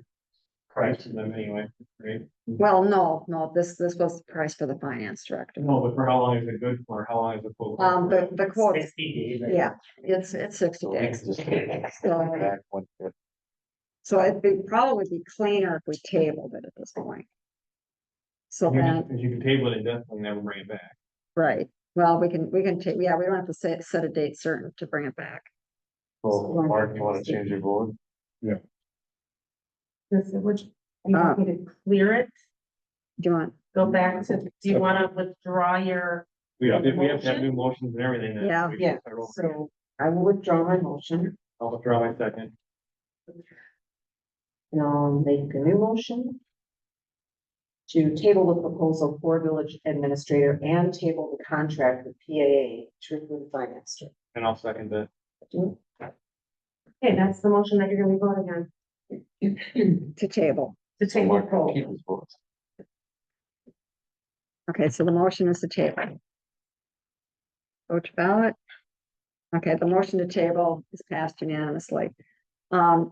H: price to them anyway, right?
B: Well, no, this was the price for the finance director.
H: No, but for how long is it good for, how long is it for?
B: The quote,
E: 60 days. I
B: yeah, it's 60
L: So we
B: days.
L: can just take it back when it-
B: So it'd be probably be cleaner if we tabled it at this point. So
H: You
B: then,
H: can, you can table it indefinitely, never bring it back.
B: right, well, we can take, yeah, we don't have to set a date certain to bring it back.
L: So, Mark, you wanna change your vote?
I: Which, you want me to clear it,
B: Do you want,
I: go back to, do you wanna withdraw your?
H: We have to have new motions and everything. then
B: Yeah.
H: we can
C: Yeah,
H: start over.
C: so I will withdraw my motion.
H: I'll withdraw my second.
C: And I'll make a new motion to table the proposal for village administrator and table the contract with PAA to review the finance director.
H: And I'll second that.
I: Okay, that's the motion that you're gonna be voting on,
B: to table?
I: to
L: So
I: take
L: Mark can
I: control.
L: keep his votes.
B: Okay, so the motion is to table. Vote to ballot. Okay, the motion to table is passed unanimously.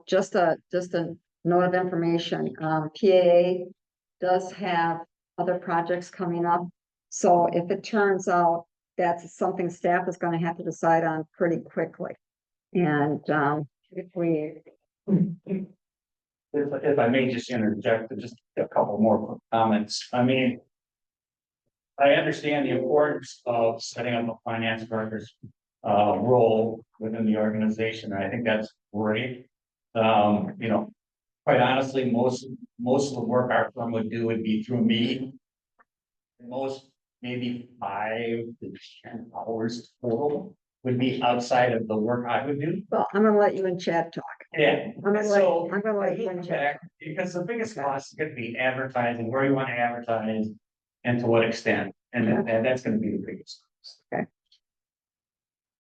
B: Just a note of information, PAA does have other projects coming up. So if it turns out that's something staff is gonna have to decide on pretty quickly. And, if we,
N: If I may just interject, just a couple more comments. I mean, I understand the importance of setting up a finance director's role within the organization. I think that's great. You know, quite honestly, most of the work our firm would do would be through me. Most, maybe 5 to 10 hours total would be outside of the work I would do.
B: well, I'm gonna let you and Chad talk.
N: Yeah,
B: I'm gonna
N: so.
B: let you and Chad.
N: Because the biggest cost is gonna be advertising, where you wanna advertise and to what extent, and that's gonna be the biggest. cost.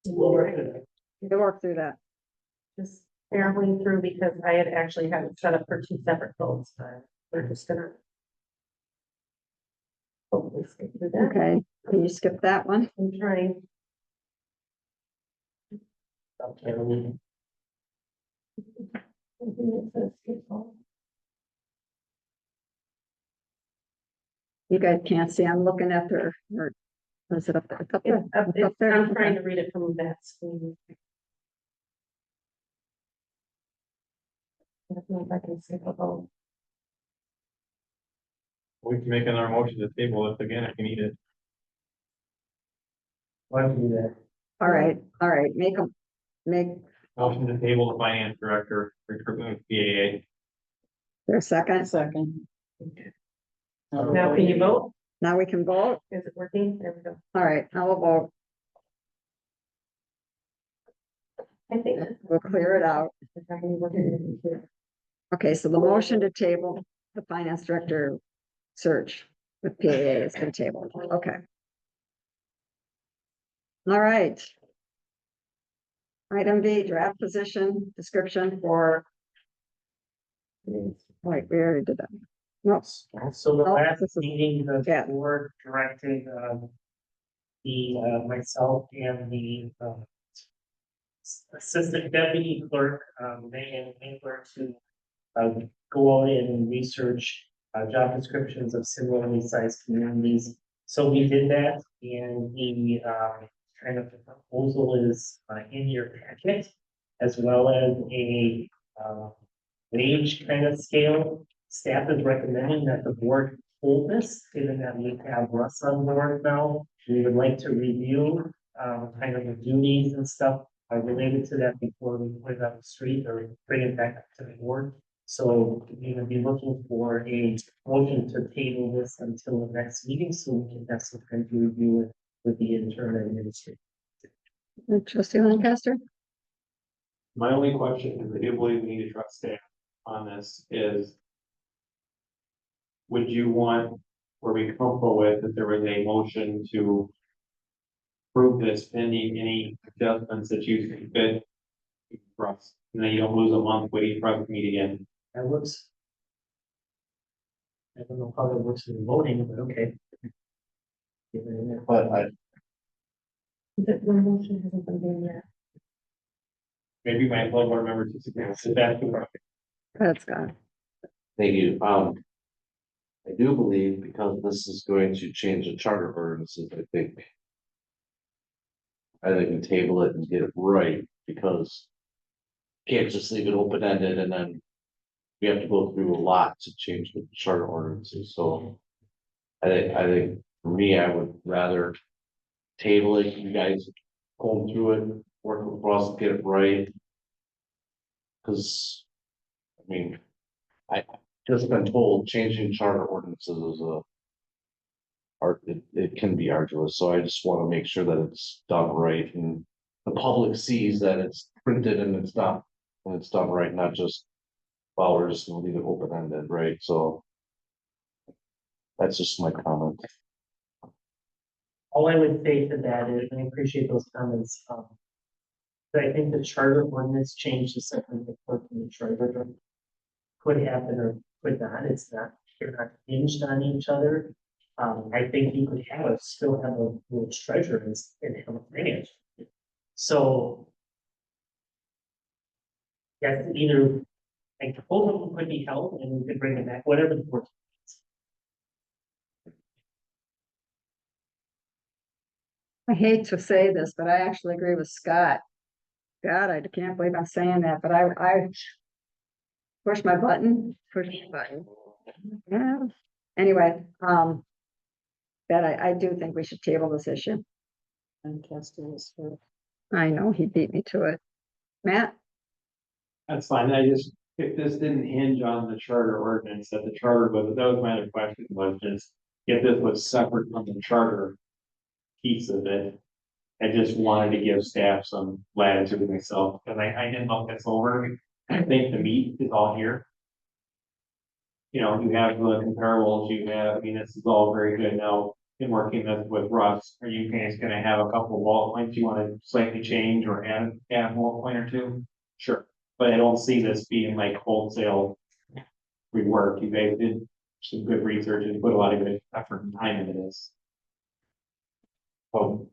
B: We'll work through that.
I: Just barreling through because I had actually had it set up for 2 separate votes, but we're just gonna. Hopefully skip through that.
B: Okay, can you skip that one?
I: I'm trying.
E: Okay, we-
B: You guys can't see, I'm looking at her, or is it up there? It's up there.
I: It's up-
B: It's up there.
I: I'm trying to read it from that screen. I don't know if I can skip a vote.
H: We can make another motion to table it again, if you need it.
E: Why don't we do that?
B: All right, make
H: Motion to table the finance director recruitment with PAA.
B: their second.
C: Second.
I: Now can you vote?
B: Now we can vote.
I: Is it working? There we go.
B: All right, I will vote.
I: I think.
B: We'll clear it out. Okay, so the motion to table the finance director search with PAA has been tabled. Okay. All right. Item B, draft position description for. Wait, we already did that. No,
E: So the
B: Oh,
E: last
B: this is-
E: meeting, the
B: yeah.
E: board directed, myself and the, assistant deputy clerk, Megan Winkler, to go out and research job descriptions of similarly sized communities. So we did that, and the kind of the proposal is in your packet, as well as a wage kind of scale. Staff is recommending that the board hold this, given that we have Russ on board now. We would like to review kind of the duties and stuff related to that before we put it on the street or bring it back up to the board. So we would be looking for a motion to table this until the next meeting, so we can have some time to review it with the intern administrator.
B: Trustee Lancaster?
H: My only question, because I do believe we need to trust staff on this, is would you want, were we comfortable with that there was a motion to approve this pending any adjustments that you see fit for us? And then you don't lose a month waiting for us to meet again.
E: That works. I don't know how that works in voting, but okay.
L: But I,
I: The motion hasn't been done yet.
H: Maybe my fellow board members disagree. So that's the problem.
B: That's gone.
L: thank you, I do believe because this is going to change the charter ordinances, I think. I think we table it and get it right, because. Can't just leave it open-ended and then. We have to go through a lot to change the charter ordinances, so. I think for me, I would rather. Table it, you guys comb through it, work with Ross, get it right. Cause. I mean. I just been told changing charter ordinances is a. It can be arduous, so I just wanna make sure that it's done right and the public sees that it's printed and it's done. And it's done right, not just, well, we're just gonna leave it open-ended, right, so. That's just my comment.
E: All I would say to that is, and I appreciate those comments, but I think the charter ordinance change to something that clerk in the charter could happen or could not, it's not, they're not hinged on each other. I think you could still have a little treasurer and have a finance. So. Yes, either, like, both of them could be held and we could bring it back, whatever the board.
B: I hate to say this, but I actually agree with Scott. God, I can't believe I'm saying that, but I push my button, Yeah, anyway, that I do think we should table this issue. I know, he beat me to it. Matt?
H: That's fine, if this didn't hinge on the charter ordinance, that the charter was, that was my other question, was just, if this was separate from the charter piece of it, I just wanted to give staff some latitude myself, because I didn't look this over, I think the meat is all here. You know, you have the comparables, you have, I mean, this is all very good now, in working with Russ, are you guys gonna have a couple of bullet points you wanna slightly change or add a bullet point or two? Sure. But I don't see this being like wholesale rework. You guys did some good research and put a lot of good effort and time into this. Oh,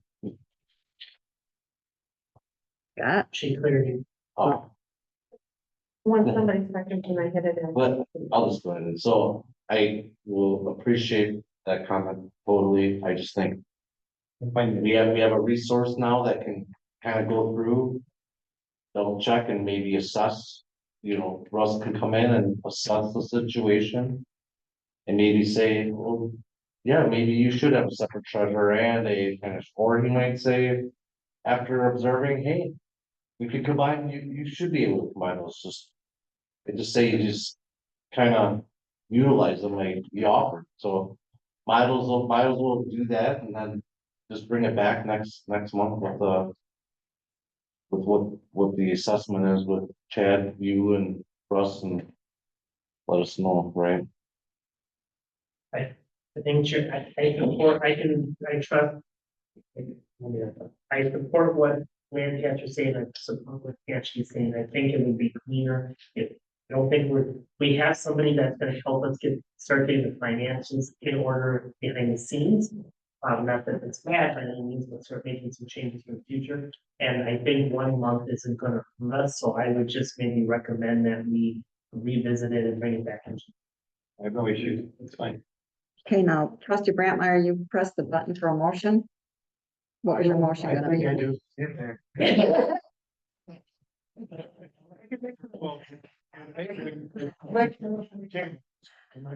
B: Scott?
E: She cleared you.
L: Oh,
I: Once somebody's second, can I hit it in?
L: but I'll just go ahead and, so I will appreciate that comment totally, I just think. We have a resource now that can kind of go through. Double check and maybe assess, you know, Russ can come in and assess the situation. And maybe say, well, yeah, maybe you should have a separate treasurer and a finish, or he might say. After observing, hey, we could combine, you should be able to combine those, just say you just kind of utilize them like you offered, so. Might as well do that and then just bring it back next month with what the assessment is with Chad, you and Russ, and let us know, right?
E: I think I trust. I support what Lancaster's saying, I support what Cashy's saying, I think it would be cleaner if. I don't think we have somebody that's gonna help us start getting the finances in order behind the scenes. Not that it's bad by any means, but start making some changes in the future. And I think 1 month isn't gonna hurt us, so I would just maybe recommend that we revisit it and bring it back in.
H: I have no issue, it's fine.
B: Okay, now trustee Brantmeyer, you pressed the button for a motion. What was your motion
M: I
B: gonna
M: think
B: be?
M: I do.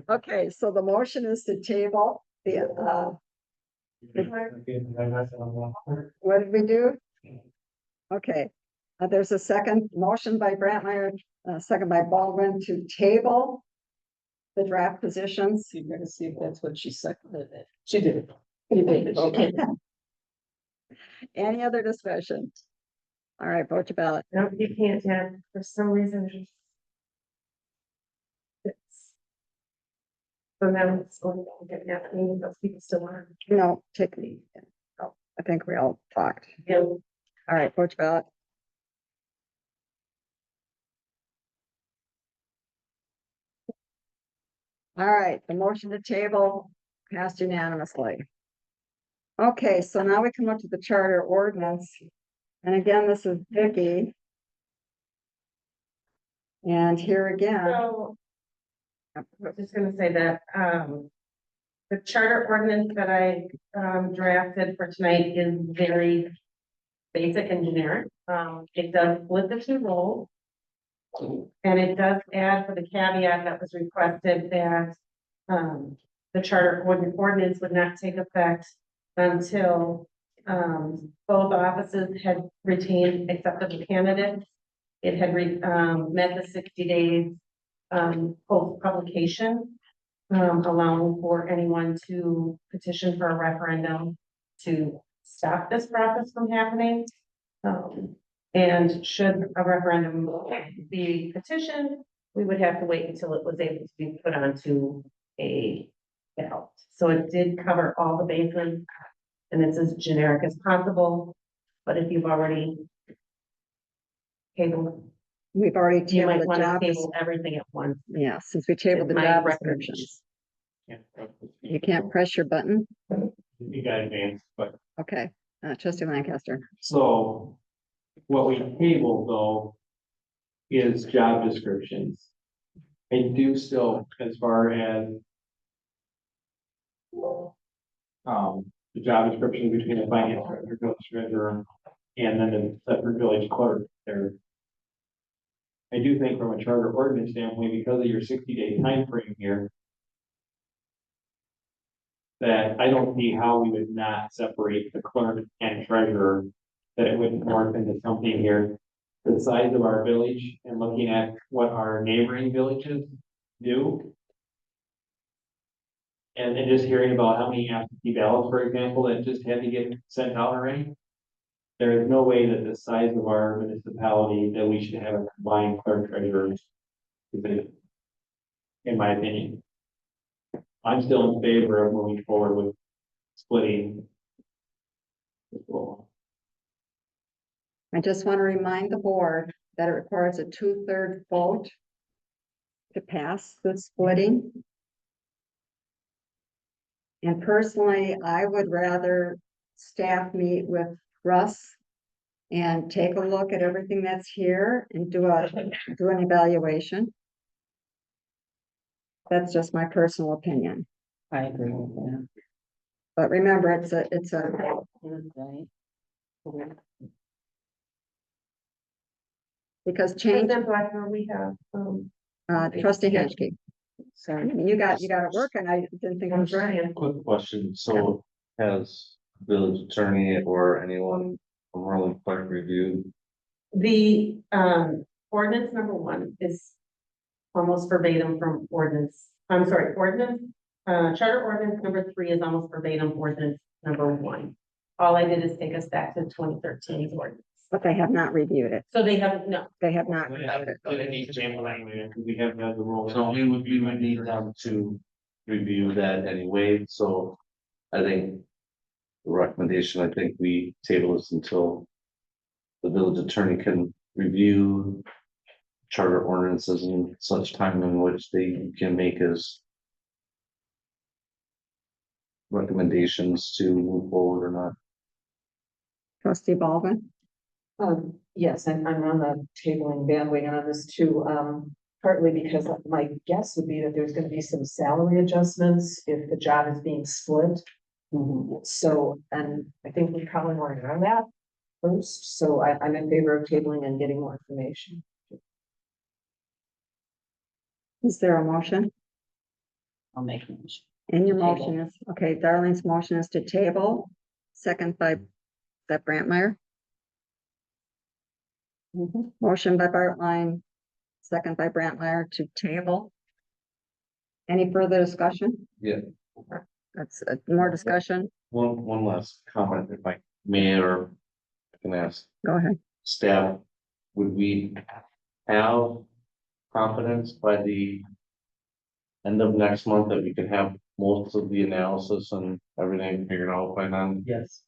B: Okay, so the motion is to table the, what did we do? Okay, there's a second motion by Brantmeyer, second by Baldwin to table the draft positions.
C: So you're gonna see if that's what she seconded it. She did.
B: Okay. Any other discussion? All right, vote your ballot.
I: No, you can't, yeah, for some reason. It's. So now it's going to get happening, those people still are.
B: No, take me. Oh, I think we all talked.
I: Yeah.
B: All right, vote your ballot. All right, the motion to table passed unanimously. Okay, so now we come up to the charter ordinance. And again, this is Vicky. And here again.
I: So. I was just gonna say that, the charter ordinance that I, drafted for tonight is very basic and generic. It does split the two roles. And it does add for the caveat that was requested that, the charter ordinance would not take effect until, both offices had retained acceptable candidates. It had met the 60 days post publication, allowing for anyone to petition for a referendum to stop this process from happening. And should a referendum be petitioned, we would have to wait until it was able to be put onto a ballot. So it did cover all the bases, and it's as generic as possible. But if you've already tabled,
B: We've already
I: you
B: tabled
I: might
B: the
I: want to
B: job.
I: table everything at once.
B: Yeah, since we tabled the
I: My
B: job
I: recommendation.
B: descriptions. You can't press your button.
H: You got advanced, but
B: Okay, trustee Lancaster.
N: So what we tabled though is job descriptions. I do still, as far as the job description between the finance director, village treasurer, and then the separate village clerk there. I do think from a charter ordinance standpoint, because of your 60-day time frame here, that I don't see how we would not separate the clerk and treasurer, that it wouldn't morph into something here. The size of our village and looking at what our neighboring villages do. And just hearing about how many absentee ballots, for example, that just had to get sent out already. There is no way that the size of our municipality that we should have a combined clerk treasurer. In my opinion. I'm still in favor of moving forward with splitting. This role.
B: I just want to remind the board that it requires a 2/3 vote to pass the splitting. And personally, I would rather staff meet with Russ and take a look at everything that's here and do an evaluation. That's just my personal opinion.
C: I agree with that.
B: But remember, it's a, because change,
I: And then Blackmore, we have,
B: trustee Henschke,
C: Sorry.
B: you got to work and I didn't think it was right.
I: Brian.
L: Quick question, so has village attorney or anyone from Rolling Park reviewed?
I: The ordinance number 1 is almost verbatim from ordinance, I'm sorry, ordinance, charter ordinance number 3 is almost verbatim ordinance number 1. All I did is take us back to 2013 ordinance.
B: But they have not reviewed it.
I: So they haven't, no,
B: They have not.
N: We have the role.
L: So we would need them to review that anyway, so I think. The recommendation, I think we table this until. The village attorney can review. Charter ordinances and such time in which they can make his. recommendations to move forward or not.
B: Trustee Baldwin?
C: Yes, I'm on the tabling bandwagon on this too, partly because my guess would be that there's gonna be some salary adjustments if the job is being split. So, and I think we probably want to know that first, so I'm in favor of tabling and getting more information.
B: Is there a motion?
C: I'll make a motion.
B: And your
C: Table.
B: motion is, okay, Darlene's motion is to table, second by, that Brantmeyer, motion by Bartline, second by Brantmeyer to table. Any further discussion?
L: Yeah.
B: That's more discussion,
L: One last comment, if I may, or I can ask
B: go ahead.
L: staff, would we have confidence by the end of next month that we can have most of the analysis and everything figured out by then?
E: Yes.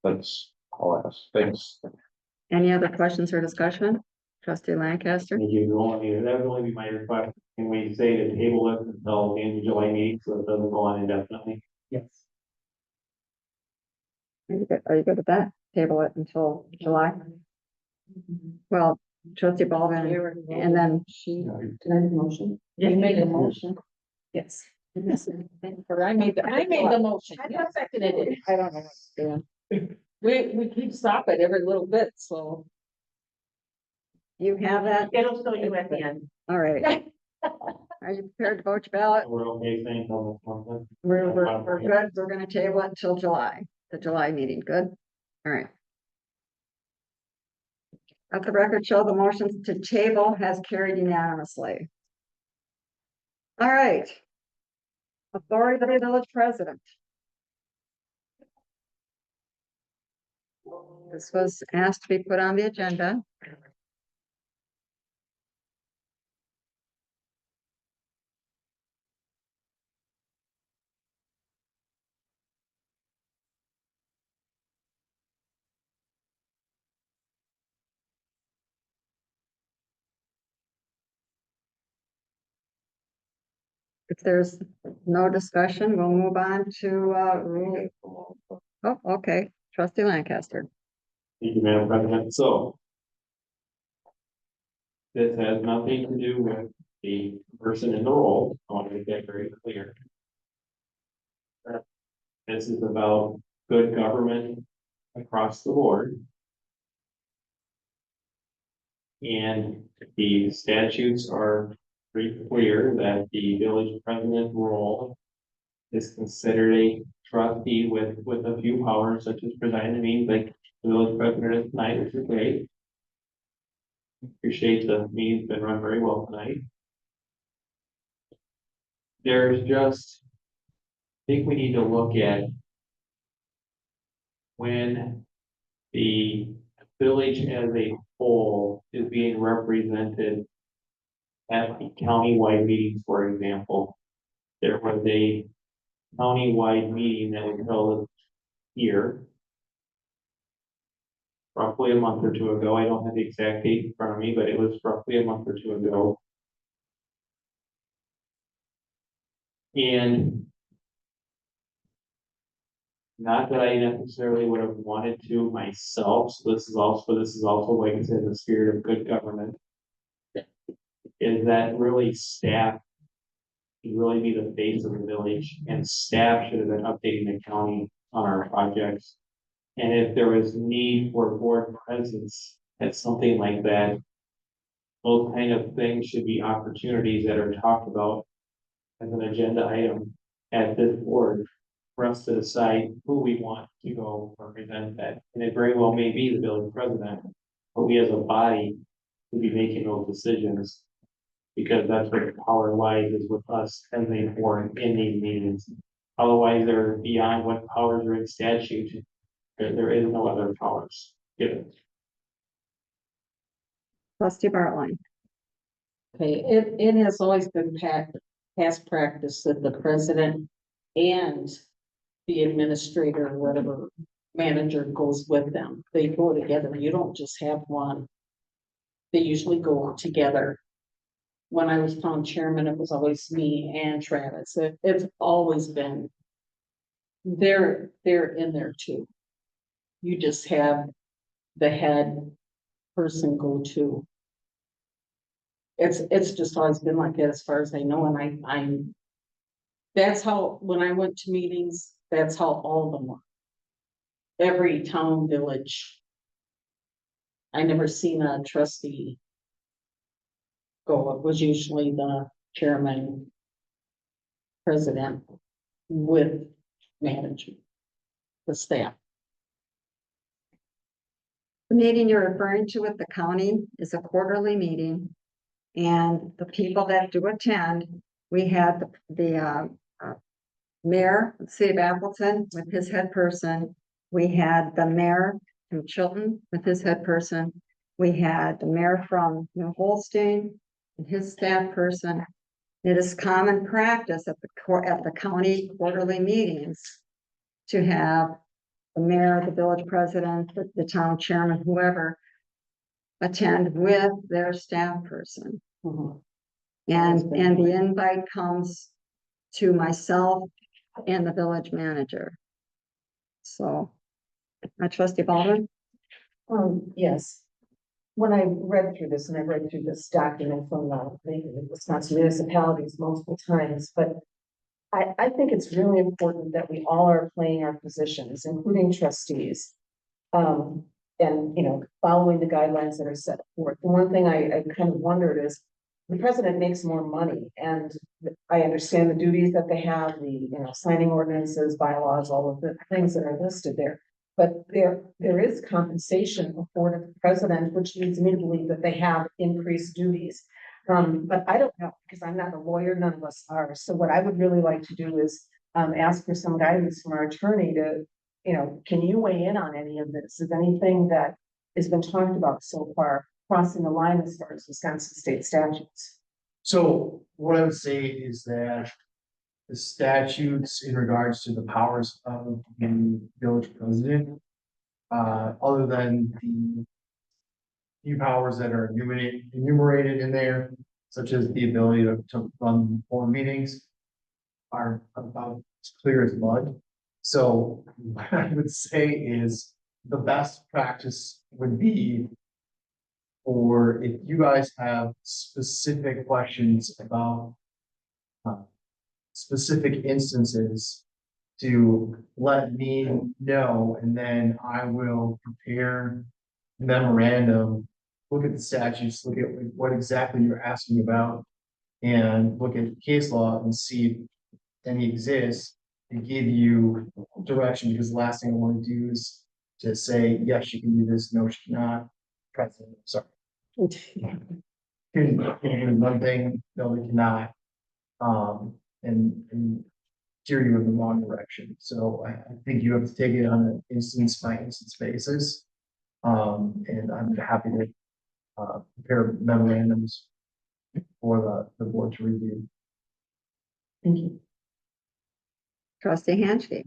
L: That's all I ask. Thanks.
B: Any other questions or discussion? Trustee Lancaster?
H: Thank you. That would only be my request. Can we say to table it until the end of July meeting, so it doesn't go on indefinitely?
E: Yes.
B: Are you good with that? Table it until July? Well, trustee Baldwin, and then
C: Did I make a motion?
I: You made a
C: motion. Yes.
I: I made the motion. I seconded it.
C: I don't know what to do.
I: We keep stopping every little bit, so.
B: you have that?
I: It'll show you at the end.
B: All right. Are you prepared to vote your ballot?
H: We're okay saying till next month then?
B: We're good. We're gonna table it until July, the July meeting. Good? All right. Let the record show the motion to table has carried unanimously. All right. Authority of the village president. This was asked to be put on the agenda. If there's no discussion, we'll move on to, oh, okay, trustee Lancaster.
H: Thank you, Madam President. So this has nothing to do with the person in the role. I want to make that very clear. This is about good government across the board. And the statutes are pretty clear that the village president role is considered a trustee with a few powers such as presiding the meeting, like the village president is tonight, which is great. Appreciate the meeting's been run very well tonight. There's just, I think we need to look at when the village as a whole is being represented at the countywide meetings, for example. There was a countywide meeting that was held here roughly a month or two ago. I don't have the exact date in front of me, but it was roughly a month or two ago. And not that I necessarily would have wanted to myself, so this is also like I said, the spirit of good government. Is that really staff should really be the face of the village, and staff should have been updating the county on our projects. And if there was need for board presence at something like that, those kind of things should be opportunities that are talked about as an agenda item at this board for us to decide who we want to go represent that. And it very well may be the village president, but we as a body will be making those decisions, because that's where the power lies, is with us as a board in these meetings. Otherwise, they're beyond what powers are in statute. There is no other powers given.
B: Trustee Bartline.
I: Okay, it has always been past practice that the president and the administrator, whatever manager goes with them. They go together. You don't just have one. They usually go together. when I was town chairman, it was always me and Travis. It's always been. They're in there too. You just have the head person go to. It's just always been like that as far as I know, and I'm. That's how, when I went to meetings, that's how all of them were. Every town, village. I never seen a trustee go. It was usually the chairman, president with management, the staff.
B: The meeting you're referring to with the county is a quarterly meeting. And the people that do attend, we had the mayor of the city of Appleton with his head person. We had the mayor from Chilton with his head person. We had the mayor from New Holstein and his staff person. It is common practice at the county quarterly meetings to have the mayor, the village president, the town chairman, whoever, attend with their staff person. And the invite comes to myself and the village manager. So, trustee Baldwin?
C: Yes. When I read through this, and I read through this document from the Wisconsin municipalities multiple times, but I think it's really important that we all are playing our positions, including trustees. And, following the guidelines that are set forth. The one thing I kind of wondered is, the president makes more money, and I understand the duties that they have, the, signing ordinances, bylaws, all of the things that are listed there. But there is compensation afforded to the president, which leads me to believe that they have increased duties. But I don't know, because I'm not a lawyer, none of us are. So what I would really like to do is ask for some guidance from our attorney to, can you weigh in on any of this? Is anything that has been talked about so far crossing the line as far as Wisconsin state statutes?
F: So what I would say is that the statutes in regards to the powers of the village president, other than the few powers that are enumerated in there, such as the ability to run board meetings, are about as clear as mud. So what I would say is the best practice would be, or if you guys have specific questions about specific instances, to let me know, and then I will prepare memorandum, look at the statutes, look at what exactly you're asking about, and look at case law and see if any exists, and give you direction, because the last thing I want to do is to say, yes, you can do this, no, she cannot. President, sorry. Can do one thing, no, they cannot. And steer you in the wrong direction. So I think you have to take it on an instance by instance basis. And I'm happy to prepare memorandums for the board to review.
C: Thank you.
B: Trustee Hanchke?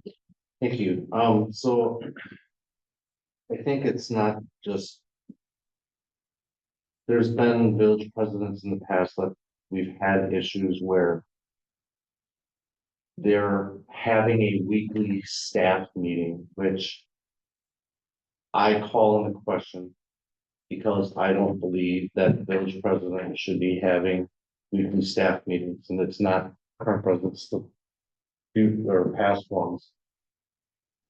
L: Thank you. So I think it's not just. There's been village presidents in the past that we've had issues where they're having a weekly staff meeting, which I call into question because I don't believe that the village president should be having weekly staff meetings, and it's not current presidents to do or past ones.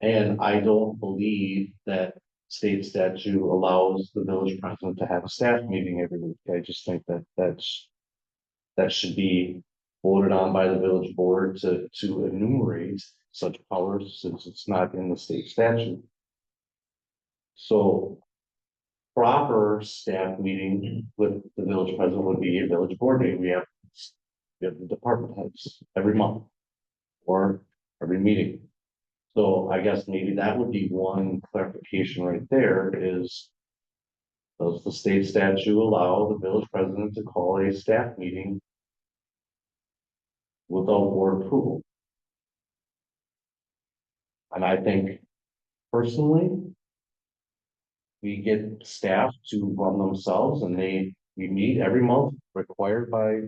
L: And I don't believe that state statute allows the village president to have a staff meeting every week. I just think that that should be voted on by the village board to enumerate such powers, since it's not in the state statute. So proper staff meeting with the village president would be a village board meeting. We have the department heads every month or every meeting. So I guess maybe that would be one clarification right there is, does the state statute allow the village president to call a staff meeting without board approval? And I think personally, we get staff to run themselves, and we meet every month required by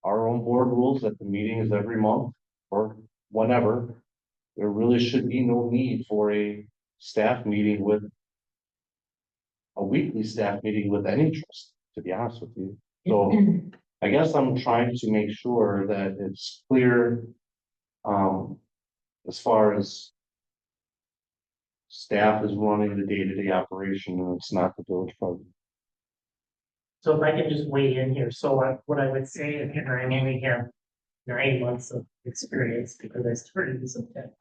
L: our own board rules that the meeting is every month or whenever, there really should be no need for a staff meeting with a weekly staff meeting with any trust, to be honest with you. So I guess I'm trying to make sure that it's clear, as far as staff is running the day-to-day operation and it's not the village president.
E: So if I can just weigh in here, so what I would say, and I only have 9 months of experience because I started in September.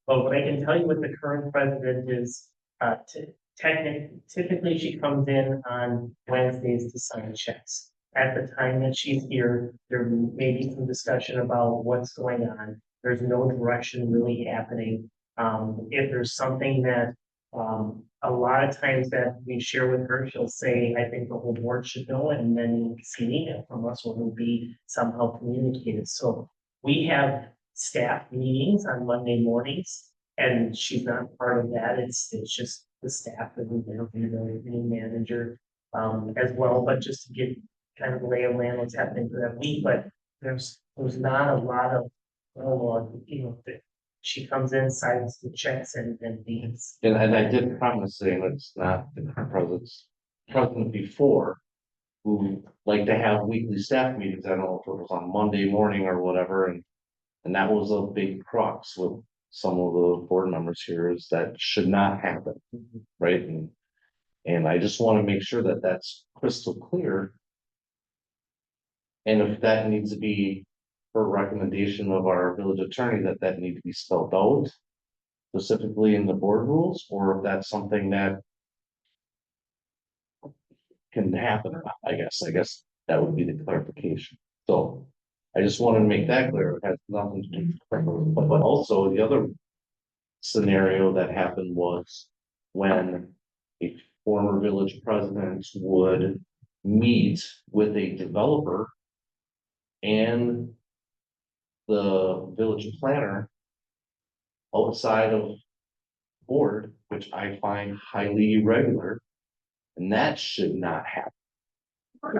E: But what I can tell you with the current president is, typically she comes in on Wednesdays to sign checks. At the time that she's here, there may be some discussion about what's going on. There's no direction really happening. If there's something that, a lot of times that we share with her, she'll say, I think the whole board should know, and then you'll see an email from us when it'll be somehow communicated. So we have staff meetings on Monday mornings, and she's not part of that. It's just the staff and the manager, as well, but just to get kind of lay of land what's happening for that week, but there's not a lot of, she comes in, signs the checks and leaves.
L: And I did promise saying it's not the current president before, who like to have weekly staff meetings. I don't know if it was on Monday morning or whatever, and that was a big crux with some of the board members here, is that should not happen, right? And I just want to make sure that that's crystal clear. And if that needs to be for recommendation of our village attorney, that need to be spelled out specifically in the board rules, or if that's something that can happen, I guess that would be the clarification. So I just wanted to make that clear. It has nothing to do with, but also the other scenario that happened was when a former village president would meet with a developer and the village planner outside of board, which I find highly irregular, and that should not happen.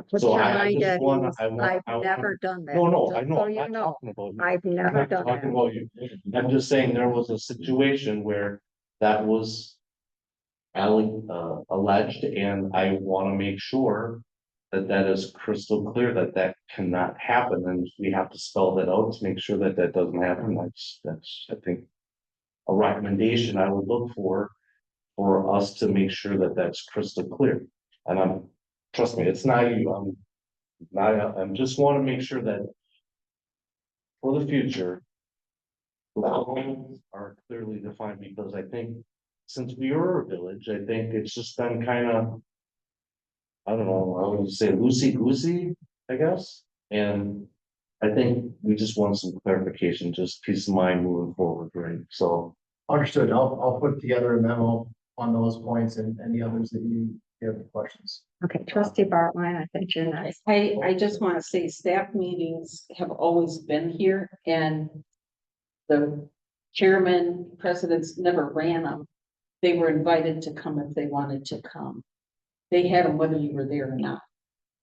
B: Put
L: So
B: your
L: I
B: mind
L: just
B: at
L: wanna-
B: ease.
L: I want-
B: I've
L: I want-
B: never done that.
L: No, I
B: Just
L: know,
B: so
L: I'm
B: you
L: not
B: know,
L: talking about you.
B: I've
L: I'm
B: never
L: not
B: done
L: talking
B: that.
L: about you. I'm just saying there was a situation where that was alleged, and I want to make sure that that is crystal clear, that cannot happen, and we have to spell that out to make sure that doesn't happen. That's, I think, a recommendation I would look for us to make sure that that's crystal clear. And trust me, it's not you, I'm just want to make sure that for the future, the roles are clearly defined, because I think since we are a village, I think it's just been kind of, I don't know, I would say loosey-goosey, I guess. And I think we just want some clarification, just peace of mind moving forward, right? So.
K: Understood. I'll put together a memo on those points and the others that you have questions.
B: Okay, trustee Bartline, I think you're next.
C: I just want to say staff meetings have always been here, and the chairman, presidents never ran them. They were invited to come if they wanted to come. They had them whether you were there or not.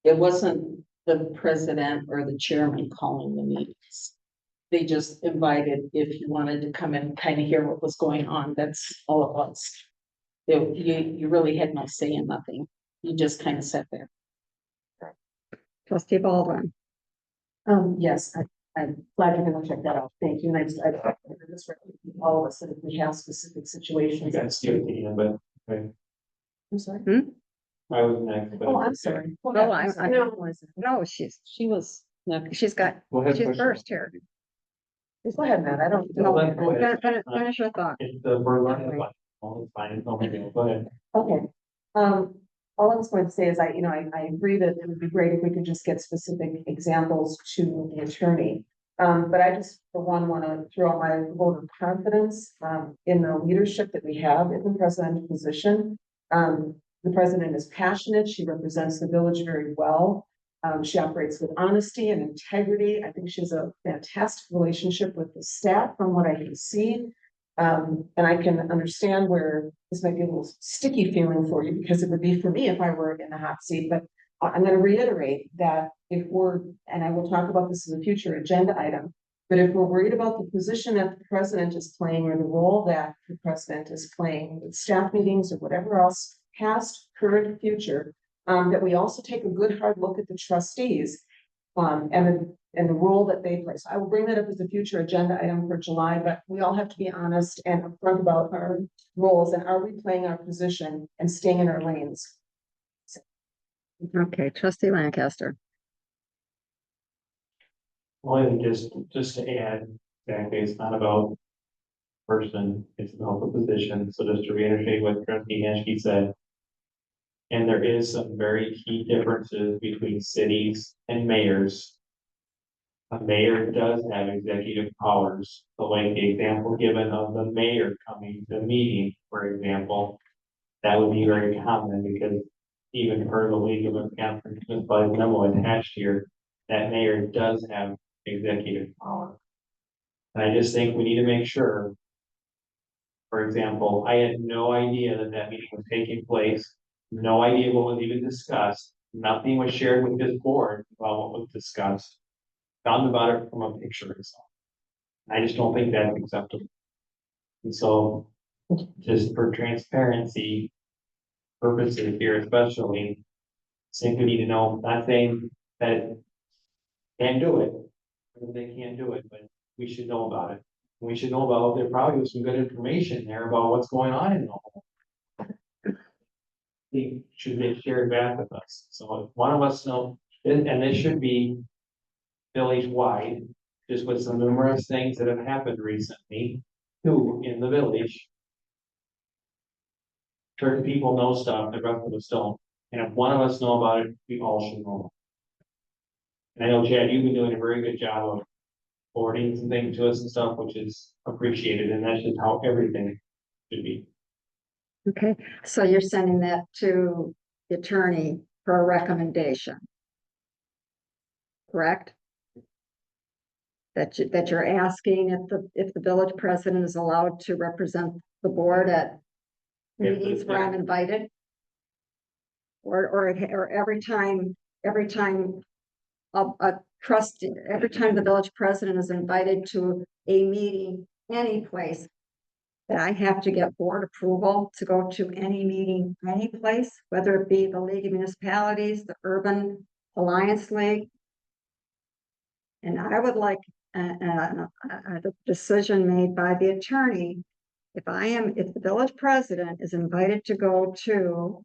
C: It wasn't the president or the chairman calling the meetings. They just invited if you wanted to come and kind of hear what was going on. That's all it was. You really had no say in nothing. You just kind of sat there.
B: Trustee Baldwin.
C: Yes, I'm glad you're gonna check that out. Thank you. And I just all of us that if we have specific situations. I'm sorry.
H: I was next.
C: Oh, I'm sorry.
B: No, I
C: No.
B: no,
C: She was.
B: she's got,
L: Go ahead,
B: she's
L: Commissioner.
B: first here.
C: Go ahead, Matt. I don't.
B: No,
H: go ahead.
B: finish your thought.
H: It's the burden. It's fine. It's no big deal. Go ahead.
C: Okay, all I was going to say is I agree that it would be great if we could just get specific examples to the attorney. But I just, for one, want to throw out my vote of confidence, in the leadership that we have in the president position. The president is passionate. She represents the village very well. She operates with honesty and integrity. I think she has a fantastic relationship with the staff from what I can see. And I can understand where this might be a little sticky feeling for you, because it would be for me if I were in the hot seat, but I'm gonna reiterate that if we're, and I will talk about this in a future agenda item, but if we're worried about the position that the president is playing or the role that the president is playing with staff meetings or whatever else, past, current, future, that we also take a good hard look at the trustees and the role that they play. So I will bring that up as a future agenda item for July, but we all have to be honest and upfront about our roles and are we playing our position and staying in our lanes?
B: Okay, trustee Lancaster.
H: Well, just to add, exactly, it's not about person, it's about the position. So just to reiterate what trustee Henschke said. And there is some very key differences between cities and mayors. A mayor does have executive powers, so like the example given of the mayor coming to a meeting, for example. That would be very common because even per the League of Wisconsin Municipalities memo attached here, that mayor does have executive power. And I just think we need to make sure. For example, I had no idea that that meeting was taking place, no idea what was even discussed, nothing was shared with this board about what was discussed. Found about it from a picture or something. I just don't think that's acceptable. And so, just for transparency purposes here especially, I think we need to know, not saying that can't do it, or they can't do it, but we should know about it. We should know about, there probably was some good information there about what's going on in the home. They should be shared back with us. So if one of us know, and this should be village-wide, just with some numerous things that have happened recently, too, in the village. Certain people know stuff, the rest of us don't, and if one of us know about it, we all should know. And I know, Chad, you've been doing a very good job of forwarding some things to us and stuff, which is appreciated, and that's just how everything should be.
B: Okay, so you're sending that to the attorney for a recommendation. Correct? That you're asking if the village president is allowed to represent the board at meetings where I'm invited? Or every time a trustee, every time the village president is invited to a meeting, any place, that I have to get board approval to go to any meeting, any place, whether it be the League of Municipalities, the Urban Alliance League. And I would like a decision made by the attorney. If the village president is invited to go to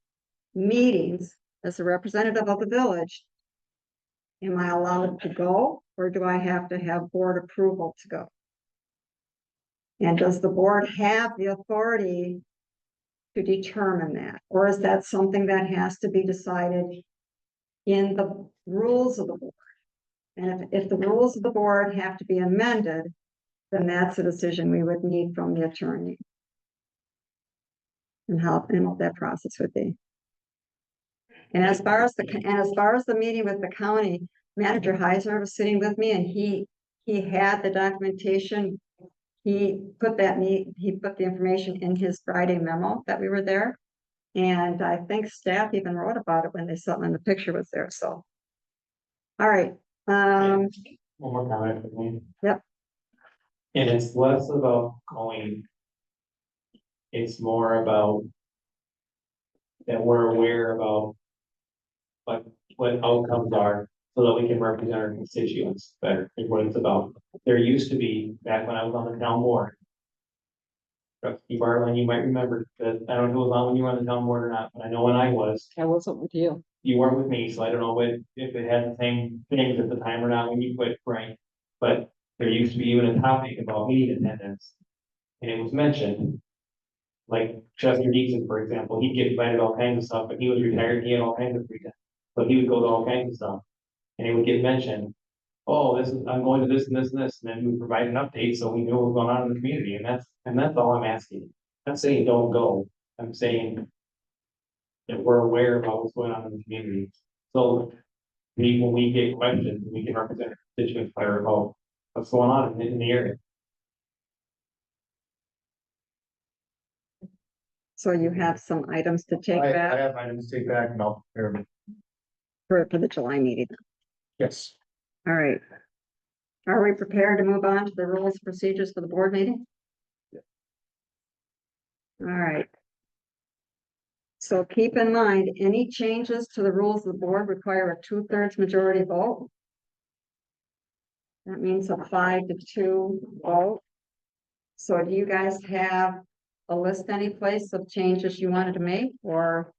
B: meetings as a representative of the village, am I allowed to go, or do I have to have board approval to go? And does the board have the authority to determine that? Or is that something that has to be decided in the rules of the board? And if the rules of the board have to be amended, then that's a decision we would need from the attorney. And what that process would be. And as far as the meeting with the county, Manager Heiser was sitting with me, and he had the documentation. He put the information in his Friday memo that we were there. And I think staff even wrote about it when they saw when the picture was there, so. All right,
H: One more comment for me.
B: Yep.
H: And it's less about going. It's more about that we're aware about what outcomes are, so that we can represent our constituents better, is what it's about. There used to be, back when I was on the town board. Trustee Barlin, you might remember that, I don't know if it was on when you were on the town board or not, but I know when I was.
C: I wasn't with you.
H: You weren't with me, so I don't know if it had the same things at the time or not when you quit, Frank. But there used to be even a topic about meeting attendance. And it was mentioned. Like Chester Deason, for example, he'd get invited to all kinds of stuff, but he was retired, he had all kinds of free time. But he would go to all kinds of stuff. And it would get mentioned, oh, I'm going to this and this and this, and then we would provide an update so we knew what was going on in the community, and that's all I'm asking. I'm not saying don't go, I'm saying that we're aware about what's going on in the community. So when we get questions, we can represent our constituents better about what's going on in the area.
B: so you have some items to take
F: I
B: back.
F: have items to take back and I'll prepare them.
B: for the July meeting.
K: Yes.
B: All right. Are we prepared to move on to the rules and procedures for the board meeting? All right. So keep in mind, any changes to the rules of the board require a 2/3 majority vote. That means a 5-2 vote. So do you guys have a list any place of changes you wanted to make, or?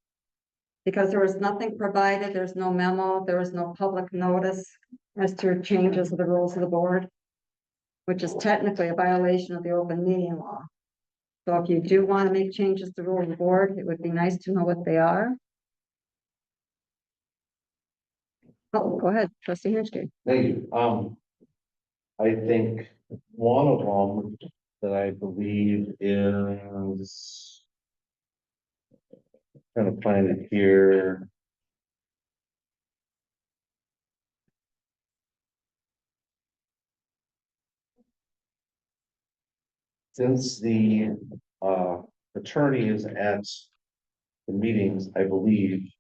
B: Because there was nothing provided, there's no memo, there was no public notice as to changes of the rules of the board, which is technically a violation of the open meeting law. So if you do want to make changes to the rule of the board, it would be nice to know what they are. Oh, go ahead, trustee Hensky.
L: Thank you. I think one of them that I believe is. Trying to find it here. Since the attorney is at the meetings, I believe.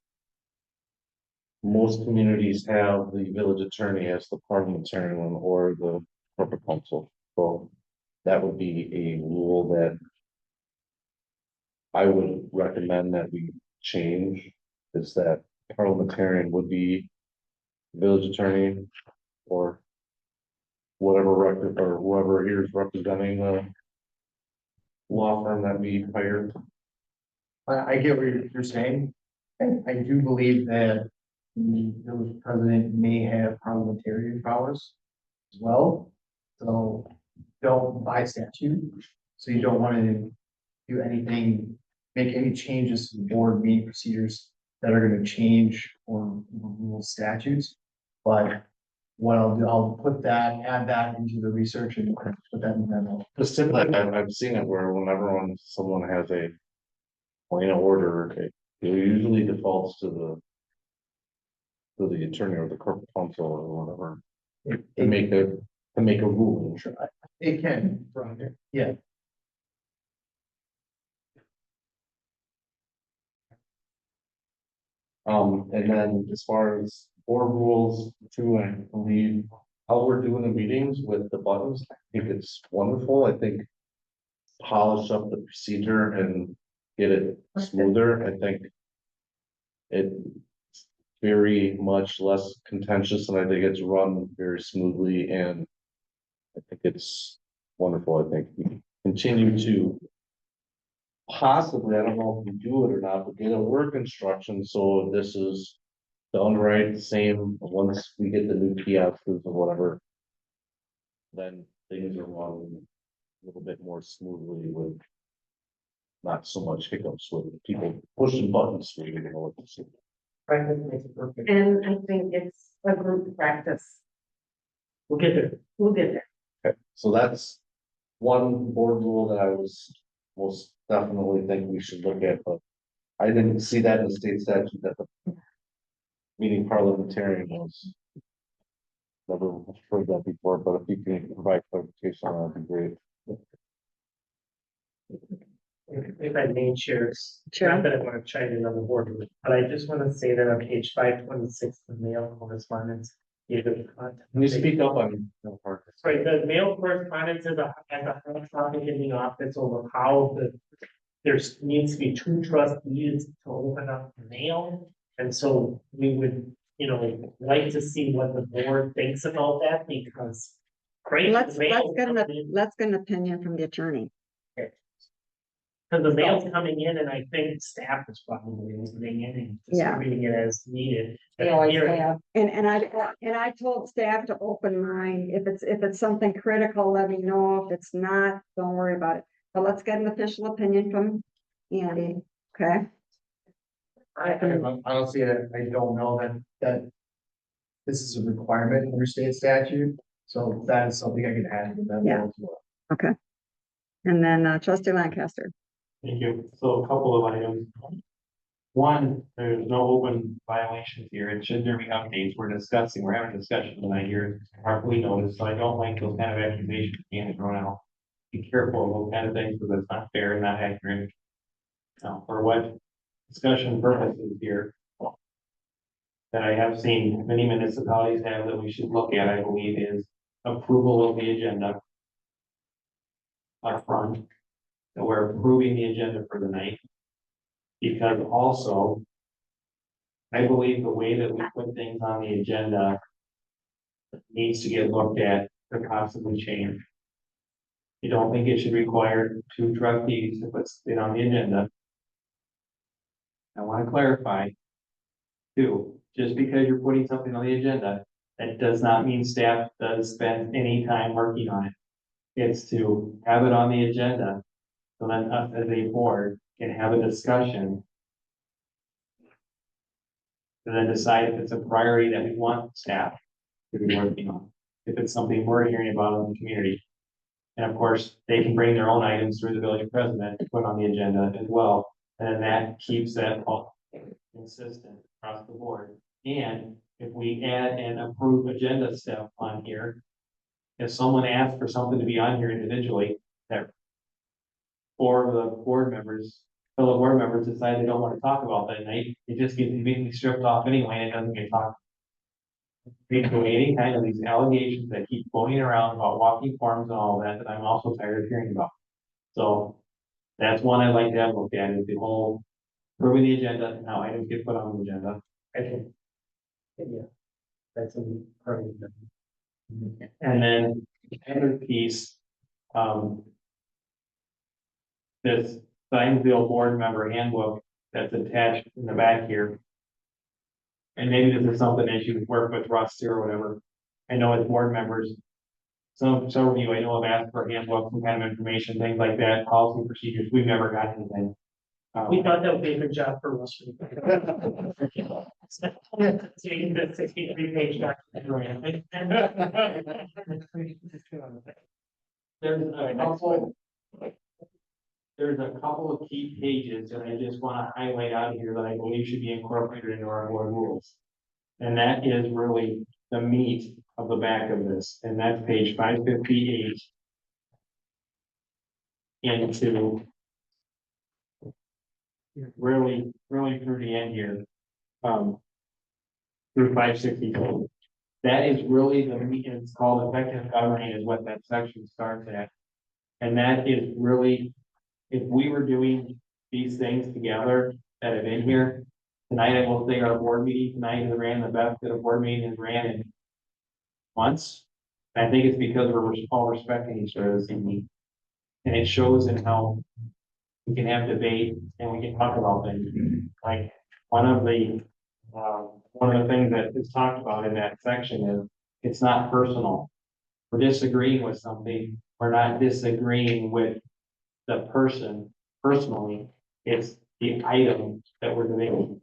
L: Most communities have the village attorney as the parliamentarian one or the corporate counsel, so that would be a rule that. I would recommend that we change, is that parliamentarian would be. Village attorney or. Whatever record or whoever here is representing the. Law firm that we hired.
H: I get what you're saying. I do believe that the village president may have parliamentarian powers as well. So don't by statute, so you don't want to do anything, make any changes to the board meeting procedures that are going to change or rule statutes. But what I'll do, I'll put that, add that into the research and put that in the memo.
L: Just typically, I've seen it where someone has a. Point of order, it usually defaults to the. To the attorney or the corporate counsel or whatever, to make a rule.
H: It can, Roger. Yeah.
L: And then as far as board rules too, I believe how we're doing the meetings with the buttons, I think it's wonderful, I think. Polish up the procedure and get it smoother, I think. It's very much less contentious and I think it's run very smoothly and. I think it's wonderful, I think we continue to. Possibly, I don't know if we do it or not, but get a work instruction, so this is. Done right, same, once we get the new kiosks or whatever. Then things are run a little bit more smoothly with. Not so much hiccups with people pushing buttons, so you know what to see.
E: Practice makes it perfect.
I: And I think it's a group practice.
E: We'll get there.
I: We'll get there.
L: Okay, so that's one board rule that I was most definitely think we should look at, but I didn't see that in the state statute that the meeting parliamentarian was. Never heard that before, but if you can provide clarification, that'd be great.
E: If I may, chairs,
B: Sure.
E: not that I want to chime in on the board, but I just want to say that on page 526, the mail correspondence.
L: Can you speak up on that part?
E: Sorry, the mail correspondence is a hot topic in the office over how there's needs to be two trustees to open up the mail. And so we would, like to see what the board thinks about that because. Great.
B: Let's get an opinion from the attorney.
E: Because the mail's coming in and I think staff is probably opening in and distributing it as needed.
B: They always have, and I told staff to open mine, if it's something critical, let me know, if it's not, don't worry about it. But let's get an official opinion from Andy, okay?
H: Honestly, I don't know that. This is a requirement under state statute, so that is something I can add to that.
B: Yeah.
H: as well.
B: Okay. And then trustee Lancaster.
H: Thank you. So a couple of items. One, there's no open violations here. It should there be updates. We're having a discussion tonight here. Properly noticed, so I don't like those kind of accusations being thrown out. Be careful of those kind of things because it's not fair and not accurate. For what discussion purposes here. that I have seen many municipalities have that we should look at, I believe, is approval of the agenda. Up front, that we're approving the agenda for the night. Because also, I believe the way that we put things on the agenda needs to get looked at to possibly change. You don't think it should require 2 trustees to put it on the agenda? I want to clarify. Too, just because you're putting something on the agenda, that does not mean staff does spend any time working on it. It's to have it on the agenda, so then us as a board can have a discussion. And then decide if it's a priority that we want staff to be working on, if it's something we're hearing about in the community. And of course, they can bring their own items through the village president to put on the agenda as well, and then that keeps that all consistent across the board. And if we add an approved agenda step on here, if someone asks for something to be on here individually, that 4 of the board members, fellow board members decide they don't want to talk about that night, it just gets immediately stripped off anyway, and it doesn't get talked. Any kind of these allegations that keep floating around about walking forms and all that I'm also tired of hearing about. So that's one I'd like to have looked at, is the whole approving the agenda and how items get put on the agenda.
E: I think. Yeah. That's a part of it.
H: And then the other piece, this Zionsville board member handbook that's attached in the back here. And maybe this is something that you would work with Russ or whatever. I know as board members, some of you I know have asked for a handbook, some kind of information, things like that, policy procedures. We've never got anything.
E: We thought that would be a good job for us. Taking the 63-page document.
H: There's a couple of key pages that I just want to highlight out here that I believe should be incorporated into our board rules. And that is really the meat of the back of this, and that's page 558. Into really through the end here. Through 562. That is really the meat, it's called effective governing is what that section starts at. And that is really, if we were doing these things together that have been here, tonight I will say our board meeting tonight has ran the best that a board meeting has ran in months. I think it's because we're all respecting each other this evening. And it shows in how we can have debate and we can talk about things. Like one of the things that is talked about in that section is it's not personal. We're disagreeing with something. We're not disagreeing with the person personally. It's the item that we're debating.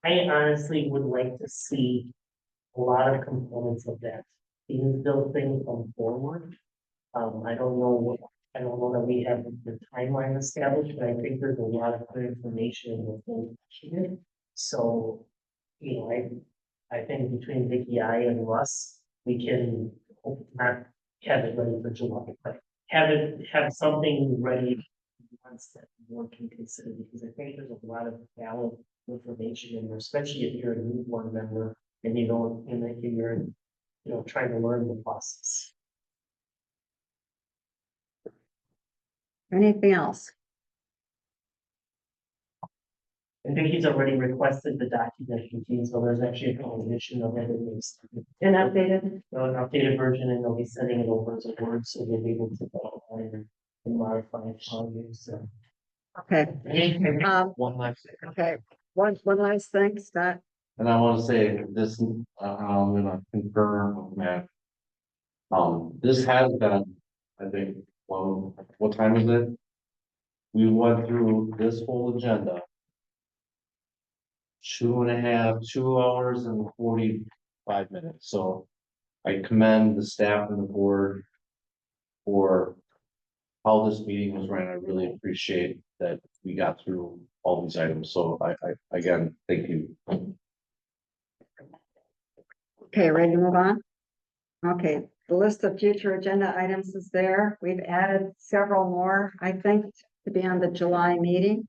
E: I honestly would like to see a lot of components of that being built thing come forward. I don't know that we have the timeline established, but I think there's a lot of good information within it. So, I think between Vicky, I, and Russ, we can hope not have it ready for July, but have something ready once that the board can consider, because I think there's a lot of valid information in there, especially if you're a new board member and you're trying to learn the process.
B: Anything else?
E: I think he's already requested the documentation, so there's actually a combination of everything.
I: And updated.
E: An updated version, and they'll be sending it over as a word, so you'll be able to go and modify it for you, so.
B: Okay,
L: One last thing.
B: okay, one last thing, Scott.
L: And I want to say this, I'm gonna concur with Matt. This has been, I think, well, what time is it? We went through this whole agenda. 2 hours and 45 minutes, so I commend the staff and the board for how this meeting was ran. I really appreciate that we got through all these items, so I again, thank you.
B: Okay, ready to move on? Okay, the list of future agenda items is there. We've added several more, I think, to be on the July meeting.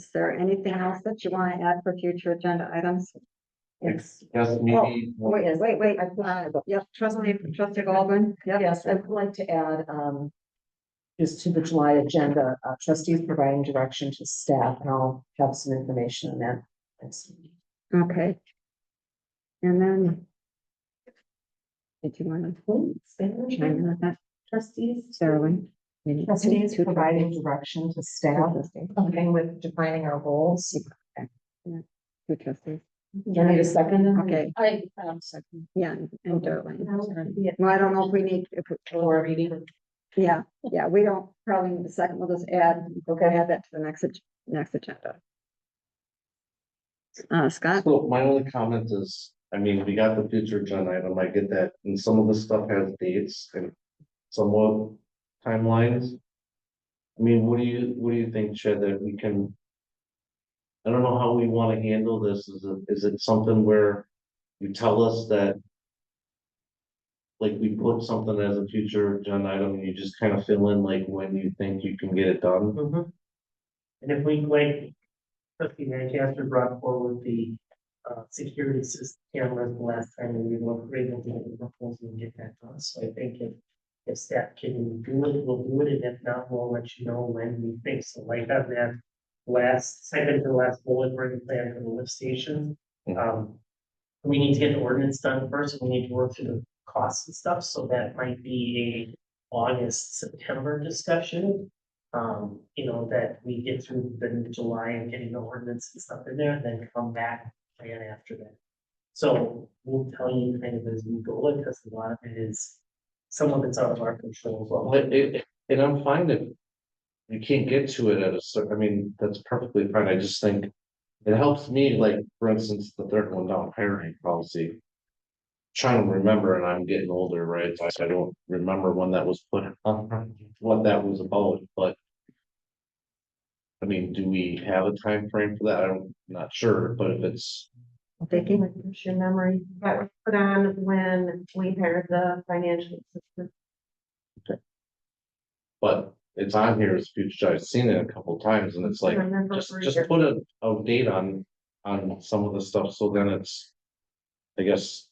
B: Is there anything else that you want to add for future agenda items?
C: Yes.
L: Yes, maybe.
B: Wait, yep, trustee Baldwin, yep.
C: Yes, I would like to add, just to the July agenda, trustees providing direction to staff, and I'll have some information on that. Thanks.
B: Okay. And then. Did you want to chime in on that,
I: Trustees.
B: Sterling?
C: Trustees providing direction to staff, and with defining our goals.
B: Two trustees.
C: Do I need a second?
B: Okay.
C: Second.
B: Yeah, and Darlene. Well, I don't know if we need, if,
C: Or meeting.
B: yeah, we don't probably need a second, we'll just add, add that to the next agenda. Scott?
L: So my only comment is, I mean, we got the future agenda item, I get that, and some of this stuff has dates and somewhat timelines. I mean, what do you think, Chad, that we can? I don't know how we want to handle this. Is it something where you tell us that? Like we put something as a future agenda item and you just kind of fill in like when you think you can get it done?
E: Mhm. And if we like, trustee Lancaster brought forward the security system cameras the last time, and we were able to get the proposal and get that done. So I think if staff can do it, we'll do it, and if not, we'll let you know when we think. So like on that second to last bullet for the plan for the lift station. We need to get the ordinance done first, and we need to work through the costs and stuff, so that might be a August, September discussion. You know, that we get through the July and getting the ordinance and stuff in there, and then come back plan after that. So we'll tell you kind of as we go, because a lot of it is, some of it's out of our control as well.
L: Well, and I'm fine if you can't get to it at a certain, I mean, that's perfectly fine. I just think it helps me, like, for instance, the third one down, hiring policy. Trying to remember, and I'm getting older, right? So I don't remember when that was put on, what that was about, but. I mean, do we have a time frame for that? I'm not sure, but if it's,
B: Vicky?
I: Refresh your memory, that was put on when we hired the financial assistant.
L: but it's on here as future, I've seen it a couple times and it's like,
I: Remember
L: just
I: for
L: just
I: your-
L: put a date on some of the stuff, so then it's. I guess.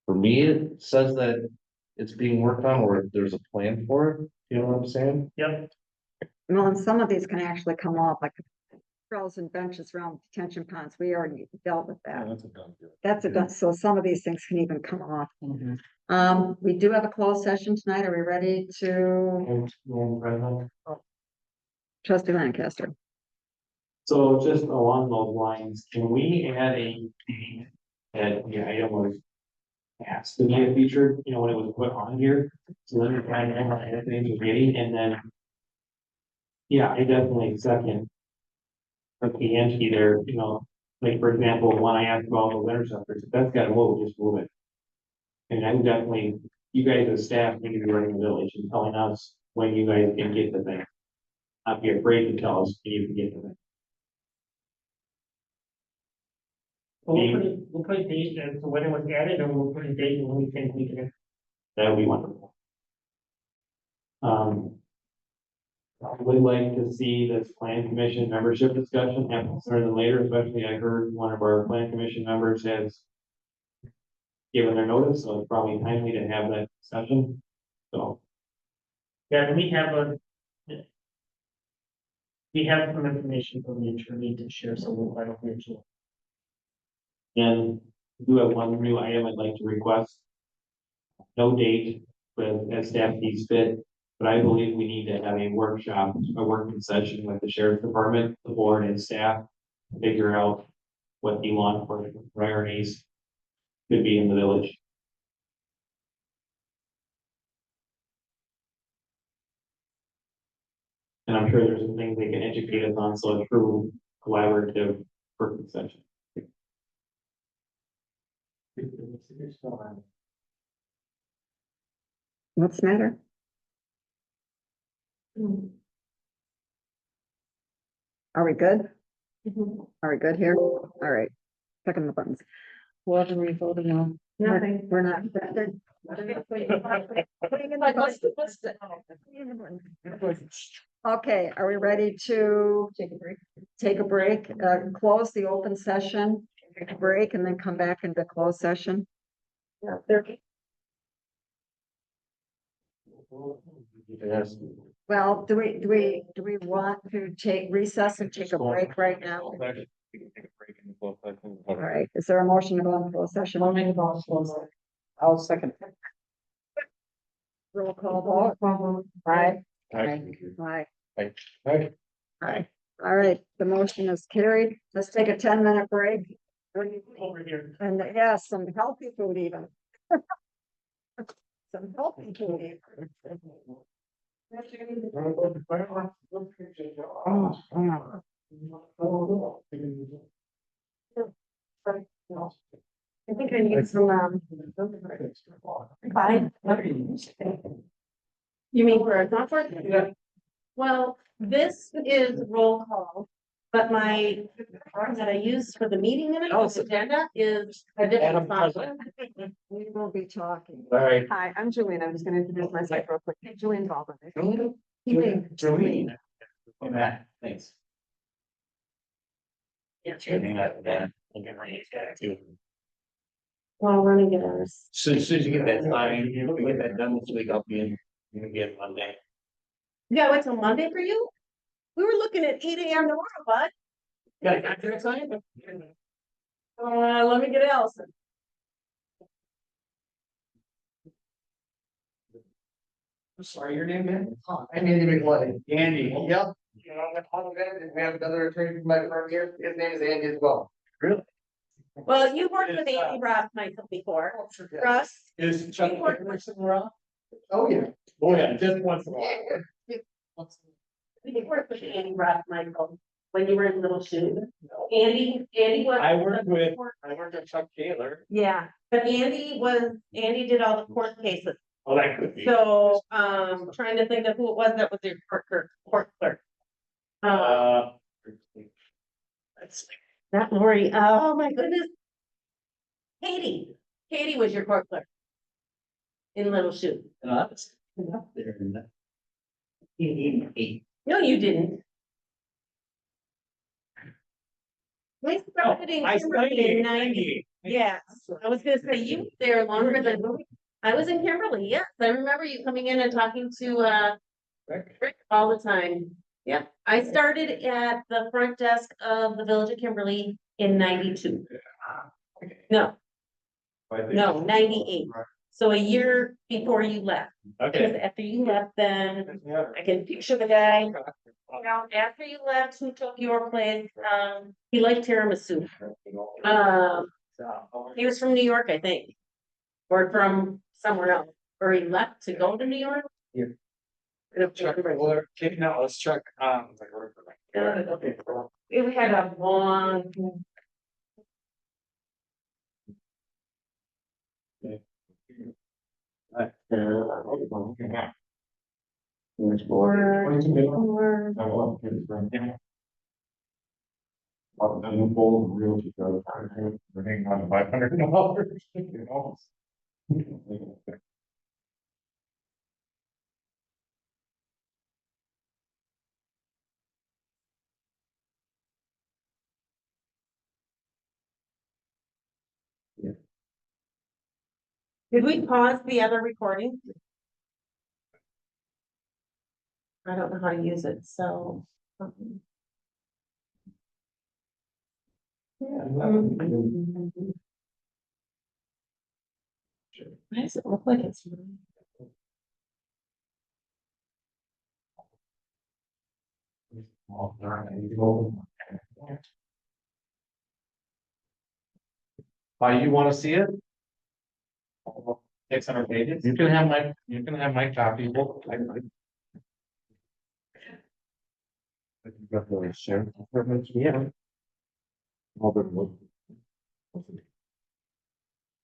L: For me, it says that it's being worked on, or there's a plan for it, you know what I'm saying?
E: Yep.
B: Well, and some of these can actually come off, like trails and benches around detention ponds, we already dealt with that.
M: That's a done deal.
B: That's a done, so some of these things can even come off. We do have a closed session tonight, are we ready to? Trustee Lancaster.
H: So just along those lines, can we add a date that the item was asked to be featured, you know, when it was put on here? So then we kind of know what things are getting, and then. Yeah, I definitely second. But the entity there, you know, like for example, when I asked about the interceptors, if that's got to move, just move it. And I would definitely, you guys as staff need to be running the village and telling us when you guys can get the thing. Not be afraid to tell us when you can get the thing.
E: We'll put a date as to when it was added, and we'll put a date when we think we can.
H: That would be wonderful. I would like to see this plan commission membership discussion happen sooner than later, especially I heard one of our plan commission members has. Given their notice, so it's probably timely to have that discussion, so.
E: Yeah, and we have some information from the attorney to share, so we'll find out.
H: And we do have one new item I'd like to request. No date, but as staff needs fit, but I believe we need to have a workshop, a working session with the sheriff's department, the board and staff. to Figure out what the law enforcement priorities could be in the village. And I'm sure there's some things they can educate us on, so a true collaborative working session.
B: What's the matter? Are we good? Are we good here? All right, checking the buttons. What are we voting on?
I: Nothing.
B: We're not. Putting in the button. Okay, are we ready to
C: Take a break.
B: take a break, close the open session, take a break and then come back into closed session?
C: Yeah, there.
L: Yes.
B: Well, do we want to take recess and take a break right now? All right, is there a motion to go into closed session?
C: I'll second.
B: Roll call vote. Aye. Aye.
M: Hey.
B: Aye. All right, the motion is carried. Let's take a 10-minute break.
J: Over here.
B: And yeah, some healthy food even. Some healthy food even.
I: I think I need some, Bye. You mean for a software?
K: Yeah.
I: Well, this is roll call, but my program that I use for the meeting minutes, agenda is a different software.
B: We will be talking.
K: All right.
C: Hi, I'm Julian. I'm just gonna introduce myself real quick. Julian Baldwin.
K: Julian.
J: Thanks.
I: Well, running it ours.
N: Soon as you get that signed, we get that done this week, I'll be in, you can get Monday.
I: You gotta wait till Monday for you? We were looking at 8 AM tomorrow, bud.
N: Got a contract signed?
I: Let me get Allison.
K: I'm sorry, your name, man?
M: I'm Andy McLean.
N: Andy.
M: Yep. You know, I'm on that, and we have another attorney from my firm here. His name is Andy as well.
N: Really?
I: Well, you worked with Andy Ross Michael before. Russ?
N: Is Chuck Dickerson around?
M: Oh, yeah.
N: Oh, yeah, just once in a while.
I: You worked with Andy Ross Michael when you were in Little Shoe. Andy was.
N: I worked with Chuck Taylor.
I: Yeah, but Andy did all the court cases.
N: Oh, that could be.
I: So, trying to think of who it was that was your court clerk.
N: That's
I: Not Lori, oh my goodness. Katie was your court clerk. In Little Shoe.
N: I was up there in that.
I: No, you didn't. I started in Kimberly in 90. Yeah, I was gonna say you were there longer than I was in Kimberly. Yes, I remember you coming in and talking to Rick all the time. Yep, I started at the front desk of the Village of Kimberly in 92. No, 98. So a year before you left. Because
N: Okay.
I: after you left, then I can picture the guy. You know, after you left, who took your place? He liked tiramisu. He was from New York, I think. Or from somewhere else, or he left to go to New York.
N: Chuck, well, no, let's check.
I: We had a long.
M: We're hanging on to $500, you know?
I: Did we pause the other recording? I don't know how to use it, so. Why does it look like it's?
N: Why you wanna see it? 600 pages?
M: You can have my copy. Yeah.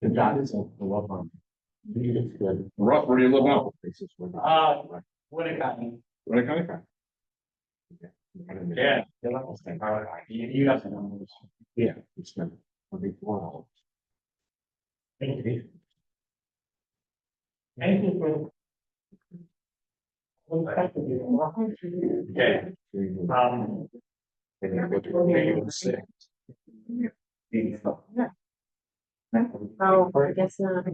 M: The job is the love on. Rough, where do you live now?
N: Winnicott.
M: Yeah.
N: Yeah.
M: You got the numbers. Yeah, it's been 24 hours.
N: Thank you. Thank you for. Okay.
I: Oh, I guess not.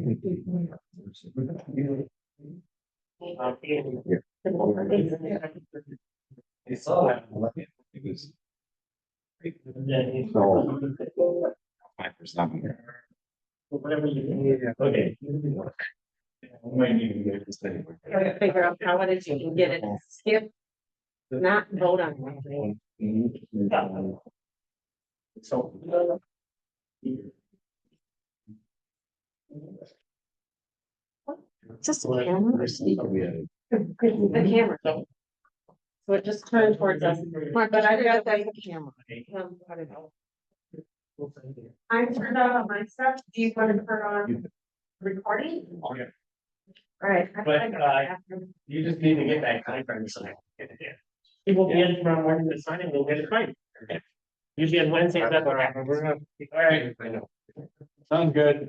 J: Whatever you need, okay.
I: Gotta figure out how it is you can get it to skip. Not vote on anything.
J: So.
I: Just a camera. The camera. So it just turned towards us. But I got that camera. I don't know.
D: I turned on my stuff. Do you want to turn on recording?
N: Okay.
D: All right.
N: But, you just need to get that contract signed.
J: It will be in tomorrow morning to sign it, we'll get it right. Usually on Wednesdays, that's what happens.
N: All right. Sounds good.